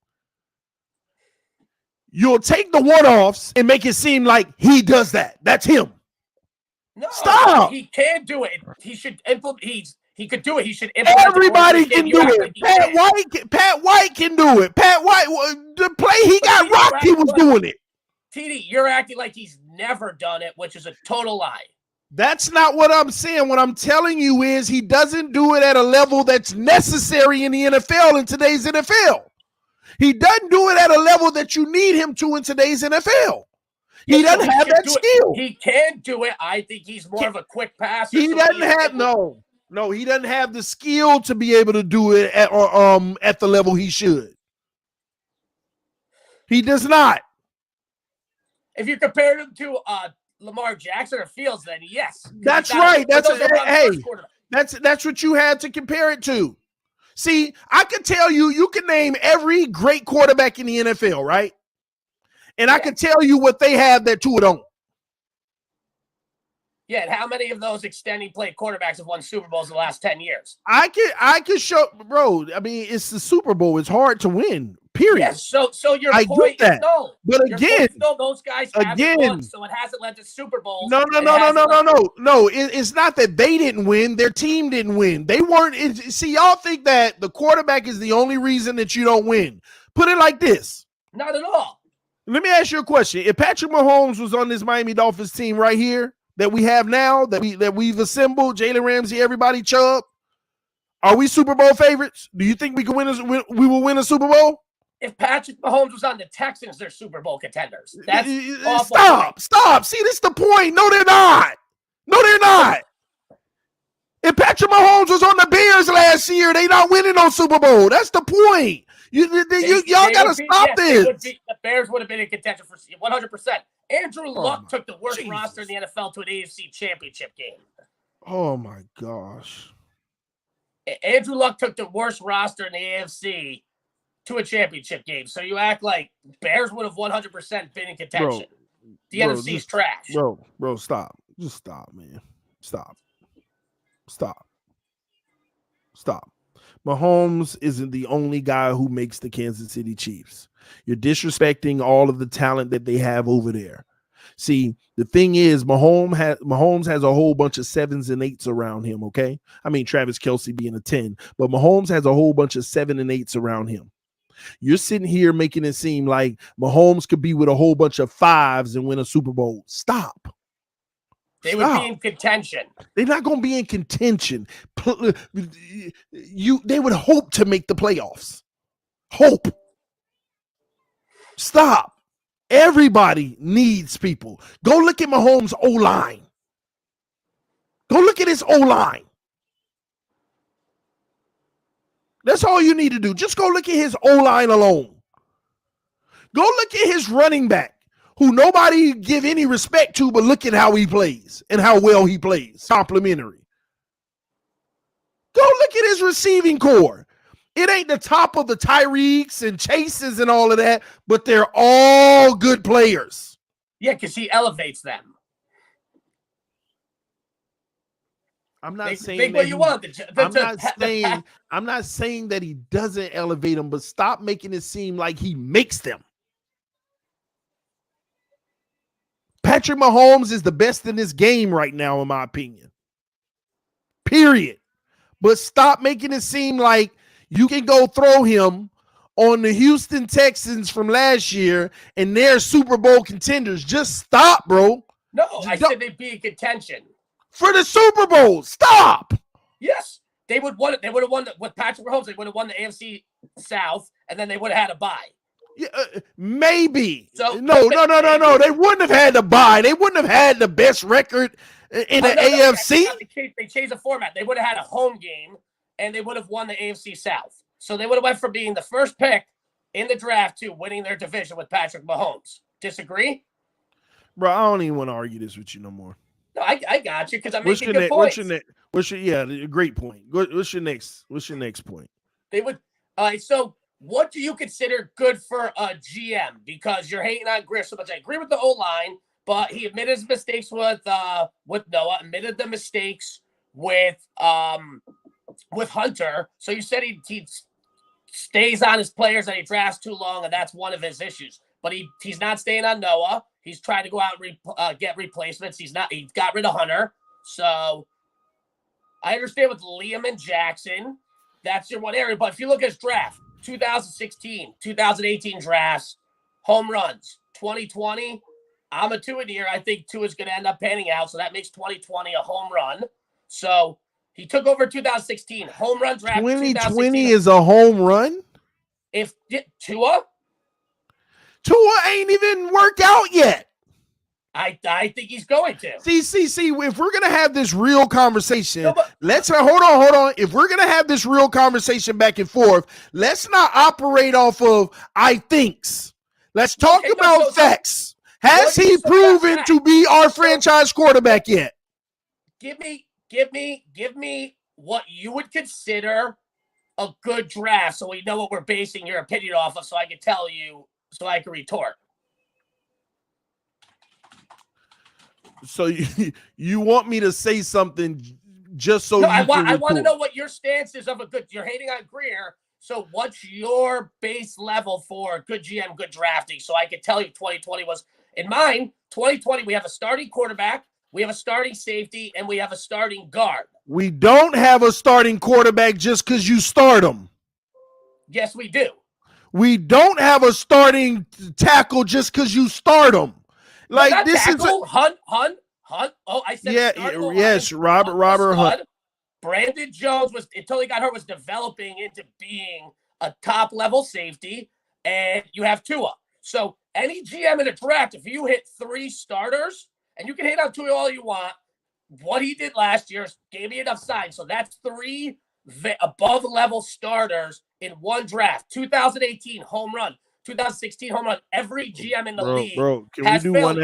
B: You'll take the one-offs and make it seem like he does that. That's him.
H: No,
B: stop.
H: He can do it. He should implement. He could do it. He should implement.
B: Everybody can do it. Pat White can do it. Pat White, the play he got rocked, he was doing it.
H: TD, you're acting like he's never done it, which is a total lie.
B: That's not what I'm saying. What I'm telling you is he doesn't do it at a level that's necessary in the NFL in today's NFL. He doesn't do it at a level that you need him to in today's NFL. He doesn't have that skill.
H: He can do it. I think he's more of a quick passer.
B: He doesn't have he doesn't have the skill to be able to do it at the level he should. He does not.
H: If you compare him to Lamar Jackson or Fields, then yes.
B: That's right. That's what you had to compare it to. See, I could tell you can name every great quarterback in the NFL, right? And I could tell you what they have that Tua don't.
H: Yeah, and how many of those extending play quarterbacks have won Super Bowls in the last 10 years?
B: I could show, bro. I mean, it's the Super Bowl. It's hard to win. Period.
H: Yes, so your point is no.
B: But again,
H: those guys haven't won, so it hasn't led to Super Bowls.
B: No. It's not that they didn't win. Their team didn't win. They weren't. See, y'all think that the quarterback is the only reason that you don't win. Put it like this.
H: Not at all.
B: Let me ask you a question. If Patrick Mahomes was on this Miami Dolphins team right here that we have now, that we've assembled, Jalen Ramsey, everybody, Chubb, are we Super Bowl favorites? Do you think we can we will win a Super Bowl?
H: If Patrick Mahomes was on the Texans, they're Super Bowl contenders. That's
B: Stop. See, this is the point. No, they're not. If Patrick Mahomes was on the Bears last year, they not winning on Super Bowl. That's the point. Y'all got to stop this.
H: The Bears would have been in contention for 100%. Andrew Luck took the worst roster in the NFL to an AFC championship game.
B: Oh, my gosh.
H: Andrew Luck took the worst roster in the AFC to a championship game. So you act like Bears would have 100% been in contention. The NFC's trash.
B: Bro, stop. Just stop, man. Stop. Mahomes isn't the only guy who makes the Kansas City Chiefs. You're disrespecting all of the talent that they have over there. See, the thing is, Mahomes has a whole bunch of 7s and 8s around him, okay? I mean, Travis Kelce being a 10, but Mahomes has a whole bunch of 7 and 8s around him. You're sitting here making it seem like Mahomes could be with a whole bunch of 5s and win a Super Bowl. Stop.
H: They would be in contention.
B: They're not going to be in contention. They would hope to make the playoffs. Hope. Stop. Everybody needs people. Go look at Mahomes' O-line. Go look at his O-line. That's all you need to do. Just go look at his O-line alone. Go look at his running back, who nobody give any respect to, but look at how he plays and how well he plays. Complimentary. Go look at his receiving core. It ain't the top of the Tyreeks and Chases and all of that, but they're all good players.
H: Yeah, because he elevates them.
B: I'm not saying
H: think
B: that
H: what you want.
B: I'm not saying that he doesn't elevate them, but stop making it seem like he makes them. Patrick Mahomes is the best in this game right now, in my opinion. Period. But stop making it seem like you can go throw him on the Houston Texans from last year and they're Super Bowl contenders. Just stop, bro.
H: No, I said they'd be in contention.
B: For the Super Bowl. Stop.
H: Yes. They would have won with Patrick Mahomes. They would have won the AFC South, and then they would have had a bye.
B: Yeah, maybe.
H: So,
B: no. They wouldn't have had to bye. They wouldn't have had the best record in the AFC.
H: They changed the format. They would have had a home game, and they would have won the AFC South. So they would have went from being the first pick in the draft to winning their division with Patrick Mahomes. Disagree?
B: Bro, I don't even want to argue this with you no more.
H: No, I got you because I'm making good points.
B: Great point. What's your next point?
H: They would. So what do you consider good for a GM? Because you're hating on Grier so much. I agree with the O-line, but he admitted his mistakes with Noah. Admitted the mistakes with Hunter. So you said he stays on his players and he drafts too long, and that's one of his issues. But he's not staying on Noah. He's trying to go out and get replacements. He got rid of Hunter. So I understand with Liam and Jackson, that's your one area. But if you look at his draft, 2016, 2018 drafts, home runs, 2020, I'm a Tua year. I think Tua is going to end up panning out. So that makes 2020 a home run. So he took over 2016, home run draft.
B: 2020 is a home run?
H: If Tua
B: ain't even worked out yet.
H: I think he's going to.
B: See. If we're gonna have this real conversation, let's hold on. If we're gonna have this real conversation back and forth, let's not operate off of I thinks. Let's talk about facts. Has he proven to be our franchise quarterback yet?
H: Give me what you would consider a good draft, so we know what we're basing your opinion off of, so I can tell you. So I can retort.
B: So you want me to say something just so
H: I want to know what your stance is of a good. You're hating on Grier, so what's your base level for good GM, good drafting? So I can tell you 2020 was in mine. 2020 we have a starting quarterback, we have a starting safety, and we have a starting guard.
B: We don't have a starting quarterback just because you start him.
H: Yes, we do.
B: We don't have a starting tackle just because you start them. Like
H: no,
B: this
H: tackle,
B: is
H: Hunt. Oh, I said
B: yes, Robert Hunt.
H: Brandon Jones until he got hurt was developing into being a top level safety, and you have Tua. So any GM in a draft, if you hit 3 starters, and you can hit on Tua all you want, what he did last year gave me enough signs. So that's 3 above level starters in one draft. 2018 home run, 2016 home run. Every GM in the league.
B: Bro, can we do one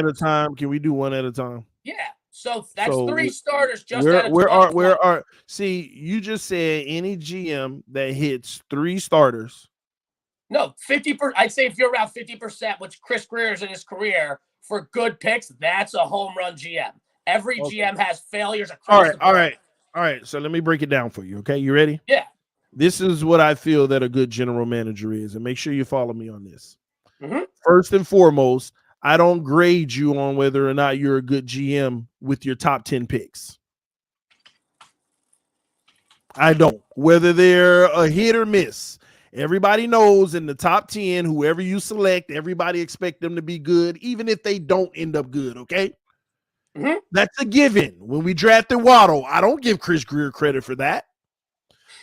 B: at a time?
H: Yeah. So that's 3 starters just
B: where are see, you just said any GM that hits 3 starters.
H: No, 50%. I'd say if you're around 50%, which Chris Grier is in his career for good picks, that's a home run GM. Every GM has failures across the board.
B: All right. So let me break it down for you. Okay, you ready?
H: Yeah.
B: This is what I feel that a good general manager is, and make sure you follow me on this.
H: Mm-hmm.
B: First and foremost, I don't grade you on whether or not you're a good GM with your top 10 picks. I don't. Whether they're a hit or miss. Everybody knows in the top 10, whoever you select, everybody expect them to be good, even if they don't end up good, okay?
H: Mm-hmm.
B: That's a given. When we drafted Waddle, I don't give Chris Grier credit for that.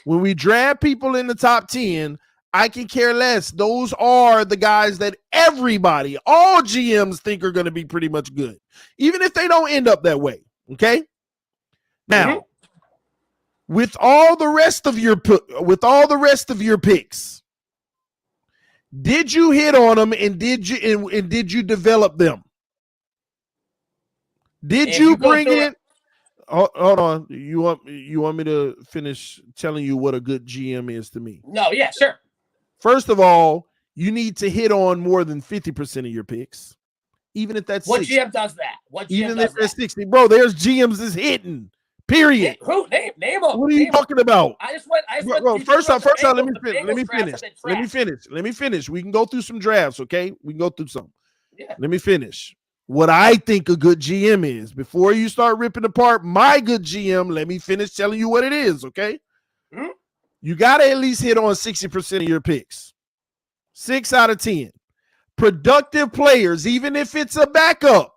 B: When we draft people in the top 10, I can care less. Those are the guys that everybody, all GMs think are going to be pretty much good, even if they don't end up that way, okay? Now, with all the rest of your picks, did you hit on them and did you develop them? Did you bring in? Hold on. You want me to finish telling you what a good GM is to me?
H: No, yeah, sure.
B: First of all, you need to hit on more than 50% of your picks, even if that's
H: what
B: 60.
H: GM does that? What GM
B: even
H: does
B: if that's 60, bro? There's GMs that's hitting. Period.
H: Who? Name them.
B: What are you talking about?
H: I just went.
B: Bro, first off, let me finish. We can go through some drafts, okay? We can go through some.
H: Yeah.
B: Let me finish. What I think a good GM is. Before you start ripping apart my good GM, let me finish telling you what it is, okay?
H: Mm-hmm.
B: You got to at least hit on 60% of your picks. 6 out of 10. Productive players, even if it's a backup,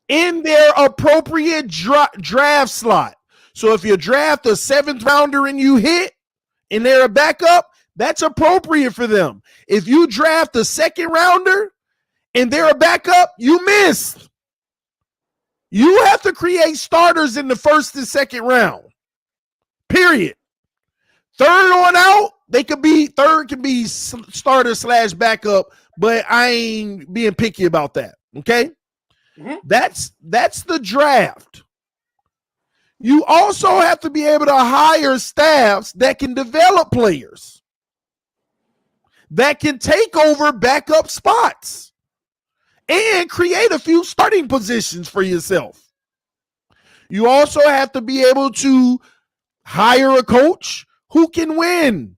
B: in their appropriate draft slot. So if you draft a 7th rounder and you hit and they're a backup, that's appropriate for them. If you draft a 2nd rounder and they're a backup, you missed. You have to create starters in the 1st and 2nd round. Period. 3rd on out, third can be starter / backup, but I ain't being picky about that. Okay? Mm-hmm. That's the draft. You also have to be able to hire staffs that can develop players, that can take over backup spots and create a few starting positions for yourself. You also have to be able to hire a coach who can win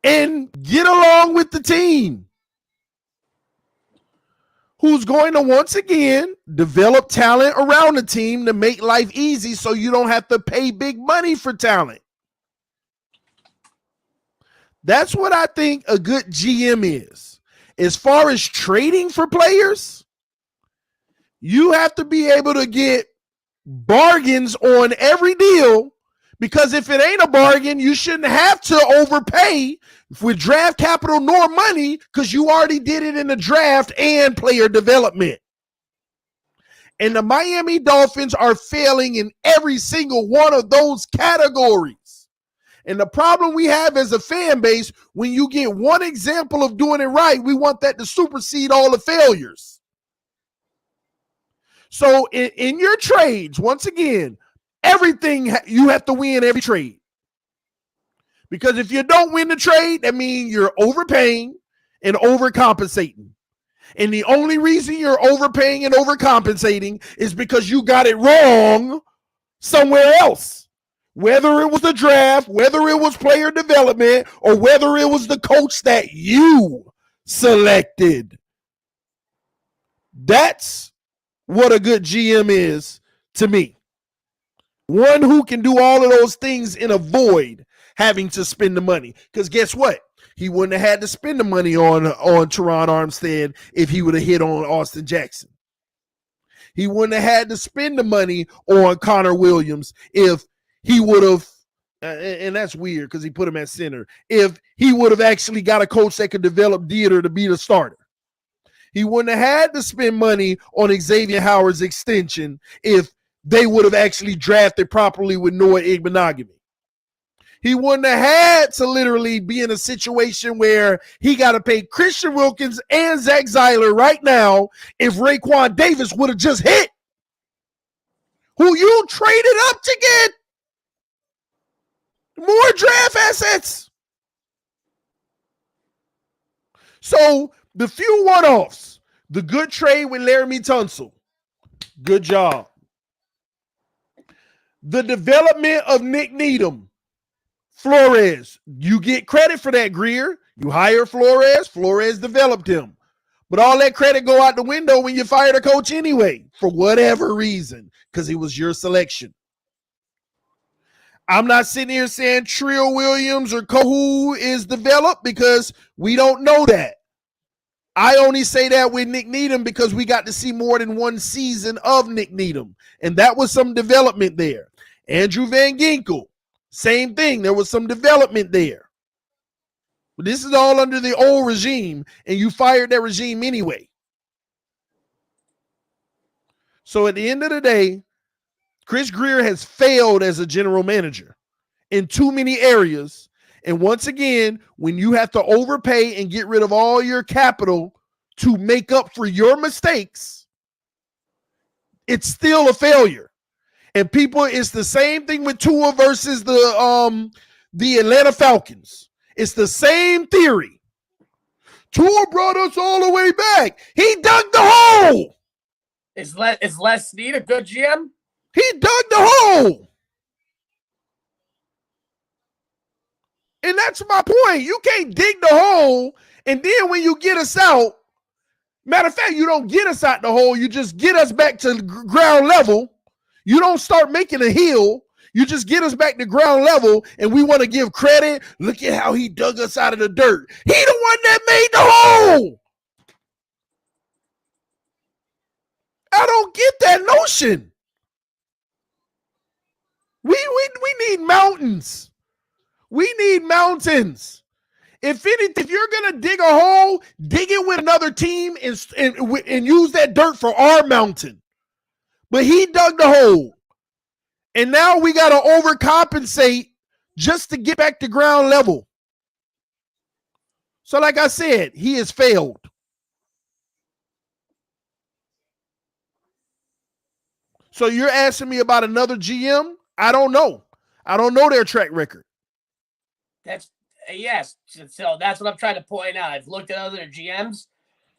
B: and get along with the team, who's going to, once again, develop talent around the team to make life easy so you don't have to pay big money for talent. That's what I think a good GM is. As far as trading for players, you have to be able to get bargains on every deal, because if it ain't a bargain, you shouldn't have to overpay with draft capital nor money, because you already did it in the draft and player development. And the Miami Dolphins are failing in every single one of those categories. And the problem we have as a fan base, when you get one example of doing it right, we want that to supersede all the failures. So in your trades, once again, everything you have to win every trade. Because if you don't win the trade, that means you're overpaying and overcompensating. And the only reason you're overpaying and overcompensating is because you got it wrong somewhere else. Whether it was the draft, whether it was player development, or whether it was the coach that you selected. That's what a good GM is to me. One who can do all of those things and avoid having to spend the money. Because guess what? He wouldn't have had to spend the money on Teron Armstead if he would have hit on Austin Jackson. He wouldn't have had to spend the money on Connor Williams if he would have, and that's weird because he put him at center, if he would have actually got a coach that could develop Dieter to be the starter. He wouldn't have had to spend money on Xavier Howard's extension if they would have actually drafted properly with Noah Igbenogany. He wouldn't have had to literally be in a situation where he got to pay Christian Wilkins and Zach Zeiler right now if Raekwon Davis would have just hit, who you traded up to get more draft assets. So the few one-offs, the good trade with Laramie Tunsil, good job. The development of Nick Needham, Flores, you get credit for that, Grier. You hire Flores developed him. But all that credit go out the window when you fire the coach anyway, for whatever reason, because he was your selection. I'm not sitting here saying Trill Williams or Kohu is developed because we don't know that. I only say that with Nick Needham because we got to see more than one season of Nick Needham, and that was some development there. Andrew Van Ginkel, same thing. There was some development there. But this is all under the old regime, and you fired that regime anyway. So at the end of the day, Chris Grier has failed as a general manager in too many areas. And once again, when you have to overpay and get rid of all your capital to make up for your mistakes, it's still a failure. And people, it's the same thing with Tua versus the Atlanta Falcons. It's the same theory. Tua brought us all the way back. He dug the hole.
H: Is Les Snead a good GM?
B: He dug the hole. And that's my point. You can't dig the hole, and then when you get us out, matter of fact, you don't get us out the hole. You just get us back to ground level. You don't start making a hill. You just get us back to ground level, and we want to give credit. Look at how he dug us out of the dirt. He the one that made the hole. I don't get that notion. We need mountains. We need mountains. If you're gonna dig a hole, dig it with another team and use that dirt for our mountain. But he dug the hole, and now we gotta overcompensate just to get back to ground level. So, like I said, he has failed. So you're asking me about another GM? I don't know. I don't know their track record.
H: Yes. So that's what I'm trying to point out. I've looked at other GMs.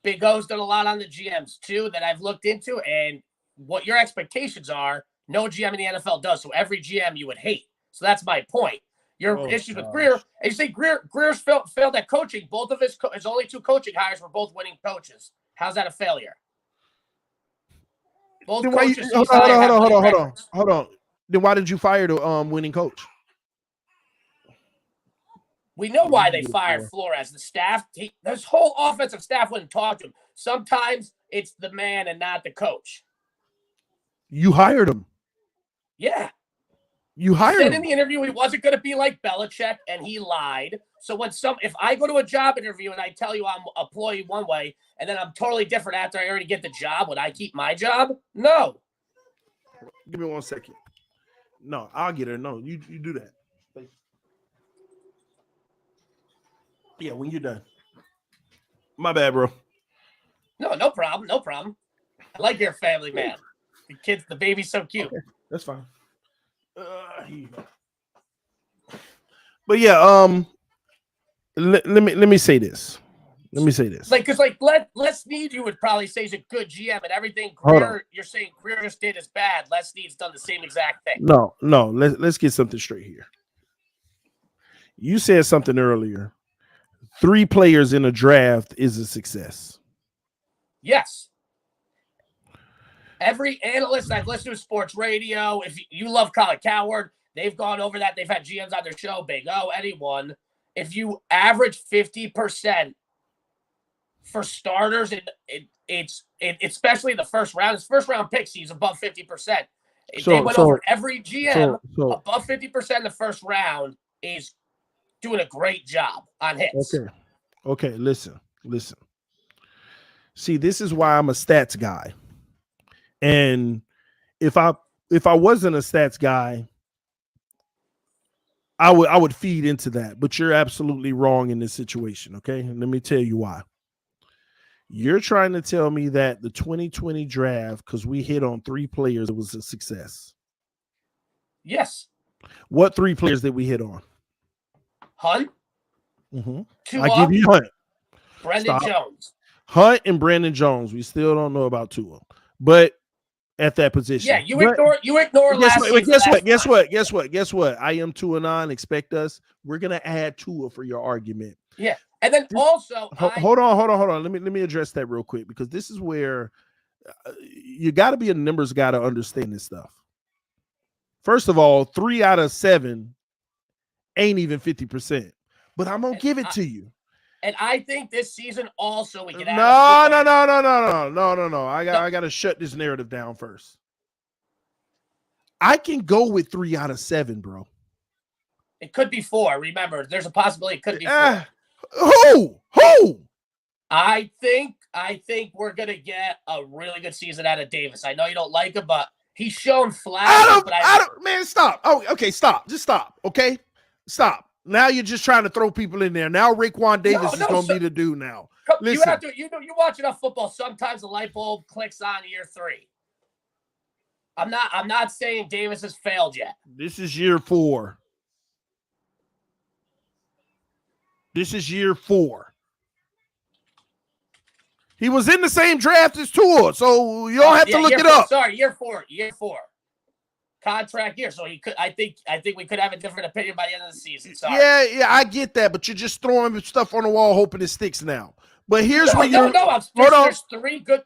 H: Big O's done a lot on the GMs too that I've looked into, and what your expectations are, no GM in the NFL does. So every GM you would hate. So that's my point. Your issues with Grier, and you say Grier's failed at coaching. Both of his only 2 coaching hires were both winning coaches. How's that a failure? Both coaches.
B: Hold on. Then why did you fire the winning coach?
H: We know why they fired Flores. The staff, this whole offensive staff wouldn't talk to him. Sometimes it's the man and not the coach.
B: You hired him.
H: Yeah.
B: You hired him.
H: In the interview, he wasn't going to be like Belichick, and he lied. So if I go to a job interview and I tell you I'm an employee one way, and then I'm totally different after I already get the job, would I keep my job? No.
B: Give me 1 second. No, I'll get her. No, you do that. Yeah, when you're done. My bad, bro.
H: No problem. No problem. I like your family, man. The baby's so cute.
B: Okay, that's fine. But yeah, let me say this.
H: Les Snead, you would probably say, is a good GM, and everything Grier, you're saying Grier just did is bad. Les Snead's done the same exact thing.
B: No. Let's get something straight here. You said something earlier. 3 players in a draft is a success.
H: Yes. Every analyst I've listened to sports radio, if you love Colin Cowherd, they've gone over that. They've had GMs on their show, Big O, anyone. If you average 50% for starters, it's especially the first round. His first round picks, he's above 50%. They went over every GM above 50% in the first round is doing a great job on hits.
B: Okay. Listen. See, this is why I'm a stats guy. And if I wasn't a stats guy, I would feed into that. But you're absolutely wrong in this situation. Okay, and let me tell you why. You're trying to tell me that the 2020 draft, because we hit on 3 players, it was a success.
H: Yes.
B: What 3 players did we hit on?
H: Hunt.
B: Mm-hmm. I give you Hunt.
H: Brendan Jones.
B: Hunt and Brandon Jones. We still don't know about Tua, but at that position.
H: Yeah, you ignore last season.
B: Guess what? I am 2-9. Expect us. We're gonna add Tua for your argument.
H: Yeah, and then also
B: hold on. Let me address that real quick, because this is where you got to be a numbers guy to understand this stuff. First of all, 3 out of 7 ain't even 50%, but I'm gonna give it to you.
H: And I think this season also we can add.
B: No. I got to shut this narrative down first. I can go with 3 out of 7, bro.
H: It could be 4. Remember, there's a possibility it could be 4.
B: Who?
H: I think we're gonna get a really good season out of Davis. I know you don't like him, but He's shown flashes,
B: man, stop. Oh, okay, stop. Just stop. Okay, stop. Now you're just trying to throw people in there. Now Raekwon Davis is going to be the dude now. Listen.
H: You watch enough football. Sometimes the light bulb clicks on year 3. I'm not saying Davis has failed yet.
B: This is year 4. This is year 4. He was in the same draft as Tua, so you don't have to look it up.
H: Sorry, year 4. Contract year, so he could. I think we could have a different opinion by the end of the season. Sorry.
B: Yeah, I get that, but you're just throwing stuff on the wall, hoping it sticks now. But here's where you're.
H: There's three good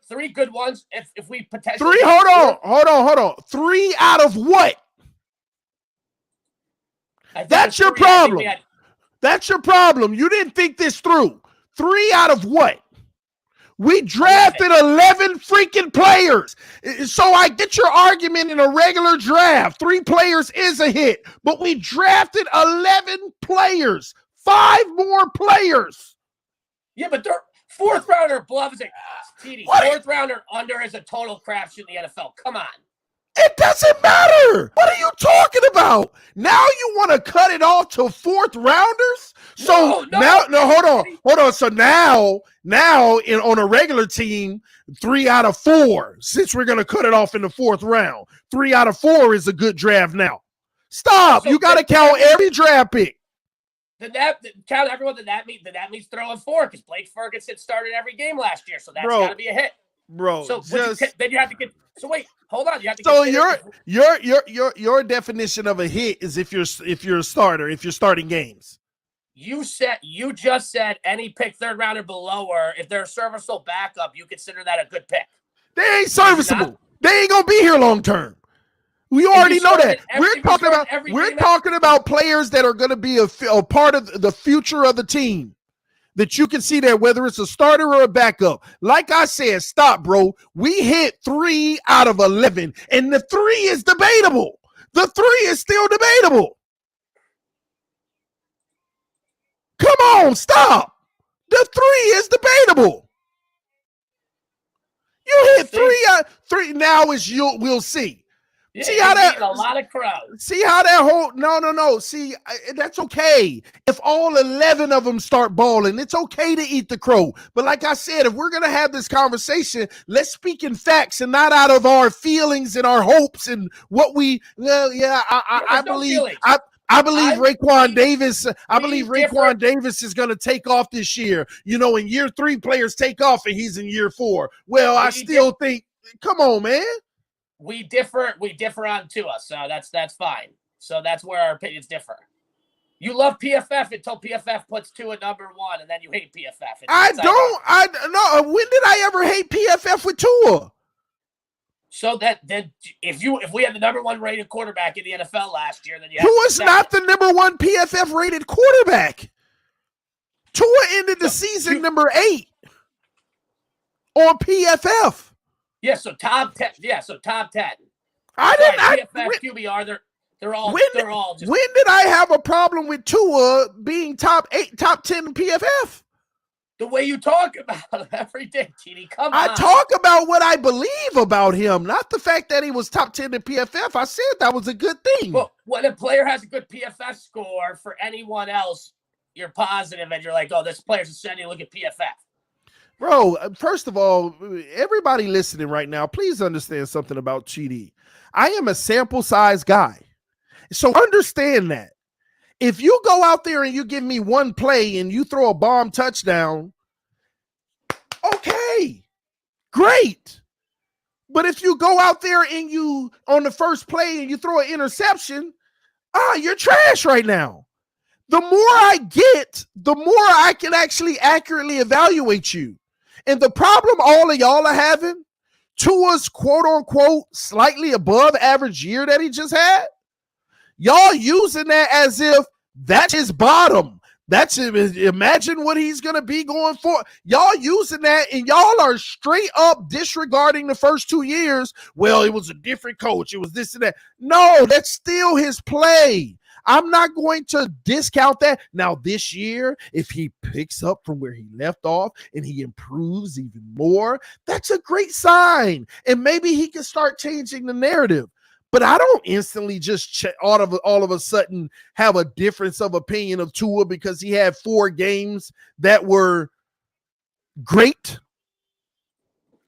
H: ones. If we potentially
B: 3, hold on. 3 out of what? That's your problem. That's your problem. You didn't think this through. 3 out of what? We drafted 11 freaking players. So I get your argument in a regular draft. 3 players is a hit, but we drafted 11 players, 5 more players.
H: Yeah, but they're 4th rounder bluff is TD. 4th rounder under is a total crapshoot in the NFL. Come on.
B: It doesn't matter. What are you talking about? Now you want to cut it off to 4th rounders? So hold on. So now on a regular team, 3 out of 4, since we're going to cut it off in the 4th round, 3 out of 4 is a good draft now. Stop. So you got to count every draft pick.
H: Count everyone that means throwing 4 because Blake Ferguson started every game last year. So that's got to be a hit.
B: Bro,
H: so then you have to get. So wait, hold on. You have to.
B: So your definition of a hit is if you're a starter, if you're starting games.
H: You just said any pick 3rd rounder below, or if they're a serviceable backup, you consider that a good pick.
B: They ain't serviceable. They ain't gonna be here long term. We already know that. We're talking about players that are gonna be a part of the future of the team. That you can see there, whether it's a starter or a backup. Like I said, stop, bro. We hit 3 out of 11, and the 3 is debatable. The 3 is still debatable. Come on, stop. The 3 is debatable. You hit 3. Now we'll see.
H: Yeah, see how that a lot of crowds.
B: See how that whole no. See, that's okay. If all 11 of them start balling, it's okay to eat the crow. But like I said, if we're gonna have this conversation, let's speak in facts and not out of our feelings and our hopes and what we. I believe. I believe Raekwon Davis. I believe Raekwon Davis is going to take off this year. You know, in year 3, players take off, and he's in year 4. Well, I still think. Come on, man.
H: We differ on Tua, so that's fine. So that's where our opinions differ. You love PFF until PFF puts Tua number 1, and then you hate PFF.
B: When did I ever hate PFF with Tua?
H: So then if we had the number 1 rated quarterback in the NFL last year, then
B: Tua's not the number 1 PFF rated quarterback. Tua ended the season number 8 on PFF.
H: Yeah, so top 10. Yeah, so top 10. PFF, QBR, they're all just.
B: When did I have a problem with Tua being top 8, top 10 in PFF?
H: The way you talk about him every day, TD. Come on.
B: I talk about what I believe about him, not the fact that he was top 10 in PFF. I said that was a good thing.
H: Well, when a player has a good PFF score for anyone else, you're positive and you're like, oh, this player's ascending. Look at PFF.
B: Bro, first of all, everybody listening right now, please understand something about TD. I am a sample size guy. So understand that. If you go out there and you give me one play and you throw a bomb touchdown, okay, great. But if you go out there and you, on the first play and you throw an interception, you're trash right now. The more I get, the more I can actually accurately evaluate you. And the problem all of y'all are having, Tua's quote unquote slightly above average year that he just had, y'all using that as if that's his bottom. Imagine what he's going to be going for. Y'all using that and y'all are straight up disregarding the first 2 years. Well, it was a different coach. It was this and that. No, that's still his play. I'm not going to discount that. Now, this year, if he picks up from where he left off and he improves even more, that's a great sign. And maybe he can start changing the narrative. But I don't instantly just all of a sudden have a difference of opinion of Tua because he had 4 games that were great.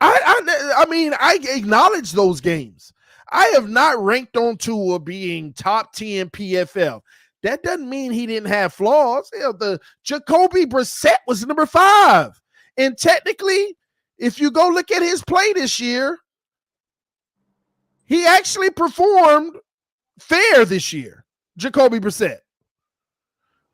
B: I mean, I acknowledge those games. I have not ranked on Tua being top 10 PFF. That doesn't mean he didn't have flaws. Hell, the Jacoby Brissett was number 5. And technically, if you go look at his play this year, he actually performed fair this year, Jacoby Brissett.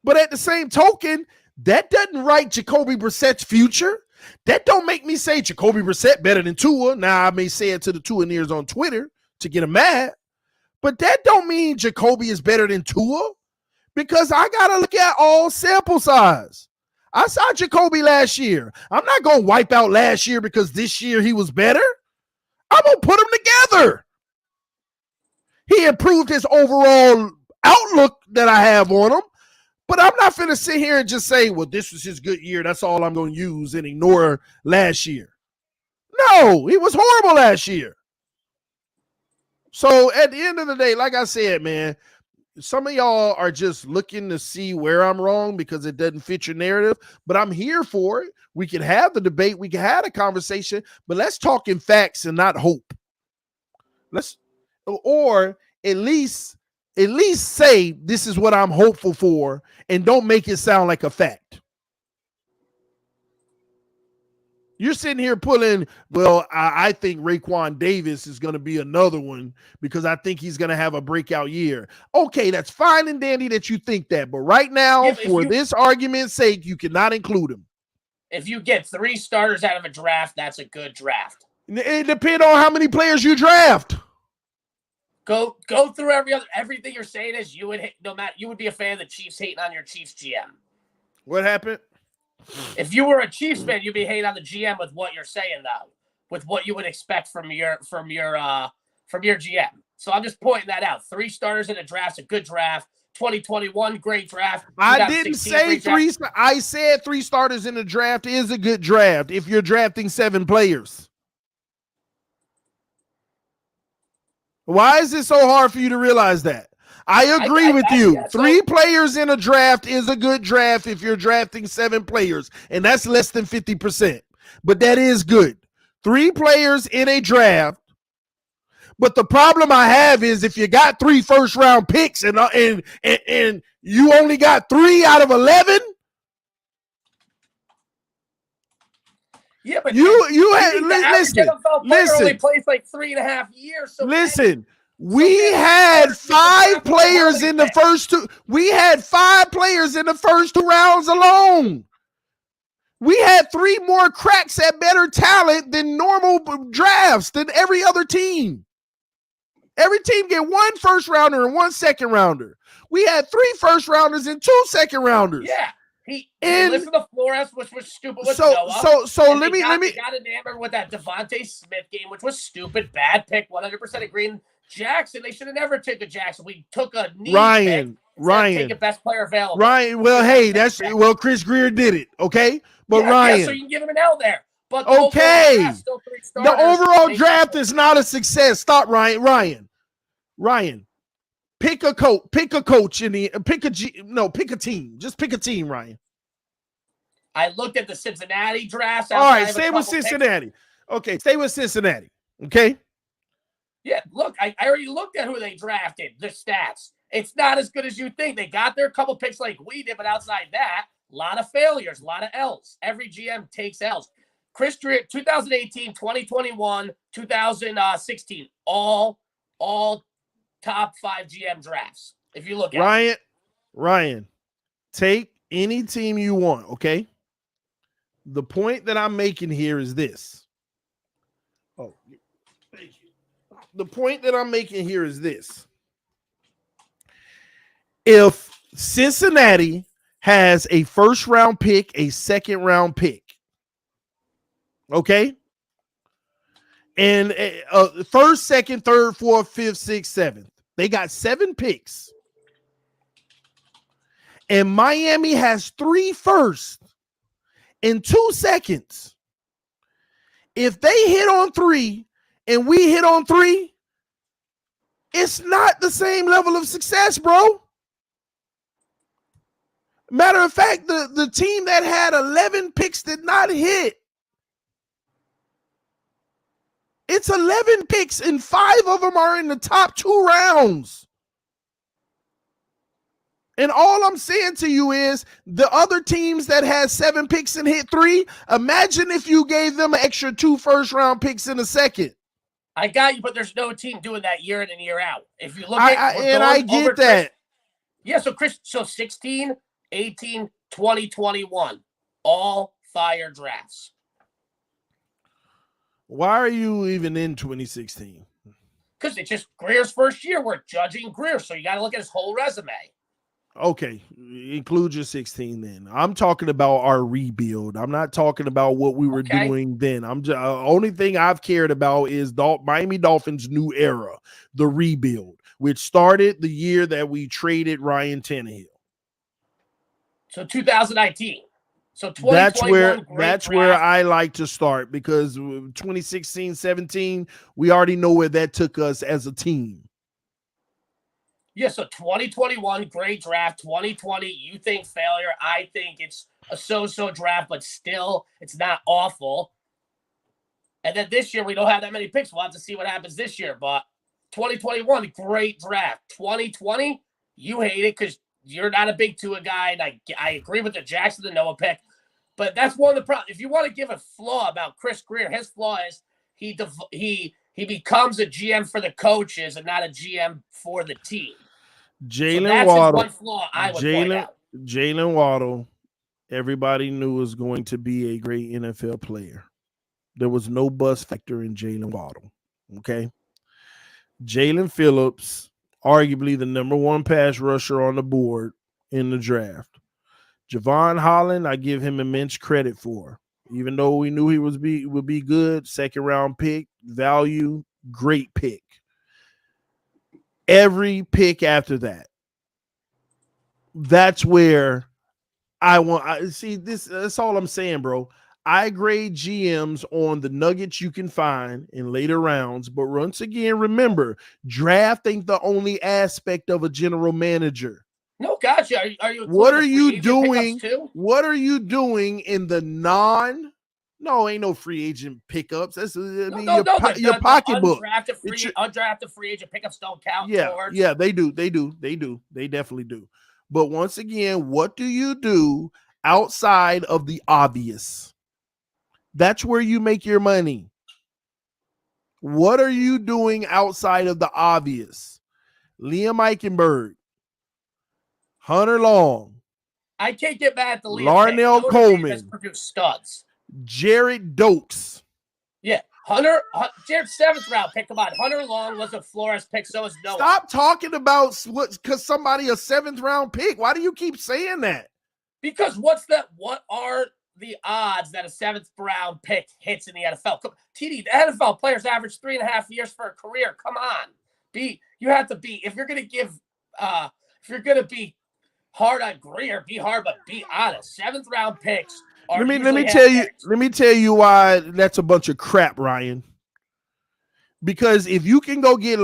B: But at the same token, that doesn't write Jacoby Brissett's future. That don't make me say Jacoby Brissett better than Tua. Now, I may say it to the Tuaneers on Twitter to get him mad, but that don't mean Jacoby is better than Tua because I got to look at all sample size. I saw Jacoby last year. I'm not going to wipe out last year because this year he was better. I'm going to put them together. He improved his overall outlook that I have on him. But I'm not finna sit here and just say, well, this was his good year. That's all I'm going to use and ignore last year. No, he was horrible last year. So at the end of the day, like I said, man, some of y'all are just looking to see where I'm wrong because it doesn't fit your narrative. But I'm here for it. We can have the debate. We can have a conversation. But let's talk in facts and not hope. Or at least say this is what I'm hopeful for and don't make it sound like a fact. You're sitting here pulling, well, I think Raekwon Davis is going to be another one because I think he's going to have a breakout year. Okay, that's fine and dandy that you think that. But right now, for this argument's sake, you cannot include him.
H: If you get 3 starters out of a draft, that's a good draft.
B: It depends on how many players you draft.
H: Go through everything you're saying is you would you would be a fan of the Chiefs hating on your Chiefs GM.
B: What happened?
H: If you were a Chiefs fan, you'd be hating on the GM with what you're saying though, with what you would expect from your GM. So I'm just pointing that out. 3 starters in a draft's a good draft. 2021, great draft.
B: I didn't say 3. I said 3 starters in a draft is a good draft if you're drafting 7 players. Why is it so hard for you to realize that? I agree with you. 3 players in a draft is a good draft if you're drafting 7 players, and that's less than 50%. But that is good. 3 players in a draft. But the problem I have is if you got 3 first-round picks and you only got 3 out of 11.
H: Yeah, but
B: you had listen.
H: Only plays like 3.5 years. So
B: listen, we had 5 players in the first 2. We had 5 players in the first 2 rounds alone. We had 3 more cracks at better talent than normal drafts than every other team. Every team get 1 first rounder and 1 second rounder. We had 3 first rounders and 2 second rounders.
H: Yeah. He listened to Flores, which was stupid with Noah.
B: So let me
H: got enamored with that Devontae Smith game, which was stupid, bad pick, 100% agreeing. Jackson, they should have never taken Jackson. We took a knee
B: Ryan,
H: take a best player available.
B: Ryan, well, hey, Chris Grier did it, okay? But
H: yeah,
B: Ryan,
H: so you can give him an L there. But
B: the overall draft is not a success. Stop, Ryan. Pick a coach in the pick a team. Just pick a team, Ryan.
H: I looked at the Cincinnati draft.
B: All right, stay with Cincinnati. Picks. Okay, stay with Cincinnati. Okay.
H: Yeah, look, I already looked at who they drafted, the stats. It's not as good as you think. They got their couple picks like we did, but outside that, a lot of failures, a lot of L's. Every GM takes L's. Chris Drew, 2018, 2021, 2016, all top 5 GM drafts. If you look at
B: Ryan, take any team you want, okay? The point that I'm making here is this. Oh, thank you. The point that I'm making here is this. If Cincinnati has a first round pick, a second round pick, okay? And first, second, third, fourth, fifth, sixth, seventh. They got 7 picks. and Miami has 3 firsts in 2 seconds. If they hit on 3 and we hit on 3, it's not the same level of success, bro. Matter of fact, the team that had 11 picks did not hit. It's 11 picks, and 5 of them are in the top 2 rounds. And all I'm saying to you is the other teams that had 7 picks and hit 3, imagine if you gave them an extra 2 first-round picks in a second.
H: I got you, but there's no team doing that year in and year out. If you look
B: I get that.
H: Chris, so 16, 18, 20, 21, all fire drafts.
B: Why are you even in 2016?
H: Because it's just Grier's first year. We're judging Grier, so you got to look at his whole resume.
B: Okay, include your 16 then. I'm talking about our rebuild. I'm not talking about what we were doing then. I'm just only thing I've cared about is Miami Dolphins' new era, the rebuild, which started the year that we traded Ryan Tannehill.
H: So 2019. So
B: that's where I like to start, because 2016-17, we already know where that took us as a team.
H: Yeah, so 2021, great draft. 2020, you think failure. I think it's a so-so draft, but still, it's not awful. And then this year, we don't have that many picks. We'll have to see what happens this year. But 2021, great draft. 2020, you hate it because you're not a big Tua guy. And I agree with the Jackson and Noah pick. But that's one of the problems. If you want to give a flaw about Chris Grier, his flaw is he becomes a GM for the coaches and not a GM for the team.
B: Jalen Waddle.
H: One flaw I would point out.
B: Jalen Waddle, everybody knew was going to be a great NFL player. There was no bust factor in Jalen Waddle. Okay. Jalen Phillips, arguably the number 1 pass rusher on the board in the draft. Javon Holland, I give him immense credit for. Even though we knew he would be good, 2nd round pick, value, great pick. Every pick after that, that's where I see this. That's all I'm saying, bro. I grade GMs on the nuggets you can find in later rounds, but once again, remember, draft ain't the only aspect of a general manager.
H: No, gotcha. Are you?
B: What are you doing? What are you doing in the No, ain't no free agent pickups. That's your pocketbook.
H: Undrafted free agent pickups don't count.
B: Yeah, they do. They definitely do. But once again, what do you do outside of the obvious? That's where you make your money. What are you doing outside of the obvious? Liam Eichenberg, Hunter Long.
H: I can't get mad at the Liam.
B: Larnell Coleman.
H: Produced studs.
B: Jared Dokes.
H: Yeah. Jared 7th round pick. Come on. Hunter Long was a Flores pick. So is Noah.
B: Stop talking about because somebody a 7th round pick. Why do you keep saying that?
H: Because what are the odds that a 7th round pick hits in the NFL? TD, the NFL players average 3.5 years for a career. Come on. You have to be, if you're going to be hard on Grier, be hard, but be honest. 7th round picks. Let me tell you why that's a bunch of crap, Ryan. Because if you can go get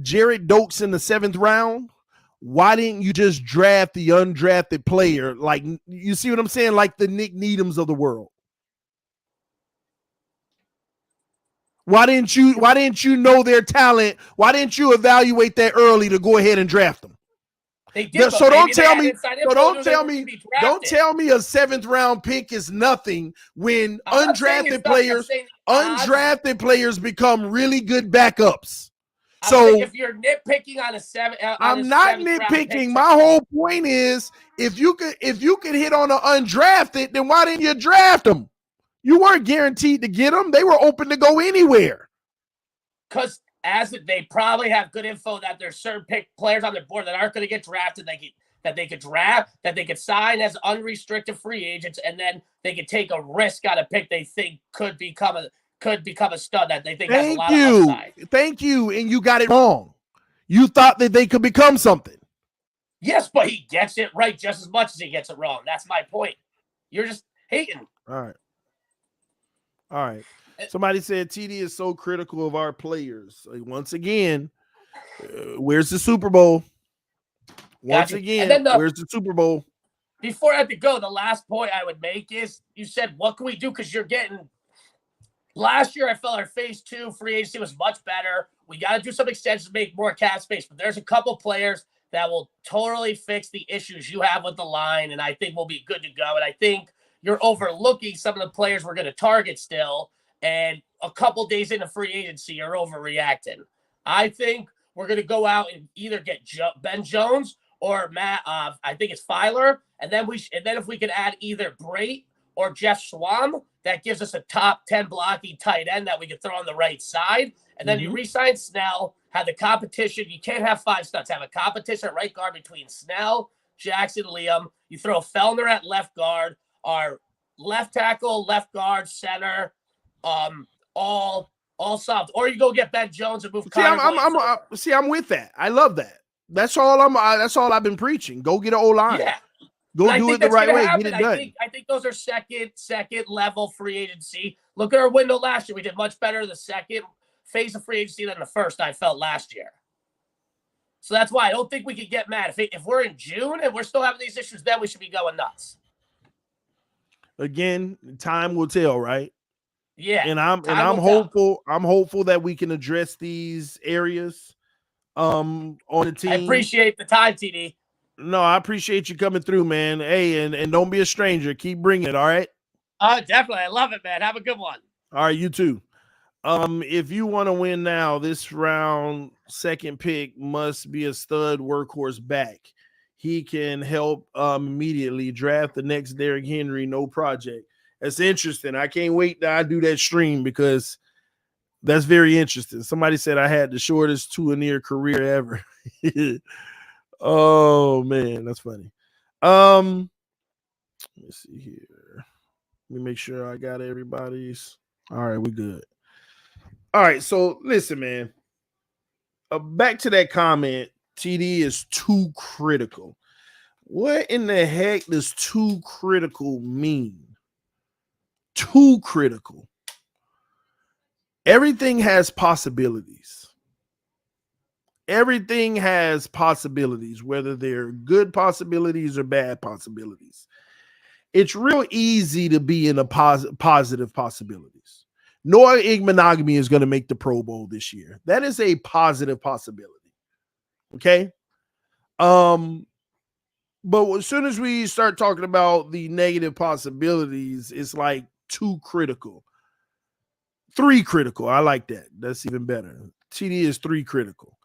H: Jared Dokes in the 7th round, why didn't you just draft the undrafted player? Like, you see what I'm saying? Like the Nick Needhams of the world. Why didn't you know their talent? Why didn't you evaluate that early to go ahead and draft them? They did,
B: so don't tell me a 7th round pick is nothing when undrafted players become really good backups. So
H: if you're nitpicking on a 7,
B: I'm not nitpicking. My whole point is if you could hit on an undrafted, then why didn't you draft them? You weren't guaranteed to get them. They were open to go anywhere.
H: Because they probably have good info that there's certain players on their board that aren't going to get drafted, that they could sign as unrestricted free agents, and then they could take a risk on a pick they think could become a stud that they think has a lot of upside.
B: Thank you. And you got it wrong. You thought that they could become something.
H: Yes, but he gets it right just as much as he gets it wrong. That's my point. You're just hating.
B: All right. Somebody said TD is so critical of our players. Once again, where's the Super Bowl? Once again, where's the Super Bowl?
H: Before I have to go, the last point I would make is you said, what can we do? Because you're getting – last year I felt our phase 2 free agency was much better. We got to do some extensions to make more cap space. But there's a couple players that will totally fix the issues you have with the line, and I think we'll be good to go. And I think you're overlooking some of the players we're going to target still, and a couple days into free agency, you're overreacting. I think we're going to go out and either get Ben Jones or Matt. I think it's Filer, and then if we could add either Brait or Jeff Schwam, that gives us a top 10 blocking tight end that we can throw on the right side. And then you re-sign Snell, have the competition. You can't have 5 studs. Have a competition at right guard between Snell, Jackson, Liam. You throw Fellner at left guard, our left tackle, left guard, center, all solved. Or you go get Ben Jones and move.
B: I'm with that. I love that. That's all I've been preaching. Go get an O-line.
H: Yeah.
B: Go do it the right way. Get it done.
H: I think those are second level free agency. Look at our window last year. We did much better the second phase of free agency than the first, I felt, last year. So that's why I don't think we can get mad. If we're in June and we're still having these issues, then we should be going nuts.
B: Again, time will tell, right?
H: Yeah.
B: And I'm hopeful. I'm hopeful that we can address these areas on the team.
H: I appreciate the time, TD.
B: No, I appreciate you coming through, man. Hey, and don't be a stranger. Keep bringing it, all right?
H: Definitely. I love it, man. Have a good one.
B: All right, you too. If you want to win now, this round, second pick must be a stud workhorse back. He can help immediately draft the next Derrick Henry, no project. That's interesting. I can't wait till I do that stream because that's very interesting. Somebody said I had the shortest 2-year career ever. Oh man, that's funny. Let me see here. Let me make sure I got everybody's. All right, we good. All right, so listen, man. Back to that comment. TD is too critical. What in the heck does too critical mean? Too critical. Everything has possibilities. Everything has possibilities, whether they're good possibilities or bad possibilities. It's real easy to be in a positive possibilities. Noah Igbenogany is going to make the Pro Bowl this year. That is a positive possibility. Okay? But as soon as we start talking about the negative possibilities, it's like too critical. 3 critical. I like that. That's even better. TD is 3 critical.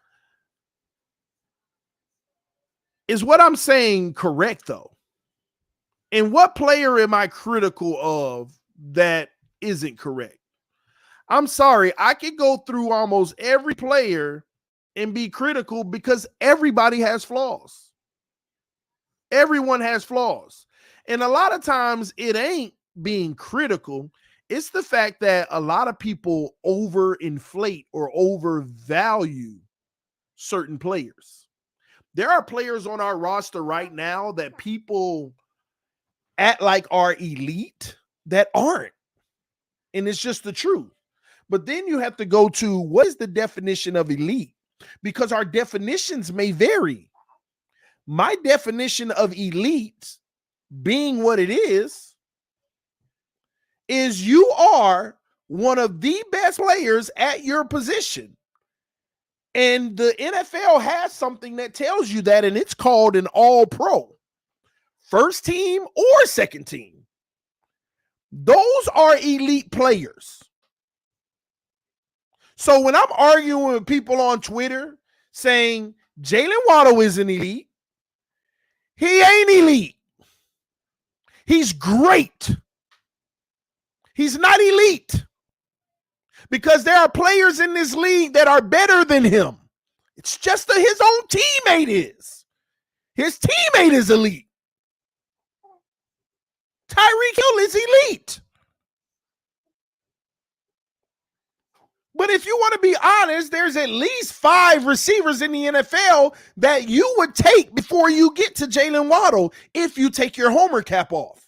B: Is what I'm saying correct, though? And what player am I critical of that isn't correct? I'm sorry. I could go through almost every player and be critical because everybody has flaws. Everyone has flaws. And a lot of times it ain't being critical. It's the fact that a lot of people overinflate or overvalue certain players. There are players on our roster right now that people act like are elite that aren't. And it's just the truth. But then you have to go to what is the definition of elite? Because our definitions may vary. My definition of elite being what it is you are one of the best players at your position. And the NFL has something that tells you that, and it's called an all-pro. First team or second team. Those are elite players. So when I'm arguing with people on Twitter saying Jalen Waddle isn't elite, he ain't elite. He's great. He's not elite. Because there are players in this league that are better than him. It's just that his own teammate is. His teammate is elite. Tyreek Hill is elite. But if you want to be honest, there's at least 5 receivers in the NFL that you would take before you get to Jalen Waddle if you take your homer cap off.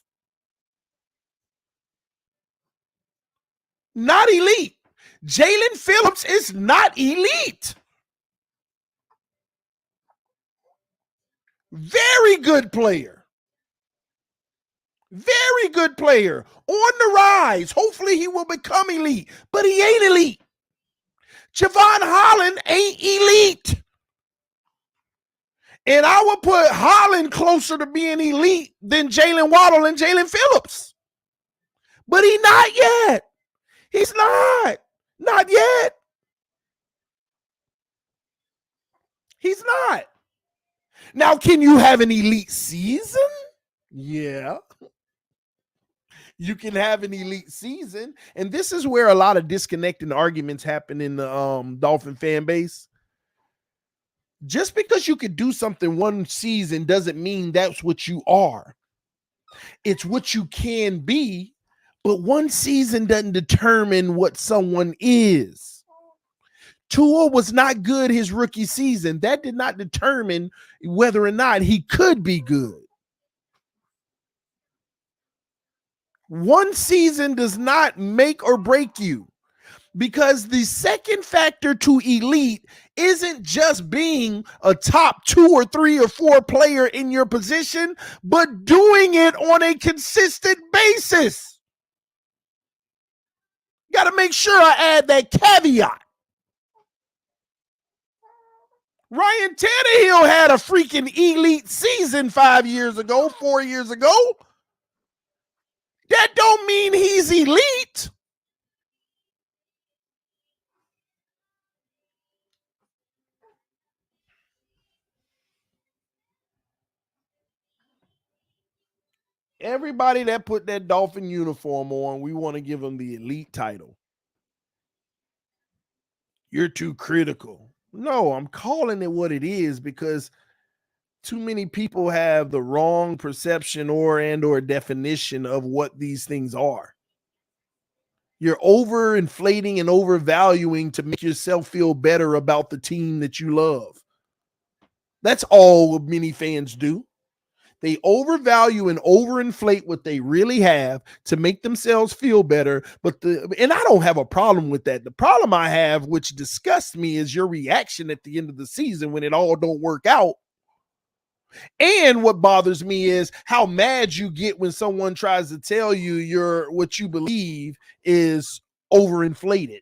B: Not elite. Jalen Phillips is not elite. Very good player. Very good player. On the rise. Hopefully he will become elite. But he ain't elite. Javon Holland ain't elite. And I would put Holland closer to being elite than Jalen Waddle and Jalen Phillips. But he's not yet. He's not. Not yet. He's not. Now, can you have an elite season? Yeah. You can have an elite season. And this is where a lot of disconnecting arguments happen in the Dolphin fan base. Just because you could do something one season doesn't mean that's what you are. It's what you can be, but one season doesn't determine what someone is. Tua was not good his rookie season. That did not determine whether or not he could be good. One season does not make or break you, because the second factor to elite isn't just being a top 2 or 3 or 4 player in your position, but doing it on a consistent basis. Got to make sure I add that caveat. Ryan Tannehill had a freaking elite season 5 years ago, 4 years ago. That don't mean he's elite. Everybody that put that Dolphin uniform on, we want to give them the elite title. You're too critical. No, I'm calling it what it is because too many people have the wrong perception or definition of what these things are. You're overinflating and overvaluing to make yourself feel better about the team that you love. That's all many fans do. They overvalue and overinflate what they really have to make themselves feel better. And I don't have a problem with that. The problem I have, which disgusts me, is your reaction at the end of the season when it all don't work out. And what bothers me is how mad you get when someone tries to tell you what you believe is overinflated.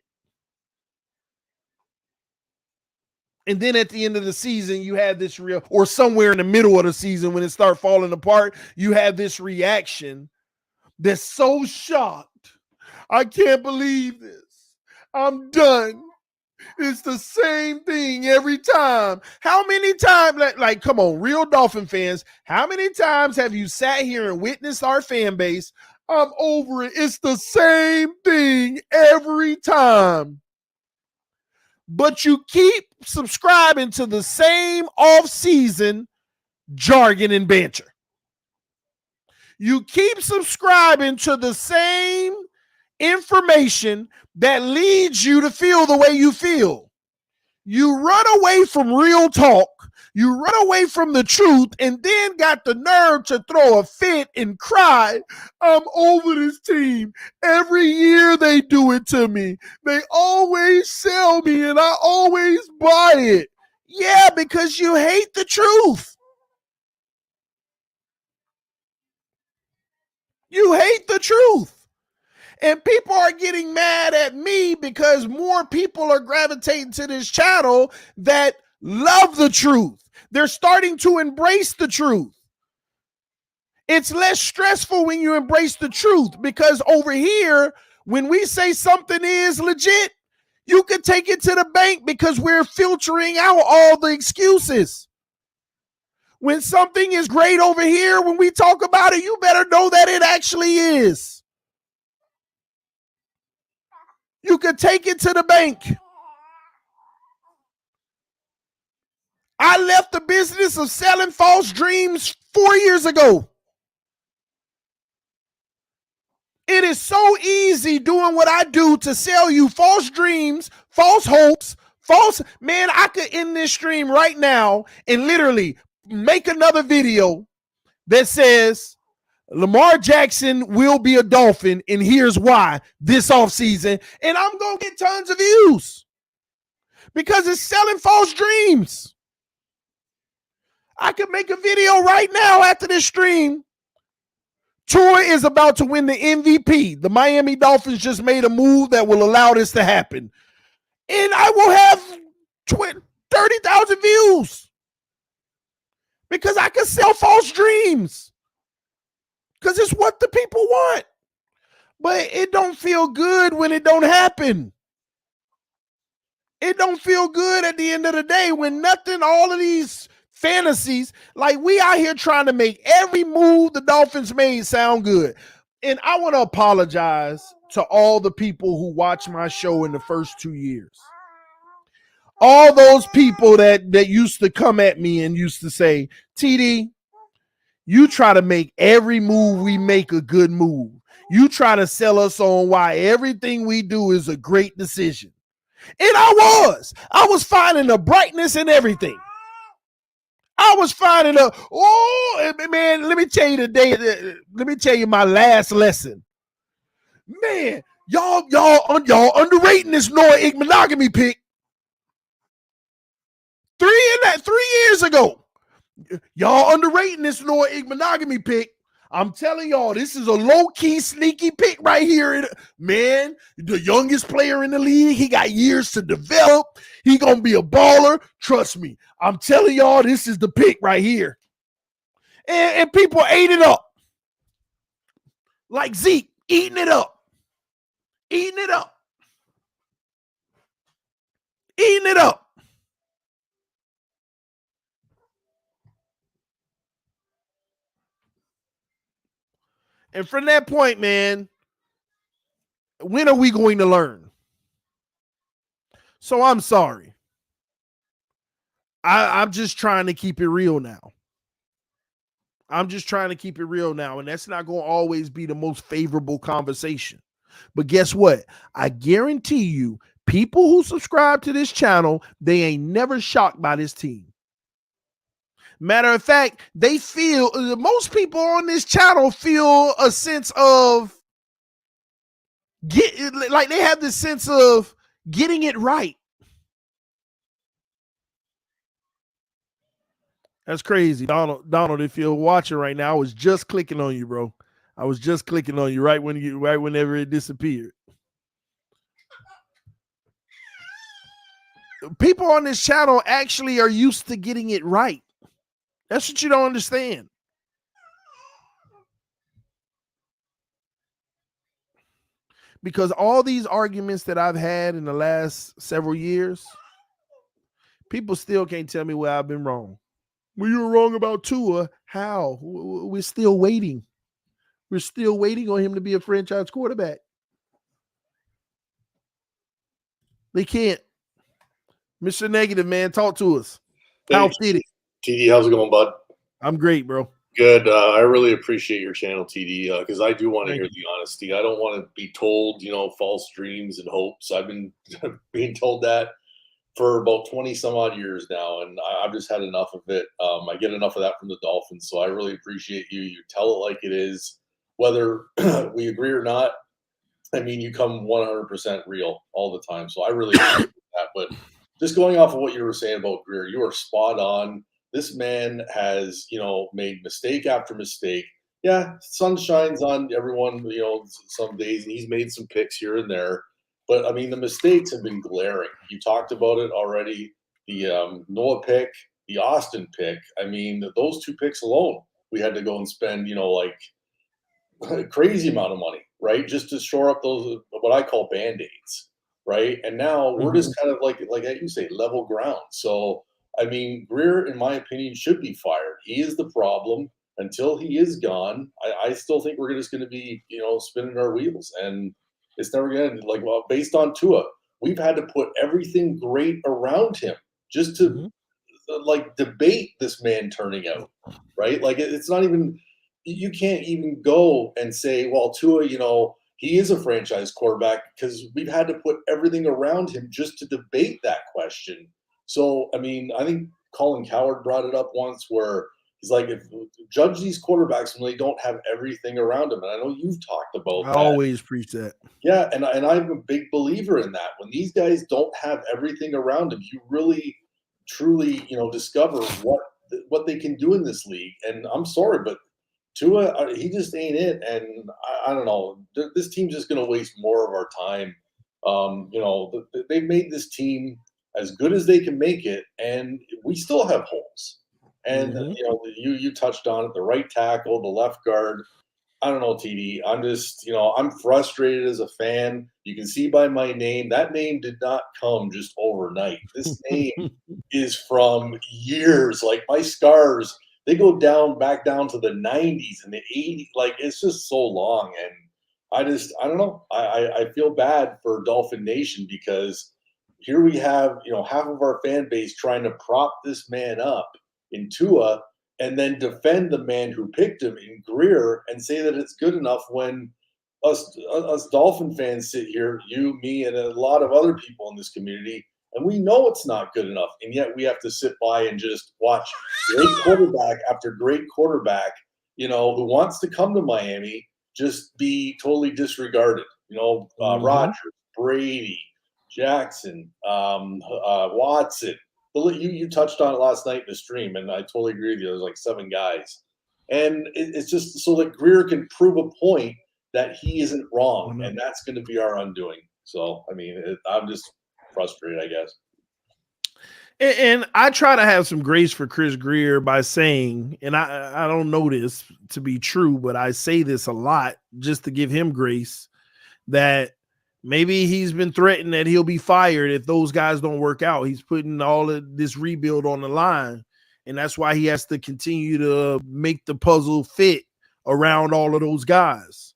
B: And then at the end of the season, you have this or somewhere in the middle of the season when it starts falling apart, you have this reaction that's so shocked. I can't believe this. I'm done. It's the same thing every time. How many times, like, come on, real Dolphin fans, how many times have you sat here and witnessed our fan base? I'm over it. It's the same thing every time. But you keep subscribing to the same off-season jargon and banter. You keep subscribing to the same information that leads you to feel the way you feel. You run away from real talk. You run away from the truth and then got the nerve to throw a fit and cry. I'm over this team. Every year they do it to me. They always sell me and I always buy it. Yeah, because you hate the truth. You hate the truth. And people are getting mad at me because more people are gravitating to this channel that love the truth. They're starting to embrace the truth. It's less stressful when you embrace the truth because over here, when we say something is legit, you can take it to the bank because we're filtering out all the excuses. When something is great over here, when we talk about it, you better know that it actually is. You can take it to the bank. I left the business of selling false dreams 4 years ago. It is so easy doing what I do to sell you false dreams, false hopes, man, I could end this stream right now and literally make another video that says Lamar Jackson will be a Dolphin and here's why this offseason, and I'm going to get tons of views because it's selling false dreams. I could make a video right now after this stream. Tua is about to win the MVP. The Miami Dolphins just made a move that will allow this to happen. And I will have 30,000 views because I can sell false dreams because it's what the people want. But it don't feel good when it don't happen. It don't feel good at the end of the day when nothing, all of these fantasies, like we out here trying to make every move the Dolphins made sound good. And I want to apologize to all the people who watched my show in the first 2 years. All those people that used to come at me and used to say, TD, you try to make every move we make a good move. You try to sell us on why everything we do is a great decision. And I was finding the brightness in everything. I was finding man, let me tell you today, let me tell you my last lesson. Man, y'all underrating this Noah monogamy pick. 3 years ago. Y'all underrating this Noah monogamy pick. I'm telling y'all, this is a low-key, sneaky pick right here. Man, the youngest player in the league. He got years to develop. He going to be a baller. Trust me. I'm telling y'all, this is the pick right here. And people ate it up. Like Zeke, eating it up. Eating it up. Eating it up. And from that point, man, when are we going to learn? So I'm sorry. I'm just trying to keep it real now. I'm just trying to keep it real now. And that's not going to always be the most favorable conversation. But guess what? I guarantee you, people who subscribe to this channel, they ain't never shocked by this team. Matter of fact, they feel, most people on this channel feel a sense of like they have this sense of getting it right. That's crazy. Donald, if you're watching right now, I was just clicking on you, bro. I was just clicking on you right whenever it disappeared. People on this channel actually are used to getting it right. That's what you don't understand. Because all these arguments that I've had in the last several years, people still can't tell me where I've been wrong. Well, you were wrong about Tua. How? We're still waiting. We're still waiting on him to be a franchise quarterback. They can't. Mr. Negative, man, talk to us.
I: Hey,
B: How TD?
I: TD, how's it going, bud?
B: I'm great, bro.
I: Good. I really appreciate your channel, TD, because I do want to hear the honesty. I don't want to be told, false dreams and hopes. I've been being told that for about 20 some odd years now, and I've just had enough of it. I get enough of that from the Dolphins, so I really appreciate you. You tell it like it is, whether we agree or not. I mean, you come 100% real all the time, so I really appreciate that. But just going off of what you were saying about Grier, you are spot on. This man has, made mistake after mistake. Yeah, sun shines on everyone, some days, and he's made some picks here and there. But, I mean, the mistakes have been glaring. You talked about it already. The Noah pick, the Austin pick. I mean, those 2 picks alone, we had to go and spend, like a crazy amount of money, right? Just to shore up those, what I call Band-Aids, right? And now we're just kind of like you say, level ground. So, I mean, Grier, in my opinion, should be fired. He is the problem. Until he is gone, I still think we're just going to be, spinning our wheels. And it's never going to, based on Tua, we've had to put everything great around him just to, debate this man turning out, right? Like, it's not even – you can't even go and say, well, Tua, he is a franchise quarterback because we've had to put everything around him just to debate that question. So, I mean, I think Colin Cowherd brought it up once where he's like, if judge these quarterbacks when they don't have everything around them. And I know you've talked about
B: I
I: that.
B: always preach that.
I: Yeah, and I'm a big believer in that. When these guys don't have everything around them, you really, truly, discover what they can do in this league. And I'm sorry, but Tua, he just ain't it. And I don't know. This team's just going to waste more of our time. They've made this team as good as they can make it, and we still have holes. And you touched on it: the right tackle, the left guard. I don't know, TD. I'm just, I'm frustrated as a fan. You can see by my name, that name did not come just overnight. This name is from years. Like my scars, they go back down to the 90s and the 80s. Like it's just so long. And I don't know. I feel bad for Dolphin Nation because here we have, half of our fan base trying to prop this man up in Tua and then defend the man who picked him in Grier and say that it's good enough when us Dolphin fans sit here, you, me, and a lot of other people in this community, and we know it's not good enough. And yet we have to sit by and just watch great quarterback after great quarterback, who wants to come to Miami, just be totally disregarded. Rodgers, Brady, Jackson, Watson. You touched on it last night in the stream, and I totally agree with you. There's like 7 guys. And it's just so that Grier can prove a point that he isn't wrong, and that's going to be our undoing. So, I mean, I'm just frustrated, I guess.
B: And I try to have some grace for Chris Grier by saying, and I don't know this to be true, but I say this a lot just to give him grace, that maybe he's been threatened that he'll be fired if those guys don't work out. He's putting all of this rebuild on the line, and that's why he has to continue to make the puzzle fit around all of those guys.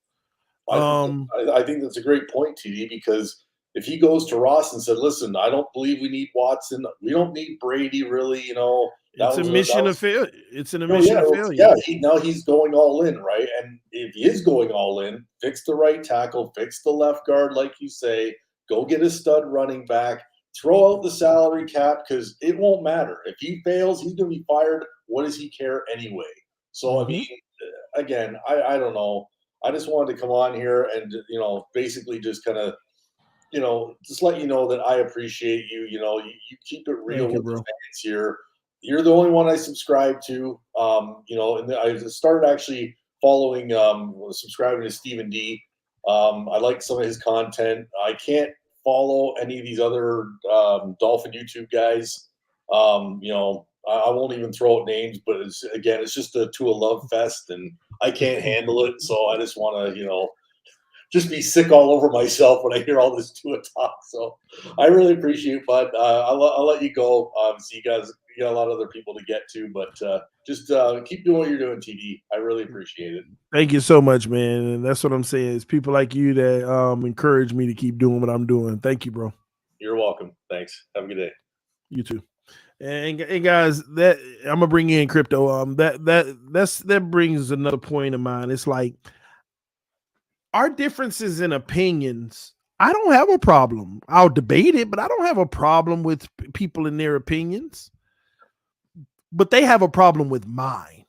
I: I think that's a great point, TD, because if he goes to Ross and said, listen, I don't believe we need Watson. We don't need Brady, really,
B: It's an admission of failure. It's an admission of failure.
I: Yeah, now he's going all in, right? And if he is going all in, fix the right tackle, fix the left guard, like you say, go get a stud running back, throw out the salary cap because it won't matter. If he fails, he's going to be fired. What does he care anyway? So, I mean, again, I don't know. I just wanted to come on here and, basically just kind of, just let you know that I appreciate you. You keep it real with the fans here. You're the only one I subscribe to. And I started actually following, subscribing to Stephen D. I like some of his content. I can't follow any of these other Dolphin YouTube guys. I won't even throw out names, but it's just a love fest, and I can't handle it. So I just want to, just be sick all over myself when I hear all this Tua talk. So I really appreciate it, bud. I'll let you go. So you guys, got a lot of other people to get to, but just keep doing what you're doing, TD. I really appreciate it.
B: Thank you so much, man. And that's what I'm saying. It's people like you that encourage me to keep doing what I'm doing. Thank you, bro.
I: You're welcome. Thanks. Have a good day.
B: You too. And guys, that I'm gonna bring in crypto. That brings another point of mine. It's like our differences in opinions. I don't have a problem. I'll debate it, but I don't have a problem with people and their opinions. But they have a problem with mine,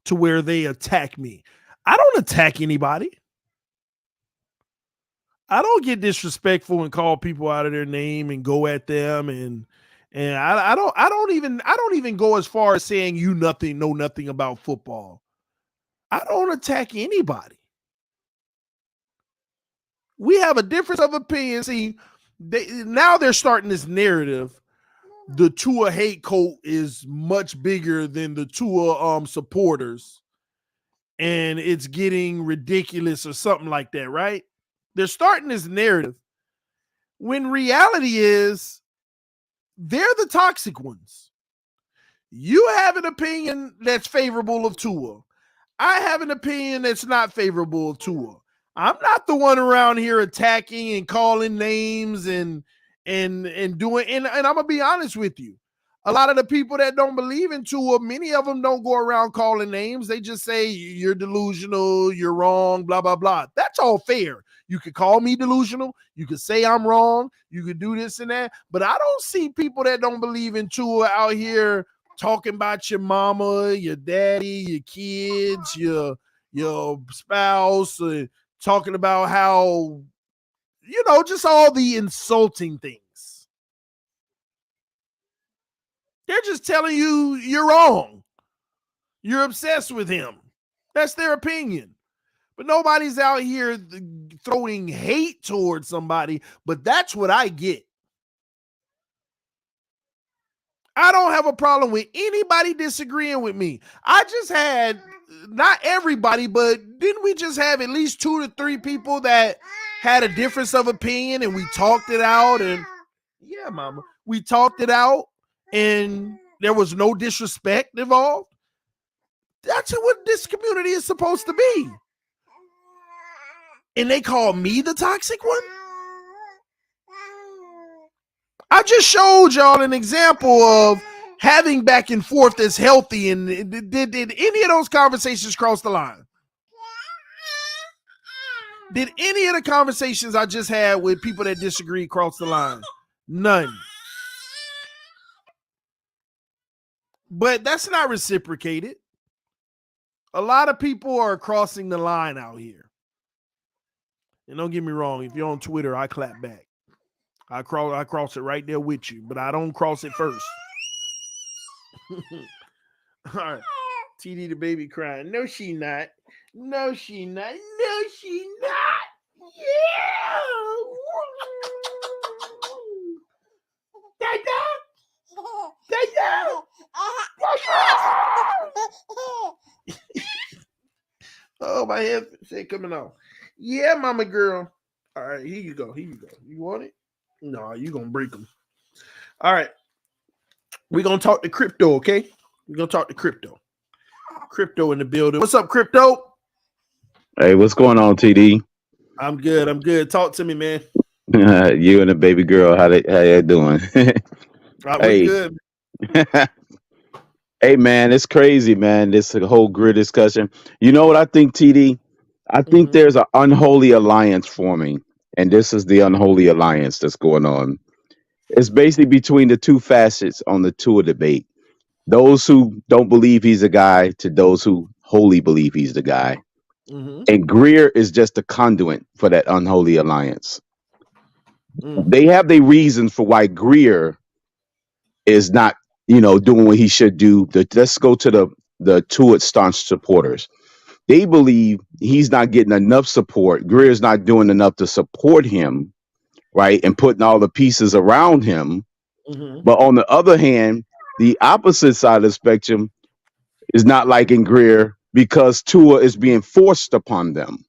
B: to where they attack me. I don't attack anybody. I don't get disrespectful and call people out of their name and go at them, and I don't even go as far as saying you know nothing about football. I don't attack anybody. We have a difference of opinion. See, now they're starting this narrative. The Tua hate cult is much bigger than the Tua supporters, and it's getting ridiculous or something like that, right? They're starting this narrative when reality is they're the toxic ones. You have an opinion that's favorable of Tua. I have an opinion that's not favorable of Tua. I'm not the one around here attacking and calling names and doing, and I'm gonna be honest with you. A lot of the people that don't believe in Tua, many of them don't go around calling names. They just say you're delusional, you're wrong, blah, blah, blah. That's all fair. You could call me delusional. You could say I'm wrong. You could do this and that. But I don't see people that don't believe in Tua out here talking about your mama, your daddy, your kids, your spouse, talking about how, just all the insulting things. They're just telling you you're wrong. You're obsessed with him. That's their opinion. But nobody's out here throwing hate towards somebody, but that's what I get. I don't have a problem with anybody disagreeing with me. I just had, not everybody, but didn't we just have at least 2 to 3 people that had a difference of opinion and we talked it out? And yeah, mama, we talked it out and there was no disrespect involved. That's what this community is supposed to be. And they call me the toxic one? I just showed y'all an example of having back and forth that's healthy. And did any of those conversations cross the line? Did any of the conversations I just had with people that disagree cross the line? None. But that's not reciprocated. A lot of people are crossing the line out here. And don't get me wrong, if you're on Twitter, I clap back. I cross it right there with you, but I don't cross it first. All right. TD the baby crying. No, she not. No, she not. No, she not. Yeah. Dada. Oh, my headset coming off. Yeah, mama girl. All right, here you go. Here you go. You want it? No, you're going to break them. All right. We're going to talk to crypto, okay? We're going to talk to crypto. Crypto in the building. What's up, crypto?
J: Hey, what's going on, TD?
B: I'm good. I'm good. Talk to me, man.
J: You and the baby girl, how you doing?
B: We're
J: Hey.
B: good.
J: Hey, man, it's crazy, man. This whole Grier discussion. You know what I think, TD? I think there's an unholy alliance forming, and this is the unholy alliance that's going on. It's basically between the two facets on the Tua debate. Those who don't believe he's a guy to those who wholly believe he's the guy. And Grier is just a conduit for that unholy alliance. They have their reasons for why Grier is not, doing what he should do. Let's go to the Tua staunch supporters. They believe he's not getting enough support. Grier's not doing enough to support him, right? And putting all the pieces around him. But on the other hand, the opposite side of the spectrum is not liking Grier because Tua is being forced upon them.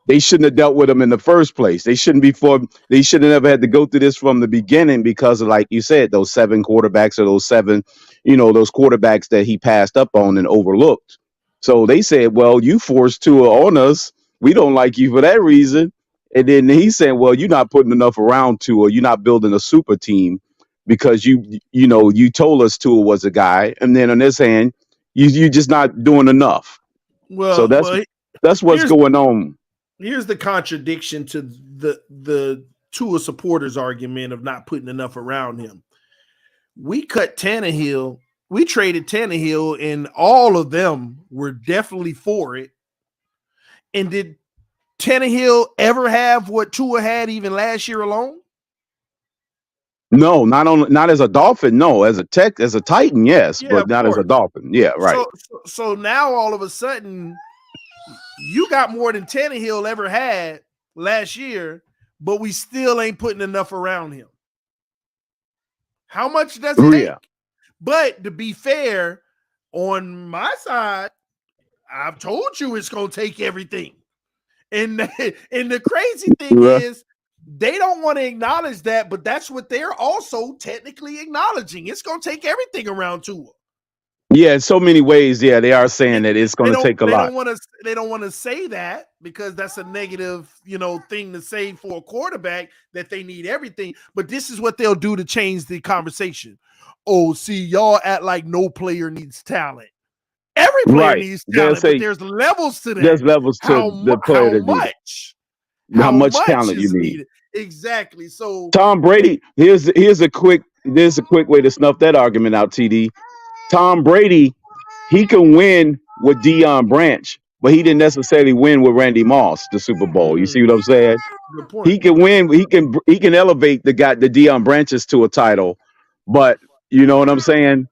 J: They shouldn't have dealt with him in the first place. They shouldn't have never had to go through this from the beginning because of, like you said, those 7 quarterbacks or those 7, those quarterbacks that he passed up on and overlooked. So they said, well, you forced Tua on us. We don't like you for that reason. And then he's saying, well, you're not putting enough around Tua. You're not building a super team because you told us Tua was a guy. And then on this hand, you're just not doing enough.
B: Well,
J: so that's what's going on.
B: Here's the contradiction to the Tua supporters argument of not putting enough around him. We cut Tannehill. We traded Tannehill, and all of them were definitely for it. And did Tannehill ever have what Tua had even last year alone?
J: No, not as a Dolphin. No, as a Titan, yes, but not as a Dolphin. Yeah, right.
B: So now all of a sudden, you got more than Tannehill ever had last year, but we still ain't putting enough around him. How much does it take? But to be fair, on my side, I've told you it's going to take everything. And the crazy thing is, they don't want to acknowledge that, but that's what they're also technically acknowledging. It's going to take everything around Tua.
J: Yeah, in so many ways. Yeah, they are saying that it's going to take a lot.
B: They don't want to say that because that's a negative, thing to say for a quarterback, that they need everything. But this is what they'll do to change the conversation. Oh, see, y'all act like no player needs talent. Every player
J: Right.
B: needs
J: They'll
B: talent, but
J: say
B: there's levels to that.
J: there's levels to the player
B: How
J: that need it.
B: much?
J: How much talent you
B: is
J: need.
B: needed? Exactly. So
J: Tom Brady, here's a quick way to snuff that argument out, TD. Tom Brady, he can win with Deion Branch, but he didn't necessarily win with Randy Moss the Super Bowl. You see what I'm saying?
B: good point.
J: He can win. He can elevate the Deion Branches to a title, but you know what I'm saying.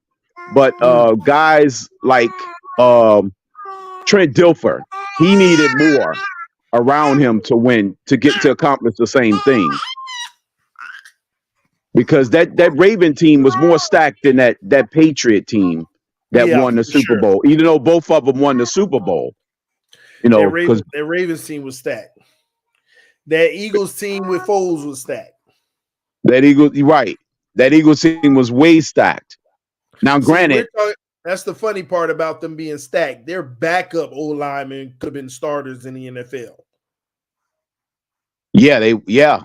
J: But guys like Trent Dilfer, he needed more around him to win to accomplish the same thing. Because that Raven team was more stacked than that Patriot team that won the Super Bowl. Even though both of them won the Super Bowl, because
B: that Ravens team was stacked. That Eagles team with Foles was stacked.
J: That Eagles team was way stacked. Now, granted,
B: that's the funny part about them being stacked. Their backup O linemen could have been starters in the NFL.
J: Yeah.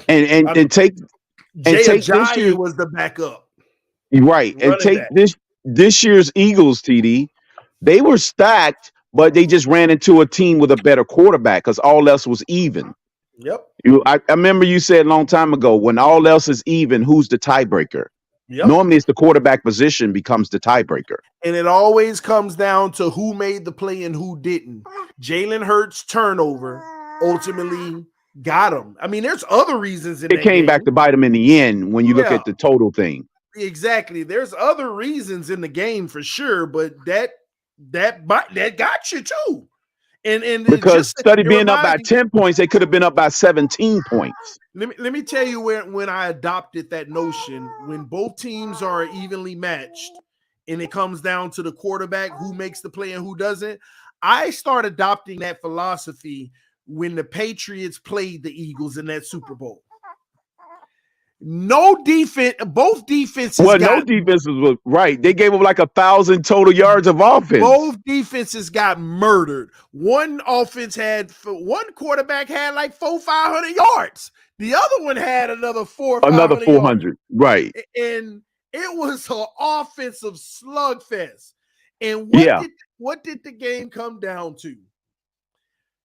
J: And take this year
B: was the backup.
J: Right. And take this year's Eagles, TD. They were stacked, but they just ran into a team with a better quarterback because all else was even.
B: Yep.
J: I remember you said a long time ago, when all else is even, who's the tiebreaker? Yep. Normally it's the quarterback position becomes the tiebreaker.
B: And it always comes down to who made the play and who didn't. Jalen Hurts' turnover ultimately got him. I mean, there's other reasons
J: it came back to bite him in the end when you look at the total thing.
B: Exactly. There's other reasons in the game for sure, but that got you too. And
J: because instead of being up by 10 points, they could have been up by 17 points.
B: Let me tell you when I adopted that notion, when both teams are evenly matched and it comes down to the quarterback, who makes the play and who doesn't, I start adopting that philosophy when the Patriots played the Eagles in that Super Bowl. No defense, both defenses.
J: Well, no defenses were right. They gave up like 1,000 total yards of offense.
B: Both defenses got murdered. One quarterback had like 500 yards. The other one had another 400
J: yards. Right.
B: And it was an offensive slugfest. And what did the game come down to?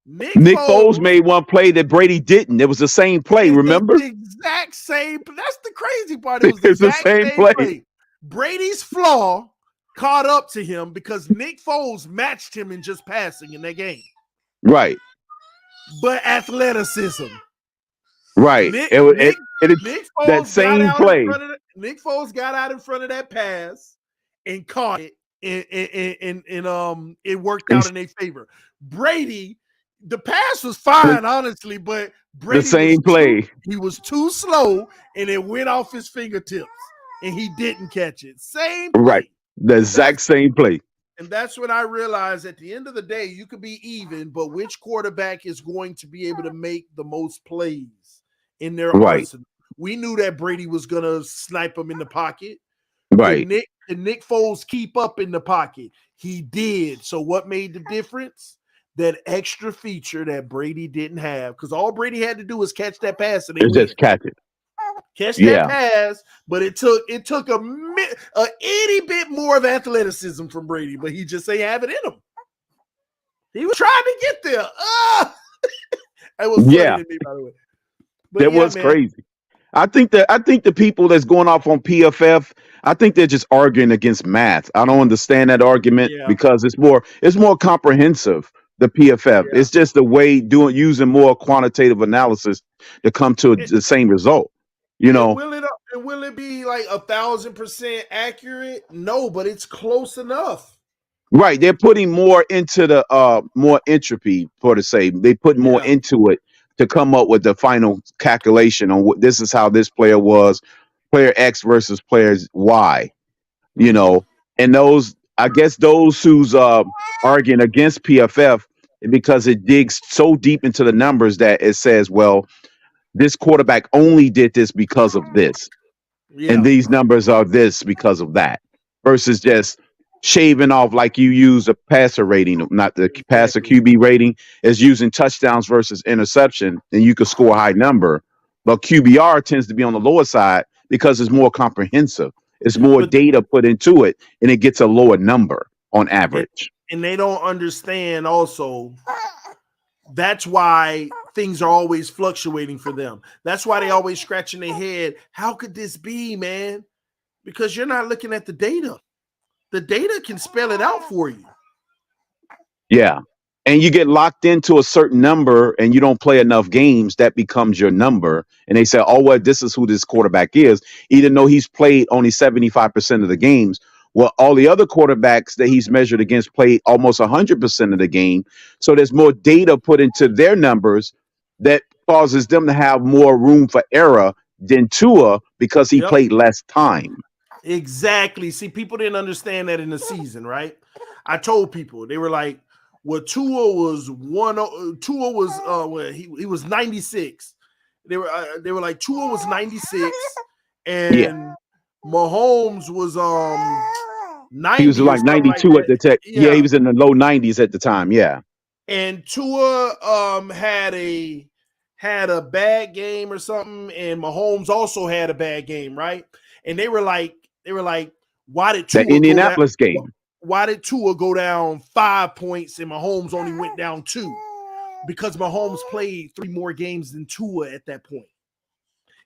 J: Nick Foles made one play that Brady didn't. It was the same play, remember?
B: The exact same. That's the crazy part. It was the exact same play. Brady's flaw caught up to him because Nick Foles matched him in just passing in that game.
J: Right.
B: But athleticism.
J: Right.
B: Nick
J: Foles that same play.
B: Nick Foles got out in front of that pass and caught it, and it worked out in their favor. Brady, the pass was fine, honestly, but Brady
J: the same play.
B: He was too slow, and it went off his fingertips, and he didn't catch it. Same play.
J: Right. The exact same play.
B: And that's when I realized at the end of the day, you could be even, but which quarterback is going to be able to make the most plays in their arsenal? We knew that Brady was going to snipe him in the pocket.
J: Right.
B: And Nick Foles keep up in the pocket. He did. So what made the difference? That extra feature that Brady didn't have, because all Brady had to do was catch that pass and
J: just catch it.
B: Catch that pass, but it took a itty bit more of athleticism from Brady, but he just ain't have it in him. He was trying to get there. That was funny to me, by the way. But
J: that was crazy. I think the people that's going off on PFF, I think they're just arguing against math. I don't understand that argument because it's more comprehensive. The PFF, it's just the way using more quantitative analysis to come to the same result.
B: Will it be like 1,000% accurate? No, but it's close enough.
J: Right, they're putting more into the more entropy, for to say. They put more into it to come up with the final calculation on what this is how this player was, player X versus player Y. And those. I guess those who's arguing against PFF, because it digs so deep into the numbers that it says, well, this quarterback only did this because of this. And these numbers are this because of that. versus just shaving off like you use a passer rating, not the passer
B: Exactly.
J: QB rating, is using touchdowns versus interception, and you could score a high number. But QBR tends to be on the lower side because it's more comprehensive. It's more
B: But
J: data put into it, and it gets a lower number on average.
B: and they don't understand also. That's why things are always fluctuating for them. That's why they always scratching their head. How could this be, man? Because you're not looking at the data. The data can spell it out for you.
J: Yeah. And you get locked into a certain number and you don't play enough games, that becomes your number. And they say, oh, well, this is who this quarterback is, even though he's played only 75% of the games. Well, all the other quarterbacks that he's measured against played almost 100% of the game. So there's more data put into their numbers that causes them to have more room for error than Tua because he
B: Yep.
J: played less time.
B: Exactly. See, people didn't understand that in the season, right? I told people, they were like, well, Tua was he was 96. They were like Tua was 96 and Mahomes was 90.
J: He was like 92
B: like
J: at the time. Yeah, he was in the low 90s at the time. Yeah.
B: And Tua had a bad game or something, and Mahomes also had a bad game, right? And they were like, why did Tua
J: the Indianapolis game?
B: Why did Tua go down 5 points and Mahomes only went down 2? Because Mahomes played 3 more games than Tua at that point.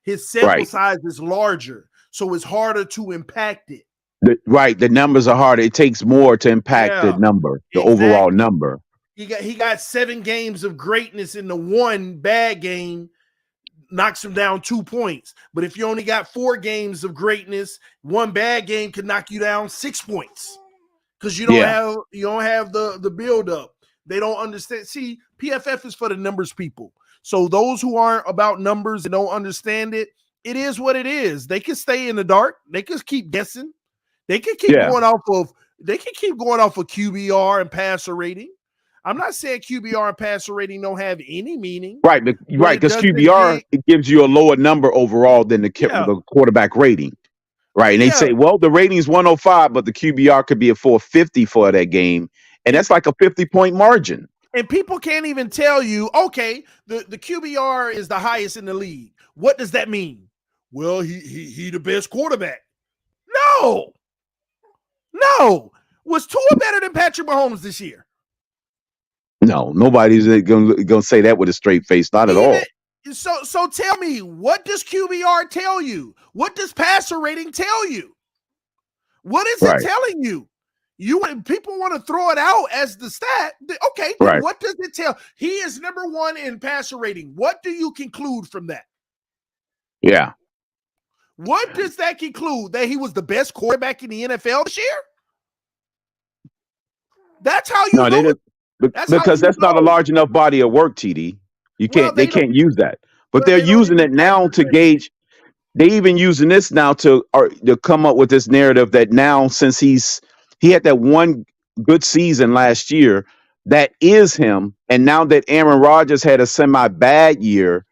B: His sample size is larger, so it's harder to impact it.
J: The numbers are harder. It takes more to impact the number, the overall number.
B: He got 7 games of greatness in the one bad game, knocks him down 2 points. But if you only got 4 games of greatness, one bad game could knock you down 6 points. Because you don't have the build up. They don't understand. See, PFF is for the numbers people. So those who aren't about numbers and don't understand it, it is what it is. They can stay in the dark. They can keep guessing. They can keep going off of QBR and passer rating. I'm not saying QBR and passer rating don't have any meaning.
J: Right, because QBR it gives you a lower number overall than the quarterback rating. Right. And they say, well, the rating is 105, but the QBR could be a 450 for that game. And that's like a 50-point margin.
B: And people can't even tell you, okay, the QBR is the highest in the league. What does that mean? Well, he the best quarterback. No. Was Tua better than Patrick Mahomes this year?
J: No, nobody's gonna say that with a straight face. Not at all.
B: So tell me, what does QBR tell you? What does passer rating tell you? What is it telling you? People want to throw it out as the stat. Okay, then what does it tell? He is number 1 in passer rating. What do you conclude from that?
J: Yeah.
B: What does that conclude? That he was the best quarterback in the NFL this year? That's how you know.
J: Because that's not a large enough body of work, TD. They can't use that. But they're using it now to gauge. They even using this now to come up with this narrative that now, since he had that one good season last year, that is him. And now that Aaron Rodgers had a semi-bad year,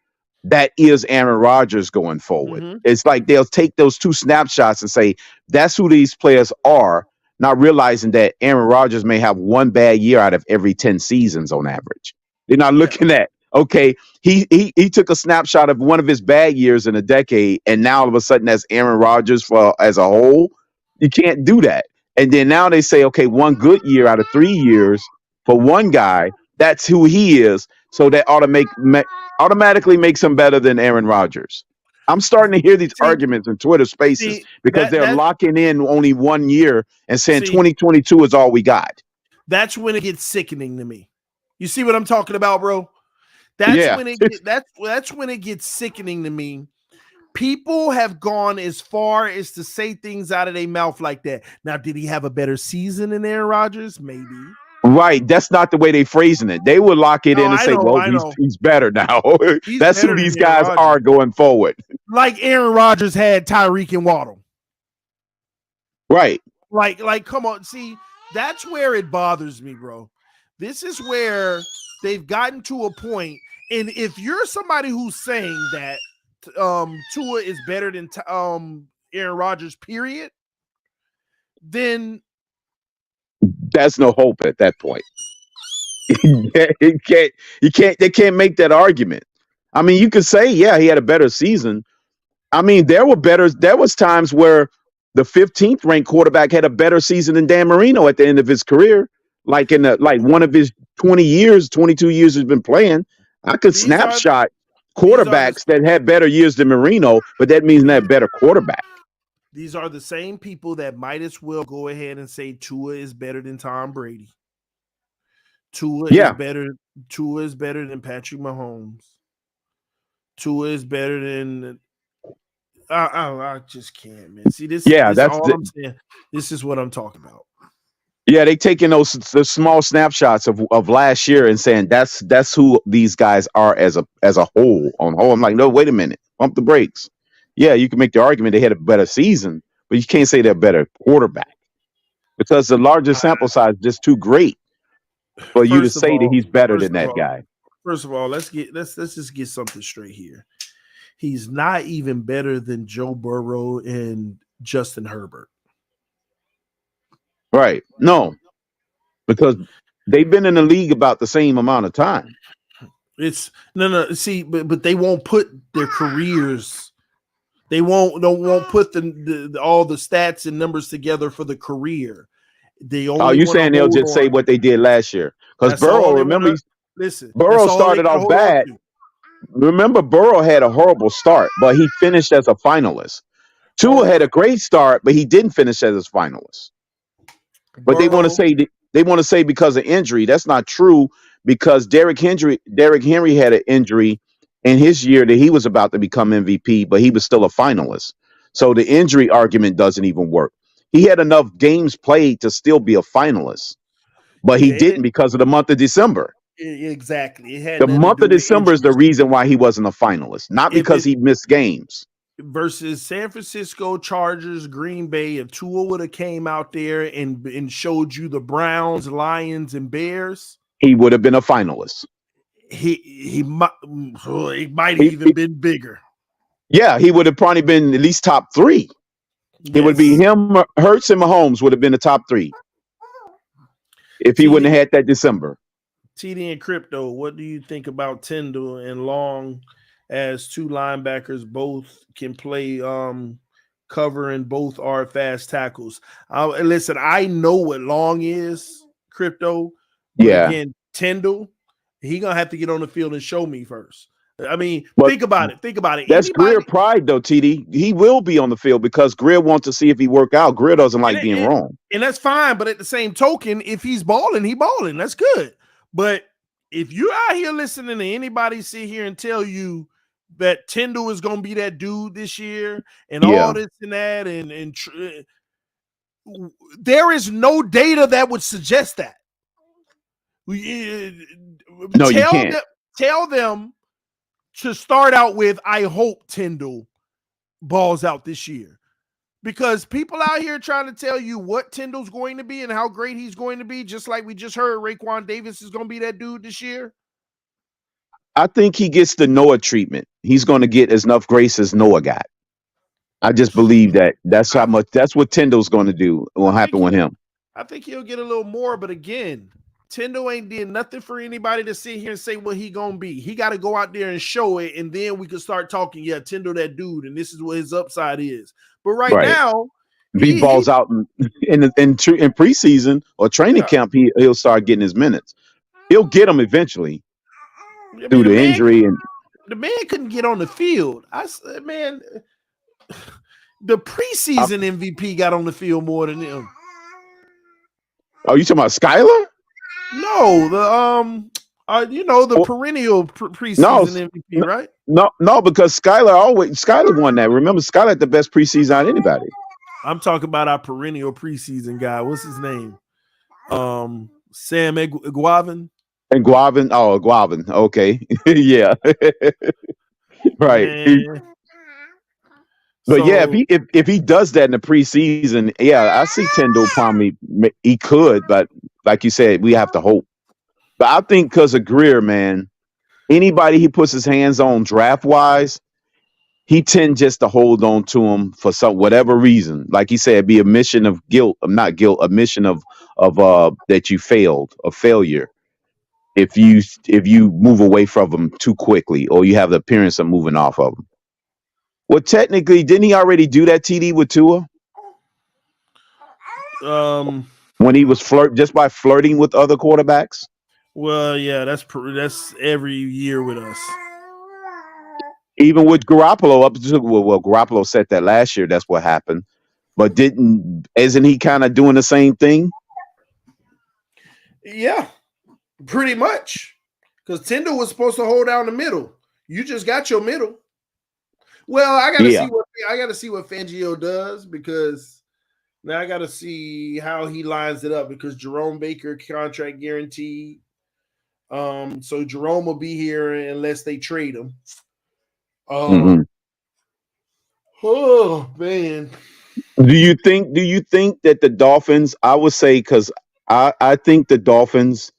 J: that is Aaron Rodgers going forward. Mm-hmm. It's like they'll take those 2 snapshots and say, that's who these players are, not realizing that Aaron Rodgers may have one bad year out of every 10 seasons on average. They're not looking at, okay, he took a snapshot of one of his bad years in a decade, and now all of a sudden that's Aaron Rodgers as a whole. You can't do that. And then now they say, okay, one good year out of 3 years for one guy, that's who he is. So that automatically makes him better than Aaron Rodgers. I'm starting to hear these arguments in Twitter Spaces because they're locking in only 1 year and saying 2022 is all we got.
B: That's when it gets sickening to me. You see what I'm talking about, bro? That's when it gets sickening to me. People have gone as far as to say things out of their mouth like that. Now, did he have a better season than Aaron Rodgers? Maybe.
J: Right. That's not the way they're phrasing it. They would lock it in and say, well, he's better now. That's who these guys are going forward.
B: Like Aaron Rodgers had Tyreek and Waddle.
J: Right.
B: Like, come on. See, that's where it bothers me, bro. This is where they've gotten to a point. And if you're somebody who's saying that Tua is better than Aaron Rodgers, period, then
J: That's no hope at that point. They can't make that argument. I mean, you could say, yeah, he had a better season. I mean, there was times where the 15th ranked quarterback had a better season than Dan Marino at the end of his career. Like one of his 22 years he's been playing. I could snapshot quarterbacks that had better years than Marino, but that means they're better quarterback.
B: These are the same people that might as well go ahead and say Tua is better than Tom Brady. Tua is better than Patrick Mahomes. Tua is better than I just can't, man. See, this is all I'm saying. This is what I'm talking about.
J: Yeah, they taking those small snapshots of last year and saying that's who these guys are as a whole on whole. I'm like, no, wait a minute, pump the brakes. Yeah, you can make the argument they had a better season, but you can't say they're a better quarterback because the larger sample size is just too great for you to say that he's better than that guy.
B: First of all, let's just get something straight here. He's not even better than Joe Burrow and Justin Herbert.
J: Right. No, because they've been in the league about the same amount of time.
B: It's no. See, but they won't put their careers. They won't put the all the stats and numbers together for the career. They only.
J: You saying they'll just say what they did last year? Because Burrow, remember, Burrow started off bad. Remember, Burrow had a horrible start, but he finished as a finalist. Tua had a great start, but he didn't finish as a finalist. But they want to say because of injury. That's not true because Derrick Henry had an injury in his year that he was about to become MVP, but he was still a finalist. So the injury argument doesn't even work. He had enough games played to still be a finalist, but he didn't because of the month of December.
B: Exactly.
J: The month of December is the reason why he wasn't a finalist, not because he missed games.
B: Versus San Francisco Chargers, Green Bay, if Tua would have came out there and showed you the Browns, Lions, and Bears,
J: he would have been a finalist.
B: He might have even been bigger.
J: Yeah, he would have probably been at least top 3. Yes. It would be him, Hurts, and Mahomes would have been the top 3 if he wouldn't have had that December.
B: TD and Crypto, what do you think about Tyndall and Long as two linebackers? Both can play cover and both are fast tackles. Listen, I know what Long is, Crypto.
J: Yeah.
B: Again, Tyndall, he gonna have to get on the field and show me first. I mean, think about it.
J: That's Grier pride, though, TD. He will be on the field because Grier wants to see if he work out. Grier doesn't like being wrong.
B: And that's fine, but at the same token, if he's balling, he balling. That's good. But if you're out here listening to anybody sit here and tell you that Tyndall is going to be that dude this year and all this and that, and there is no data that would suggest that.
J: No, you can't.
B: Tell them to start out with, I hope Tyndall balls out this year. Because people out here trying to tell you what Tyndall's going to be and how great he's going to be, just like we just heard Raekwon Davis is going to be that dude this year.
J: I think he gets the Noah treatment. He's going to get as enough grace as Noah got. I just believe that's what Tyndall's going to do. It will happen with him.
B: I think he'll get a little more, but again, Tyndall ain't did nothing for anybody to sit here and say what he gonna be. He got to go out there and show it, and then we can start talking. Yeah, Tyndall, that dude, and this is what his upside is. But right now,
J: if he balls out in preseason or training camp, he'll start getting his minutes. He'll get them eventually through the injury. And
B: the man couldn't get on the field. I said, man, the preseason MVP got on the field more than him.
J: Oh, you talking about Skyler?
B: No, the perennial preseason MVP, right?
J: No, because Skyler won that. Remember, Skyler had the best preseason out of anybody.
B: I'm talking about our perennial preseason guy. What's his name? Sam Guavin.
J: And Guavin. Oh, Guavin. Okay. Yeah. Right. But if he does that in the preseason, I see Tyndall probably he could, but like you said, we have to hope. But I think because of Grier, man, anybody he puts his hands on draft wise, he tend just to hold on to him for some whatever reason. Like he said, it'd be a mission of guilt, not guilt, a mission of that you failed, a failure. If you move away from him too quickly, or you have the appearance of moving off of him. Well, technically, didn't he already do that TD with Tua? When he was just by flirting with other quarterbacks.
B: Well, yeah, that's every year with us.
J: Even with Garoppolo well, Garoppolo said that last year. That's what happened. But isn't he kind of doing the same thing?
B: Yeah, pretty much. Because Tindall was supposed to hold down the middle. You just got your middle. Well, I gotta see what Fangio does, because now I gotta see how he lines it up, because Jerome Baker contract guaranteed. So Jerome will be here unless they trade him. Oh man.
J: Do you think that the Dolphins, I would say, because I think the Dolphins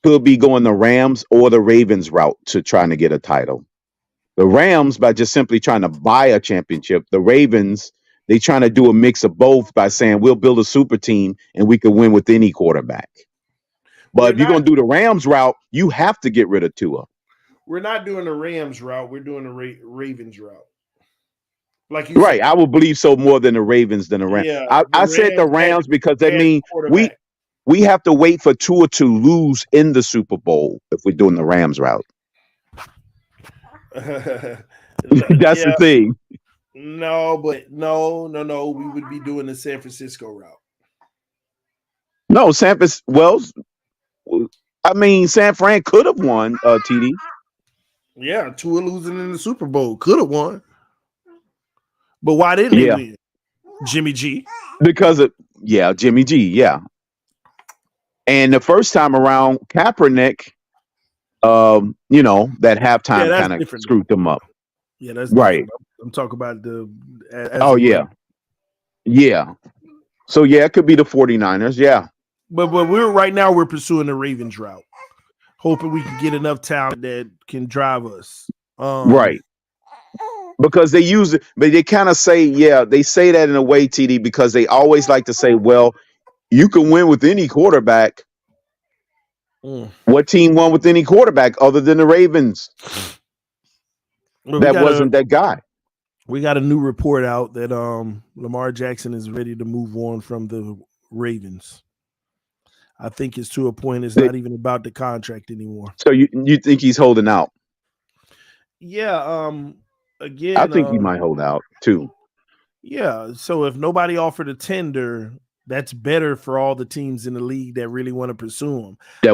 J: could be going the Rams or the Ravens route to trying to get a title. The Rams by just simply trying to buy a championship. The Ravens, they trying to do a mix of both by saying we'll build a super team and we could win with any quarterback. But if you're going to do the Rams route, you have to get rid of Tua.
B: We're not doing the Rams route. We're doing the Ravens route. Like you
J: right,
B: said.
J: I would believe so more than the Ravens than the Rams.
B: Yeah,
J: I said the Rams because that means we have to wait for Tua to lose in the Super Bowl if we're doing the Rams route. That's the thing.
B: No, but no. We would be doing the San Francisco route.
J: No, San Fran could have won TD.
B: Yeah, Tua losing in the Super Bowl could have won. But why didn't they win? Jimmy G.
J: Because Jimmy G, yeah. And the first time around, Kaepernick, that halftime kind of screwed them up.
B: Yeah, that's
J: right.
B: I'm talking about
J: yeah. So it could be the 49ers, yeah.
B: But we're pursuing the Ravens route, hoping we can get enough talent that can drive us.
J: Right. Because they use it, but they kind of say, they say that in a way, TD, because they always like to say, well, you can win with any quarterback. What team won with any quarterback other than the Ravens? That wasn't that guy.
B: We got a new report out that Lamar Jackson is ready to move on from the Ravens. I think it's to a point it's not even about the contract anymore.
J: So you think he's holding out?
B: Yeah. Again,
J: I think he might hold out too.
B: Yeah. So if nobody offered a tender, that's better for all the teams in the league that really want to pursue him. Yeah,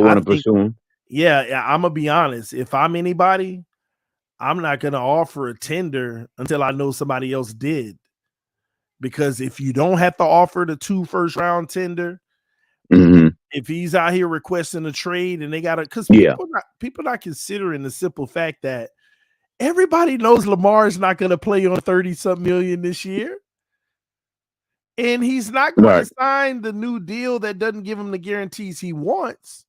B: I'm gonna be honest. If I'm anybody, I'm not gonna offer a tender until I know somebody else did. Because if you don't have to offer the 2 first-round tender, if he's out here requesting a trade and they got to, because people not considering the simple fact that everybody knows Lamar is not going to play on 30-something million this year. And he's not going to sign the new deal that doesn't give him the guarantees he wants.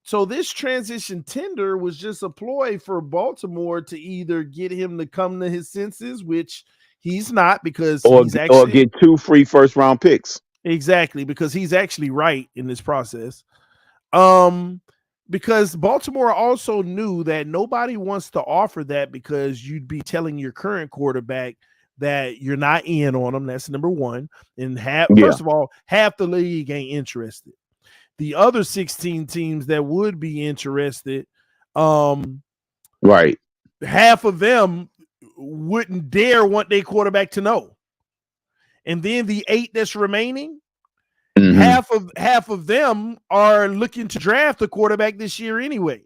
B: So this transition tender was just a ploy for Baltimore to either get him to come to his senses, which he's not, because
J: or get 2 free first-round picks.
B: Exactly, because he's actually right in this process. Because Baltimore also knew that nobody wants to offer that, because you'd be telling your current quarterback that you're not in on him. That's number one. And first of all, half the league ain't interested. The other 16 teams that would be interested, half of them wouldn't dare want their quarterback to know. And then the 8 that's remaining, half of them are looking to draft a quarterback this year anyway.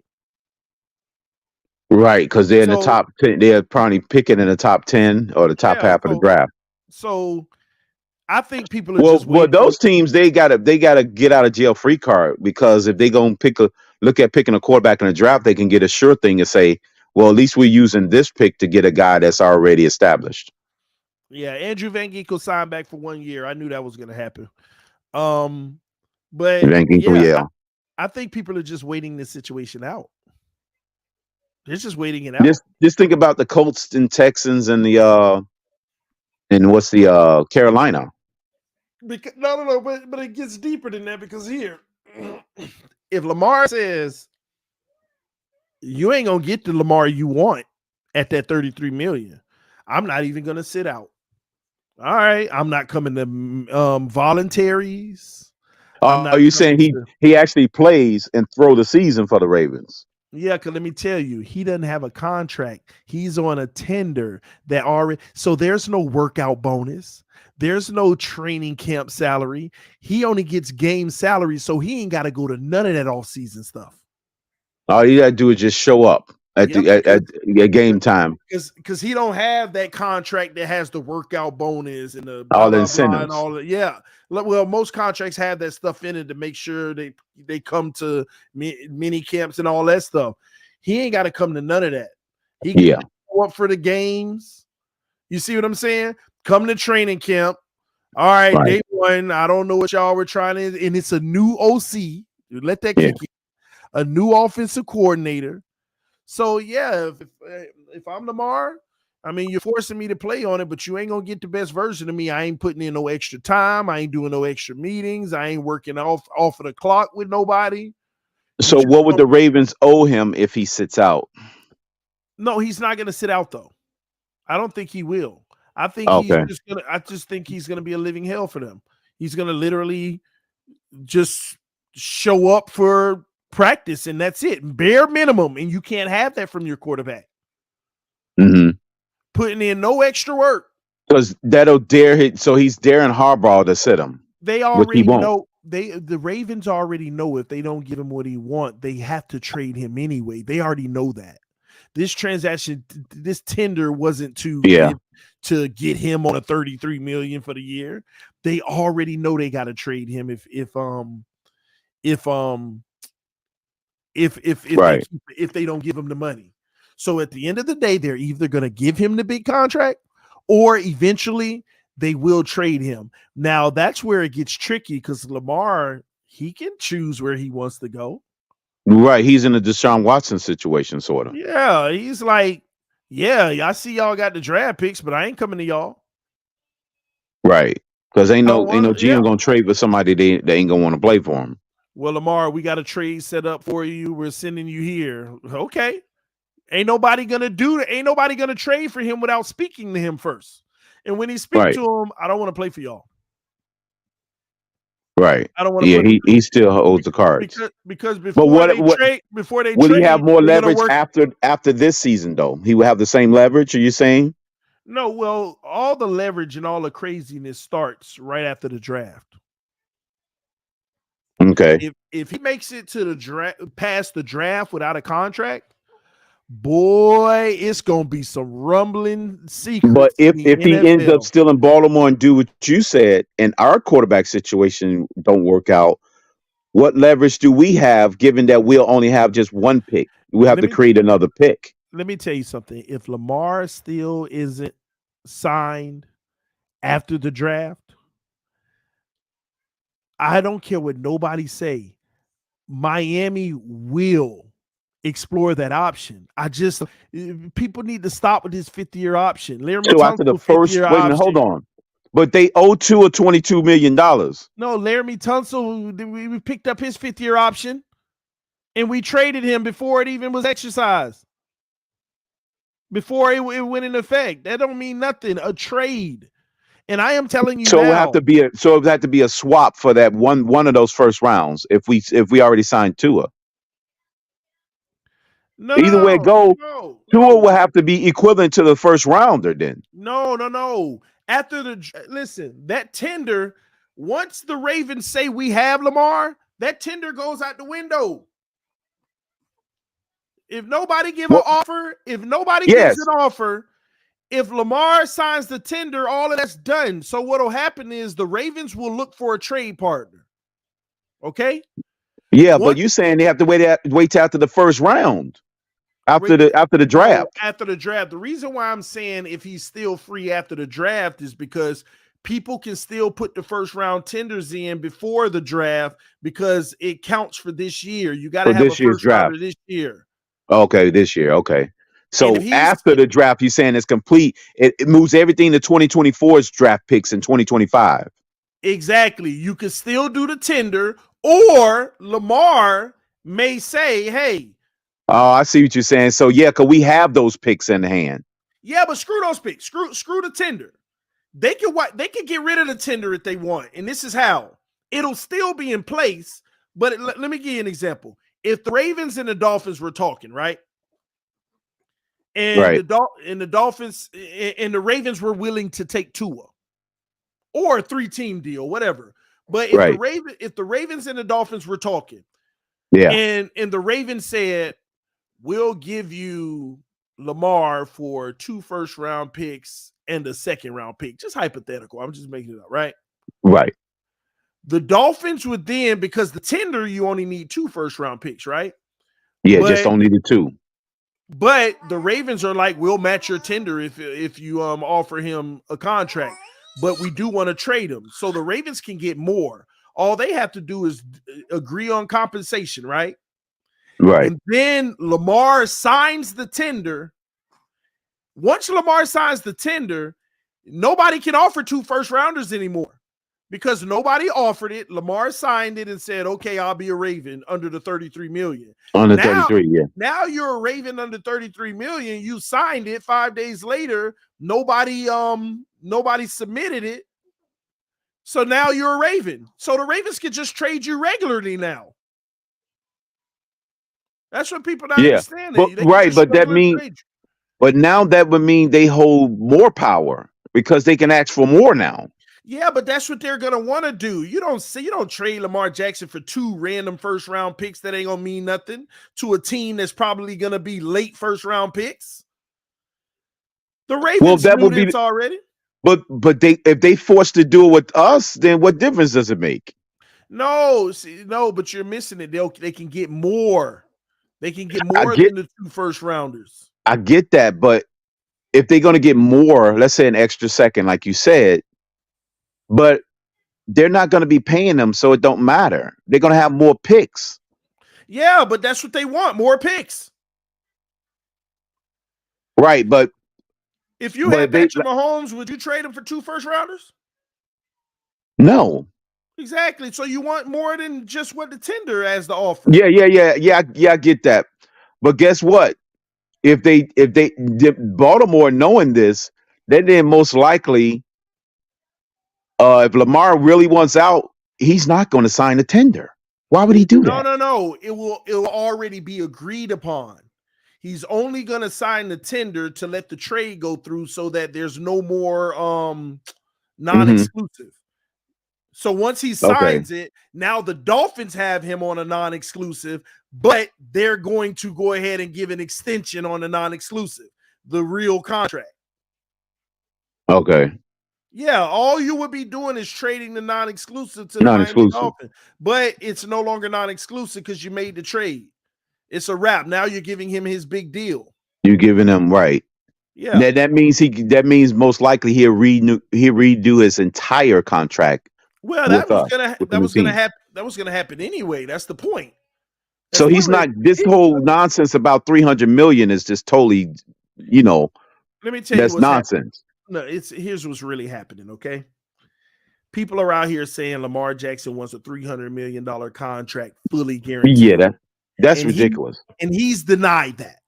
J: Right, because they're in the top 10. They're probably picking in the top 10 or the top half of the draft.
B: So I think people are just
J: waiting. Well, those teams, they gotta get out of jail free card, because if they gonna look at picking a quarterback in the draft, they can get a sure thing and say, well, at least we're using this pick to get a guy that's already established.
B: Yeah, Andrew Van Ginkel signed back for 1 year. I knew that was going to happen. But Van Ginkel, I think people are just waiting this situation out. They're just waiting it out.
J: Just think about the Colts and Texans and the Carolina.
B: Because, no, but it gets deeper than that because here, if Lamar says you ain't gonna get the Lamar you want at that $33 million, I'm not even gonna sit out. All right, I'm not coming to voluntaries.
J: Are you saying he actually plays and throw the season for the Ravens?
B: Yeah, because let me tell you, he doesn't have a contract. He's on a tender that already. So there's no workout bonus. There's no training camp salary. He only gets game salary, so he ain't got to go to none of that off-season stuff.
J: All you gotta do is just show up at game time.
B: Because he don't have that contract that has the workout bonus and the
J: all the incentives
B: and all that. Yeah. Well, most contracts have that stuff in it to make sure they come to mini camps and all that stuff. He ain't got to come to none of that. He can show up for the games. You see what I'm saying? Come to training camp. All right, day one. I don't know what y'all were trying to, and it's a new OC. Let that kick in. A new offensive coordinator. So yeah, if I'm Lamar, I mean, you're forcing me to play on it, but you ain't gonna get the best version of me. I ain't putting in no extra time. I ain't doing no extra meetings. I ain't working off of the clock with nobody.
J: So what would the Ravens owe him if he sits out?
B: No, he's not gonna sit out though. I don't think he will. I think I just think he's gonna be a living hell for them. He's gonna literally just show up for practice and that's it, bare minimum, and you can't have that from your quarterback. Putting in no extra work
J: because that'll dare him. So he's daring Harbaugh to sit him.
B: They already know. The Ravens already know if they don't give him what he wants, they have to trade him anyway. They already know that. This transaction, this tender wasn't to get him on a $33 million for the year. They already know they got to trade him if they don't give him the money. So at the end of the day, they're either going to give him the big contract or eventually they will trade him. Now that's where it gets tricky because Lamar, he can choose where he wants to go.
J: Right. He's in a Deshaun Watson situation, sort of.
B: Yeah. He's like, I see y'all got the draft picks, but I ain't coming to y'all.
J: Right. Because ain't no GM gonna trade for somebody they ain't gonna want to play for him.
B: Well, Lamar, we got a trade set up for you. We're sending you here. Okay. Ain't nobody gonna trade for him without speaking to him first. And when he speaks to him, I don't want to play for y'all.
J: Right.
B: I don't want to.
J: He still holds the cards.
B: Because before they
J: will he have more leverage after this season though? He will have the same leverage. Are you saying?
B: No. Well, all the leverage and all the craziness starts right after the draft.
J: Okay.
B: If he makes it to the draft, past the draft without a contract, boy, it's gonna be some rumbling secrets.
J: But if he ends up still in Baltimore and do what you said, and our quarterback situation don't work out, what leverage do we have? Given that we'll only have just one pick, we have to create another pick.
B: Let me tell you something. If Lamar still isn't signed after the draft, I don't care what nobody say. Miami will explore that option. People need to stop with this 5th-year option.
J: So after the first, wait a minute, hold on. But they owe $22 million.
B: No, Laramie Tunsil, we picked up his 5th-year option, and we traded him before it even was exercised. Before it went in effect. That don't mean nothing. A trade. And I am telling you
J: so now. It would have to be a swap for that one of those first rounds if we already signed Tua. Either way it goes, Tua will have to be equivalent to the first rounder then.
B: No. After that tender, once the Ravens say we have Lamar, that tender goes out the window. If nobody gives an offer, if Lamar signs the tender, all of that's done. So what'll happen is the Ravens will look for a trade partner. Okay?
J: Yeah, but you're saying they have to wait till after the first round. After the draft.
B: After the draft. The reason why I'm saying if he's still free after the draft is because people can still put the first round tenders in before the draft because it counts for this year. You got to have a first rounder this year.
J: Okay, this year. Okay.
B: And
J: So
B: if he's
J: after the draft, you're saying it's complete. It moves everything to 2024's draft picks in 2025.
B: exactly, you can still do the tender, or Lamar may say, hey.
J: Oh, I see what you're saying. So yeah, because we have those picks in hand.
B: Yeah, but screw those picks. Screw the tender. They can get rid of the tender if they want. And this is how. It'll still be in place. But let me give you an example. If the Ravens and the Dolphins were talking, right? And
J: Right.
B: the Dolphins and the Ravens were willing to take Tua or a 3-team deal, whatever. But if the Ravens and the Dolphins were talking,
J: yeah,
B: and the Ravens said, we'll give you Lamar for 2 first-round picks and a second-round pick. Just hypothetical. I'm just making it up, right?
J: Right.
B: The Dolphins would then, because the tender, you only need 2 first-round picks, right?
J: Yeah, just only the 2.
B: But the Ravens are like, we'll match your tender if you offer him a contract. But we do want to trade him. So the Ravens can get more. All they have to do is agree on compensation, right?
J: Right.
B: And then Lamar signs the tender. Once Lamar signs the tender, nobody can offer 2 first-rounders anymore because nobody offered it. Lamar signed it and said, okay, I'll be a Raven under the $33 million.
J: Under 33, yeah.
B: Now you're a Raven under $33 million. You signed it 5 days later. Nobody submitted it. So now you're a Raven. So the Ravens can just trade you regularly now. That's what people not understand.
J: But that means, but now that would mean they hold more power because they can ask for more now.
B: Yeah, but that's what they're gonna want to do. You don't trade Lamar Jackson for 2 random first-round picks that ain't gonna mean nothing to a team that's probably gonna be late first-round picks. The Ravens knew this already.
J: But if they forced to do it with us, then what difference does it make?
B: No, but you're missing it. They can get more. They can get more than the 2 first-rounders.
J: I get that, but if they're going to get more, let's say an extra second, like you said, but they're not going to be paying them, so it don't matter. They're going to have more picks.
B: Yeah, but that's what they want, more picks.
J: Right, but
B: if you had Patrick Mahomes, would you trade him for 2 first-rounders?
J: No.
B: Exactly. So you want more than just what the tender as the offer.
J: Yeah, I get that. But guess what? If Baltimore knowing this, then most likely, if Lamar really wants out, he's not going to sign a tender. Why would he do that?
B: No. It will already be agreed upon. He's only going to sign the tender to let the trade go through so that there's no more non-exclusive. So once he signs it, now the Dolphins have him on a non-exclusive, but they're going to go ahead and give an extension on the non-exclusive, the real contract.
J: Okay.
B: Yeah, all you would be doing is trading the non-exclusive to the Miami Dolphins, but it's no longer non-exclusive because you made the trade. It's a wrap. Now you're giving him his big deal.
J: You're giving him right.
B: Yeah.
J: That means most likely he'll redo his entire contract.
B: Well, that was gonna happen. That was gonna happen anyway. That's the point.
J: So he's not. This whole nonsense about $300 million is just totally,
B: Let me tell you,
J: that's nonsense.
B: No, here's what's really happening. Okay, people are out here saying Lamar Jackson wants a $300 million contract, fully guaranteed.
J: Yeah, that's ridiculous.
B: And he's denied that.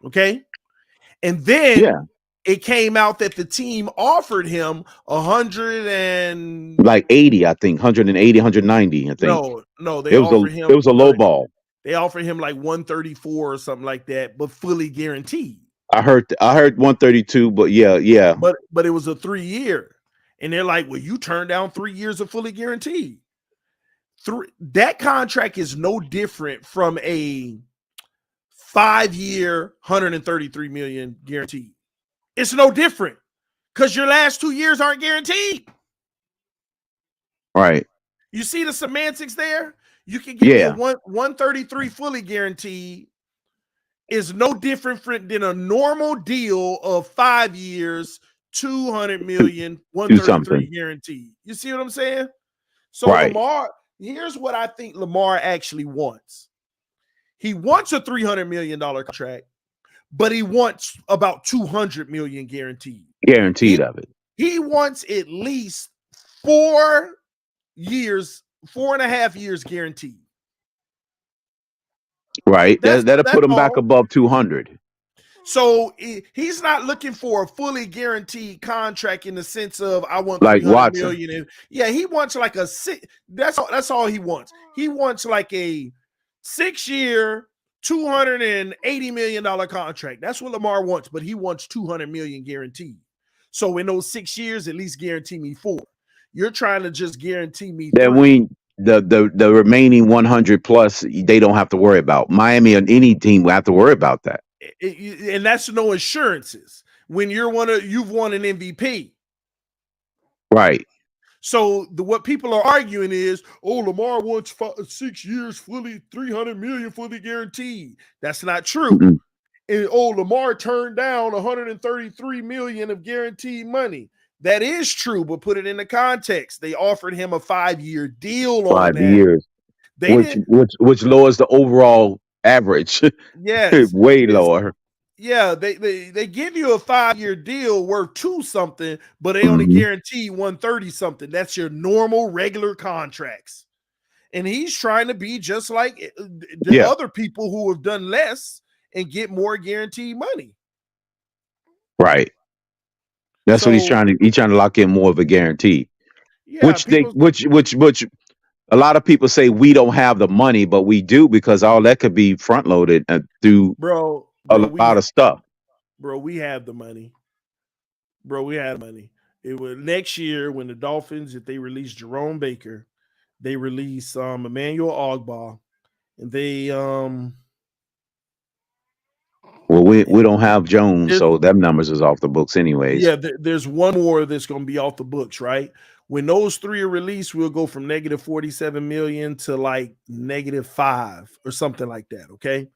B: Okay, and then it came out that the team offered him
J: 80, I think 180, 190. I think.
B: No, they offered him.
J: It was a low ball.
B: They offered him like 134 or something like that, but fully guaranteed.
J: I heard 132, but yeah.
B: But it was a 3-year, and they're like, well, you turned down 3 years of fully guaranteed. That contract is no different from a 5-year, $133 million guaranteed. It's no different because your last 2 years aren't guaranteed.
J: Right.
B: You see the semantics there? You can get 133 fully guaranteed is no different than a normal deal of 5 years, $200 million, 133 guaranteed. You see what I'm saying? So Lamar, here's what I think Lamar actually wants. He wants a $300 million contract, but he wants about $200 million guaranteed.
J: Guaranteed of it.
B: He wants at least 4 years, 4.5 years guaranteed.
J: Right. That'll put him back above 200.
B: So he's not looking for a fully guaranteed contract in the sense of I want
J: like
B: 300
J: Watson.
B: million. Yeah, he wants like a six. That's all he wants. He wants like a 6-year, $280 million contract. That's what Lamar wants, but he wants 200 million guaranteed. So in those 6 years, at least guarantee me 4. You're trying to just guarantee me 3.
J: That we the remaining 100 plus they don't have to worry about. Miami or any team will have to worry about that.
B: And that's no assurances when you've won an MVP.
J: Right.
B: So what people are arguing is, Lamar wants 6 years fully, 300 million fully guaranteed. That's not true.
J: Mm-mm.
B: And Lamar turned down 133 million of guaranteed money. That is true, but put it in the context. They offered him a 5-year deal on
J: 5
B: that.
J: years. Which lowers the overall average.
B: Yes.
J: Way lower.
B: Yeah, they give you a 5-year deal worth 2 something, but they only guarantee 130 something. That's your normal regular contracts. And he's trying to be just like the other people who have done less and get more guaranteed money.
J: Right. That's what he's trying to lock in more of a guarantee. Yeah, which a lot of people say we don't have the money, but we do, because all that could be front loaded through a lot of stuff.
B: Bro, we have the money. It was next year when the Dolphins, if they release Jerome Baker, they release Emmanuel Ogbah, and they
J: well, we don't have Jones, so them numbers is off the books anyways.
B: Yeah, there's one more that's going to be off the books, right? When those 3 are released, we'll go from negative 47 million to like negative 5 or something like that, okay?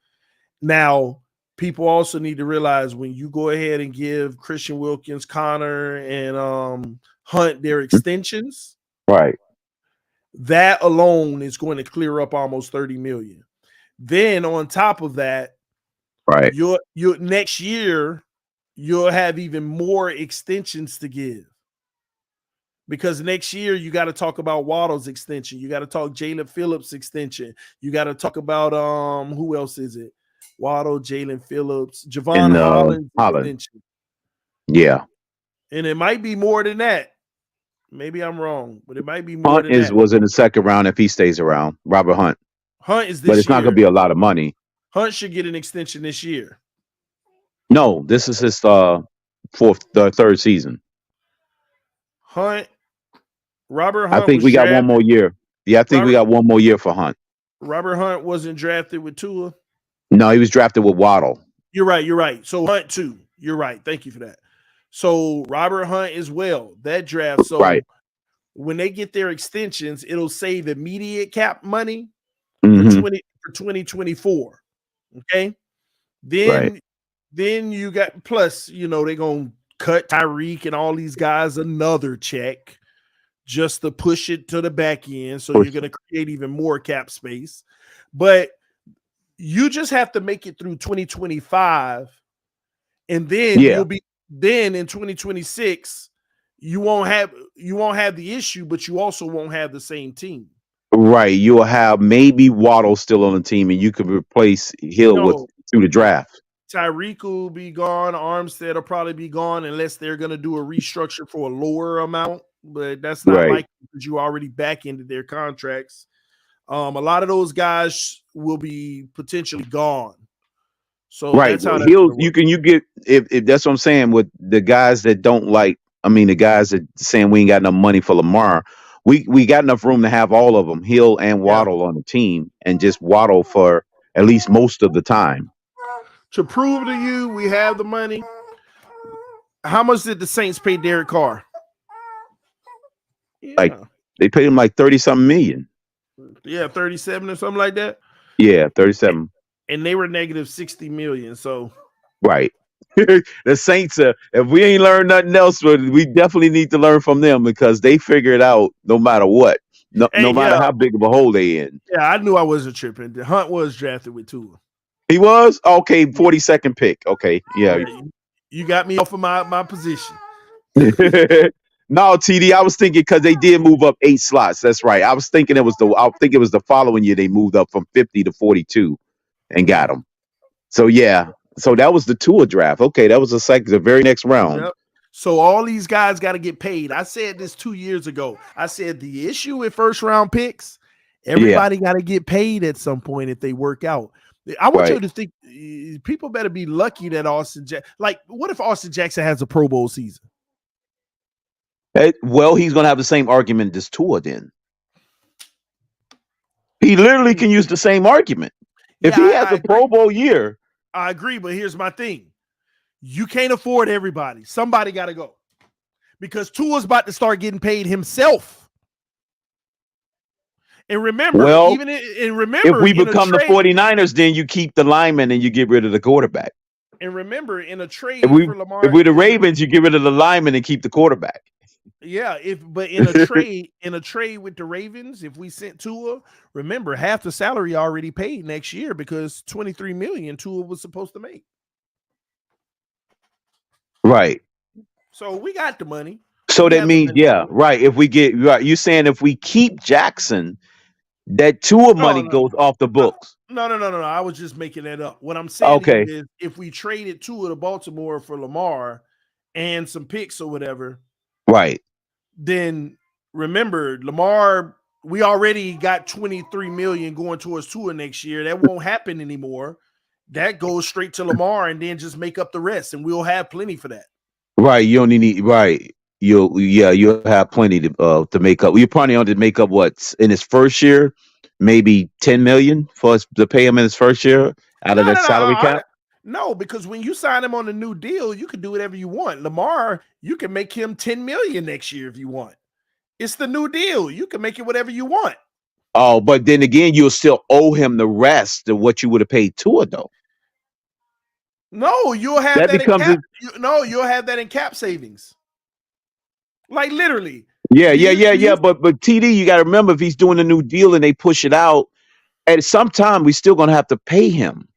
B: Now, people also need to realize when you go ahead and give Christian Wilkins, Connor, and Hunt their extensions,
J: right?
B: That alone is going to clear up almost 30 million. Then on top of that,
J: right,
B: your next year you'll have even more extensions to give. Because next year you got to talk about Waddle's extension, you got to talk Jalen Phillips extension, you got to talk about who else is it? Waddle, Jalen Phillips, Javon Holland's extension.
J: Yeah.
B: And it might be more than that. Maybe I'm wrong, but it might be more
J: than
B: that.
J: Was in the second round if he stays around. Robert Hunt.
B: Hunt is this
J: but it's
B: year.
J: Not going to be a lot of money.
B: Hunt should get an extension this year.
J: No, this is his third season.
B: Hunt. Robert Hunt.
J: I think we got one more year. Yeah, I think we got one more year for Hunt.
B: Robert Hunt wasn't drafted with Tua.
J: No, he was drafted with Waddle.
B: You're right. So Hunt too. You're right. Thank you for that. So Robert Hunt as well. That draft. So when they get their extensions, it'll save immediate cap money for 2024. Okay. Then you got plus, they're gonna cut Tyreek and all these guys another check just to push it to the back end. So you're gonna create even more cap space. But you just have to make it through 2025, and then you'll be in 2026. You won't have the issue, but you also won't have the same team.
J: Right. You'll have maybe Waddle still on the team, and you could replace Hill through the draft.
B: Tyreek will be gone. Armstead will probably be gone unless they're going to do a restructure for a lower amount, but that's not likely because you already back into their contracts. A lot of those guys will be potentially gone. So that's how
J: you get if that's what I'm saying with the guys that don't like. I mean, the guys that saying we ain't got enough money for Lamar. We got enough room to have all of them, Hill and Waddle, on the team, and just Waddle for at least most of the time.
B: To prove to you we have the money, how much did the Saints pay Derek Carr?
J: Like they paid him like 30-something million.
B: Yeah, 37 or something like that.
J: Yeah, 37.
B: And they were negative 60 million. So
J: right. The Saints, if we ain't learned nothing else, but we definitely need to learn from them because they figure it out no matter what. No matter how big of a hole they in.
B: Yeah, I knew I wasn't tripping. The Hunt was drafted with Tua.
J: He was? Okay, 42nd pick. Okay, yeah.
B: You got me off of my position.
J: No, TD, I was thinking because they did move up 8 slots. That's right. I think it was the following year they moved up from 50 to 42 and got him. So yeah. So that was the Tua draft. Okay, that was the very next round.
B: Yep. So all these guys got to get paid. I said this 2 years ago. I said the issue with first round picks, everybody got to get paid at some point if they work out. I want you to think people better be lucky that Austin Jackson. Like, what if Austin Jackson has a Pro Bowl season?
J: Well, he's going to have the same argument as Tua then. He literally can use the same argument. If he has a Pro Bowl year.
B: I agree, but here's my thing. You can't afford everybody. Somebody got to go. Because Tua's about to start getting paid himself. And remember,
J: if we become the 49ers, then you keep the lineman and you get rid of the quarterback.
B: And remember, in a trade
J: for Lamar, if we're the Ravens, you get rid of the lineman and keep the quarterback.
B: Yeah, but in a trade with the Ravens, if we sent Tua, remember half the salary already paid next year because $23 million Tua was supposed to make.
J: Right.
B: So we got the money.
J: So that means, right. If we get you're saying if we keep Jackson, that Tua money goes off the books.
B: No. I was just making that up. What I'm saying is if we traded Tua to Baltimore for Lamar and some picks or whatever,
J: right.
B: Then remember, Lamar, we already got $23 million going towards Tua next year. That won't happen anymore. That goes straight to Lamar and then just make up the rest, and we'll have plenty for that.
J: Right. You only need you'll have plenty to make up. You probably only make up what's in his first year, maybe $10 million for us to pay him in his first year out of that salary cap.
B: No, because when you sign him on a new deal, you can do whatever you want. Lamar, you can make him $10 million next year if you want. It's the new deal. You can make it whatever you want.
J: Oh, but then again, you'll still owe him the rest of what you would have paid Tua, though.
B: No, you'll have you'll have that in cap savings. Like literally.
J: Yeah. But TD, you got to remember, if he's doing a new deal and they push it out, at some time we're still going to have to pay him.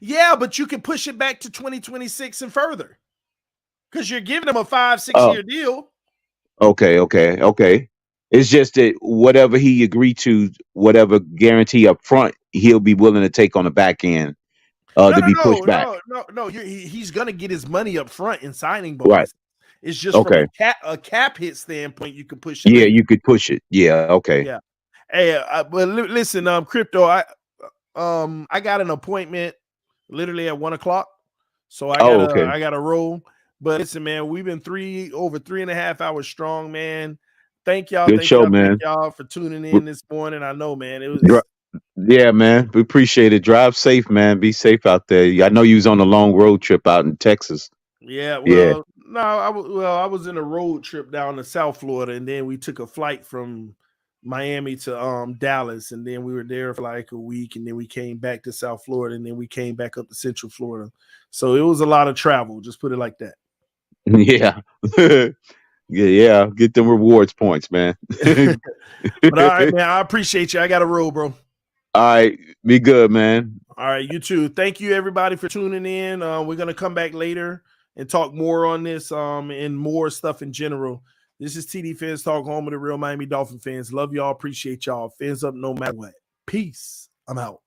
B: Yeah, but you can push it back to 2026 and further because you're giving him a 5-6 year deal.
J: Okay. It's just that whatever he agreed to, whatever guarantee up front, he'll be willing to take on the back end to be pushed back.
B: No. He's going to get his money up front in signing bonus.
J: Right.
B: It's just from a cap hit standpoint, you can push it.
J: Yeah, you could push it. Yeah, okay.
B: Yeah. Hey, but listen, Crypto, I got an appointment literally at 1:00, so I got to roll. But listen, man, we've been over 3.5 hours strong, man. Thank y'all.
J: Good show, man.
B: Thank y'all for tuning in this morning. I know, man. It was.
J: Yeah, man. We appreciate it. Drive safe, man. Be safe out there. I know you was on a long road trip out in Texas.
B: Yeah. Well, no, I was in a road trip down to South Florida, and then we took a flight from Miami to Dallas, and then we were there for like a week, and then we came back to South Florida, and then we came back up to Central Florida. So it was a lot of travel, just put it like that.
J: Yeah. Yeah, get them rewards points, man.
B: But all right, man, I appreciate you. I got to roll, bro.
J: All right, be good, man.
B: All right, you too. Thank you, everybody, for tuning in. We're going to come back later and talk more on this and more stuff in general. This is TD Fans Talk, home of the real Miami Dolphin fans. Love y'all. Appreciate y'all. Fans up no matter what. Peace. I'm out.